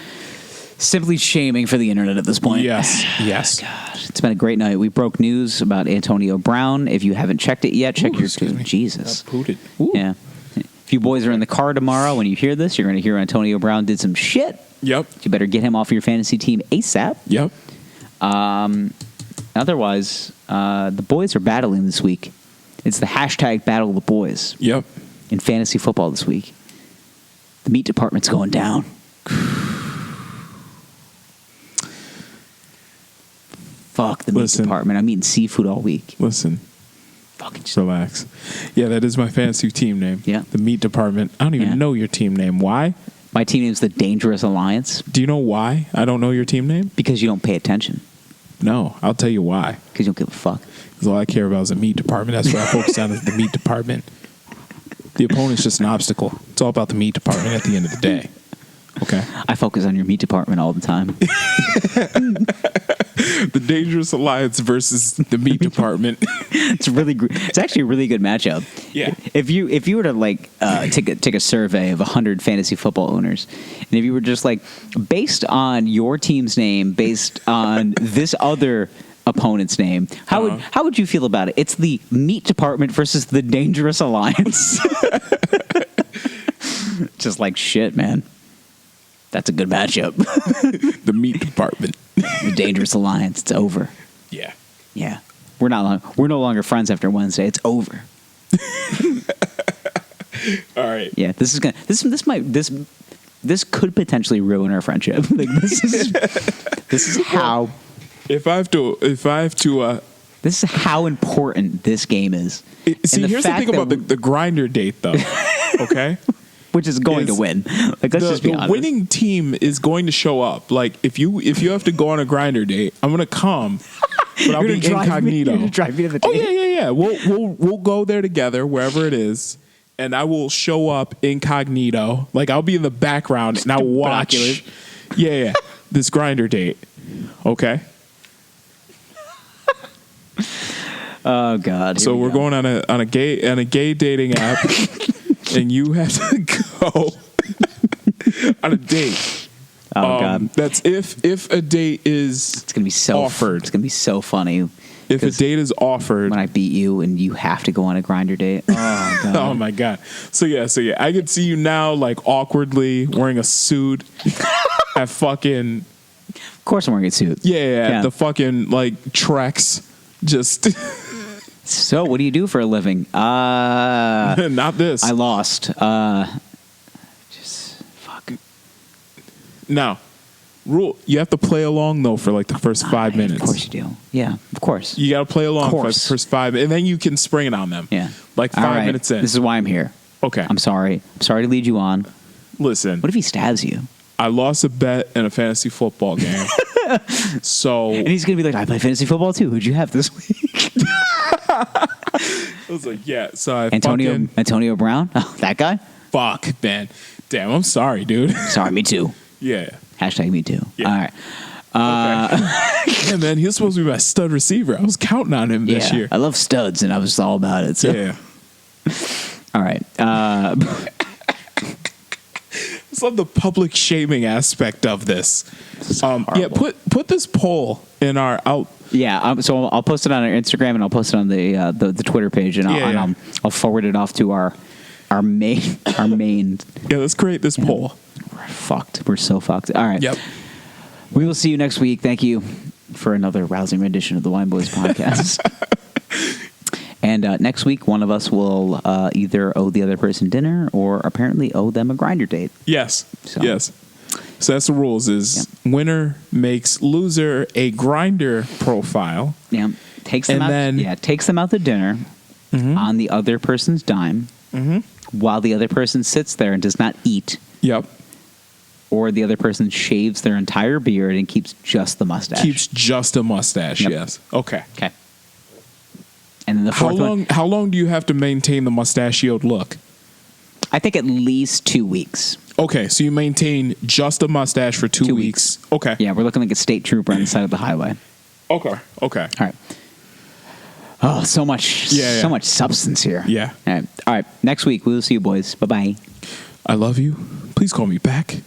simply shaming for the internet at this point. Yes. Yes. God, it's been a great night. We broke news about Antonio Brown. If you haven't checked it yet, check Ooh, your excuse me. Jesus. I pooted. Ooh. Yeah. If you boys are in the car tomorrow when you hear this, you're going to hear Antonio Brown did some shit. Yep. You better get him off your fantasy team ASAP. Yep. Otherwise, the boys are battling this week. It's the hashtag Battle of the Boys Yep. in fantasy football this week. The meat department's going down. Fuck the meat Listen. department. I'm eating seafood all week. Listen. Fucking shit. Relax. Yeah, that is my fantasy team name. Yeah. The meat department. I don't even Yeah. know your team name. Why? My team name's the Dangerous Alliance Do you know why I don't know your team name? because you don't pay attention. No. I'll tell you why. Because you don't give a fuck. Because all I care about is the meat department. That's what I focus on is the meat department. The opponent's just an obstacle. It's all about the meat department at the end of the day. Okay? I focus on your meat department all the time. The Dangerous Alliance versus the meat department. It's actually a really good matchup. Yeah. If you were to like take a survey of 100 fantasy football owners, and if you were just like based on your team's name, based on this other opponent's name, how would you feel about it? It's the meat department versus the Dangerous Alliance. Just like shit, man. That's a good matchup. The meat department. The Dangerous Alliance. It's over. Yeah. Yeah. We're no longer friends after Wednesday. It's over. All right. Yeah. This could potentially ruin our friendship. Like this is how If I have to this is how important this game is. see, And here's the fact thing about that the grinder date though. Okay? which is going to is win. Like let's just be The honest. winning team is going to show up. Like if you have to go on a grinder date, I'm gonna come, but I'll You're be gonna drive me- incognito. you're gonna drive me to the Oh date? yeah. We'll go there together wherever it is, and I will show up incognito. Like I'll be in the background and I'll watch. Binoculars. Yeah. This grinder date. Okay. Oh God. So we're going on a gay dating app, and you have to go on a date. Oh God. That's if a date is It's gonna be so offered. It's gonna be so funny. If a 'Cause date is offered. when I beat you and you have to go on a grinder date. Oh God. Oh my God. So yeah, I could see you now like awkwardly wearing a suit at fucking Of course I'm wearing a suit. yeah. The fucking like Trex. Just So what do you do for a living? not this. I lost. Just fuck. Now, rule you have to play along though for like the first 5 minutes. Of course you do. Yeah, of course. You got to play along for the course. first 5, and then you can spring it on them. Yeah. Like All 5 right. minutes in. This is why I'm here. Okay. I'm sorry. I'm sorry to lead you on. Listen, What if he stabs you? I lost a bet in a fantasy football game. So And he's going to be like, I play fantasy football too. Who'd you have this week? I was like, yeah. So I Antonio Brown? Oh, that guy? fuck, man. Damn, I'm sorry, dude. Sorry, me too. Yeah. Hashtag me too. Yeah. All right. Okay. Yeah, man, he was supposed to be my stud receiver. I was counting on him this Yeah. year. I love studs and I was all about it. So. Yeah. All right. Just love the public shaming aspect of this. Yeah, put this poll in our out. Yeah, so I'll post it on our Instagram and I'll post it on the Twitter page and, I'll forward it off to our main. Yeah, let's create this poll. We're fucked. We're so fucked. All right. Yep. We will see you next week. Thank you for another rousing rendition of the Wine Boys podcast. And next week, one of us will either owe the other person dinner or apparently owe them a grinder date. Yes. So- Yes. So that's the rules: is winner makes loser a grinder profile. Yeah, takes them And out. then- Takes them out to dinner on the other person's dime, while the other person sits there and does not eat, Yep. or the other person shaves their entire beard and keeps just the mustache. Keeps just a mustache. Yep. Yes. Okay. Okay. And then the How fourth long? one, How long do you have to maintain the mustachioed look? I think at least 2 weeks. Okay, so you maintain just a mustache for 2 2 weeks. Okay. Yeah, we're looking like a state trooper on the side of the highway. Okay. Okay. All right. Oh, so much, Yeah. so much substance here. Yeah. All right. Next week we will see you, boys. Bye bye. I love you. Please call me back.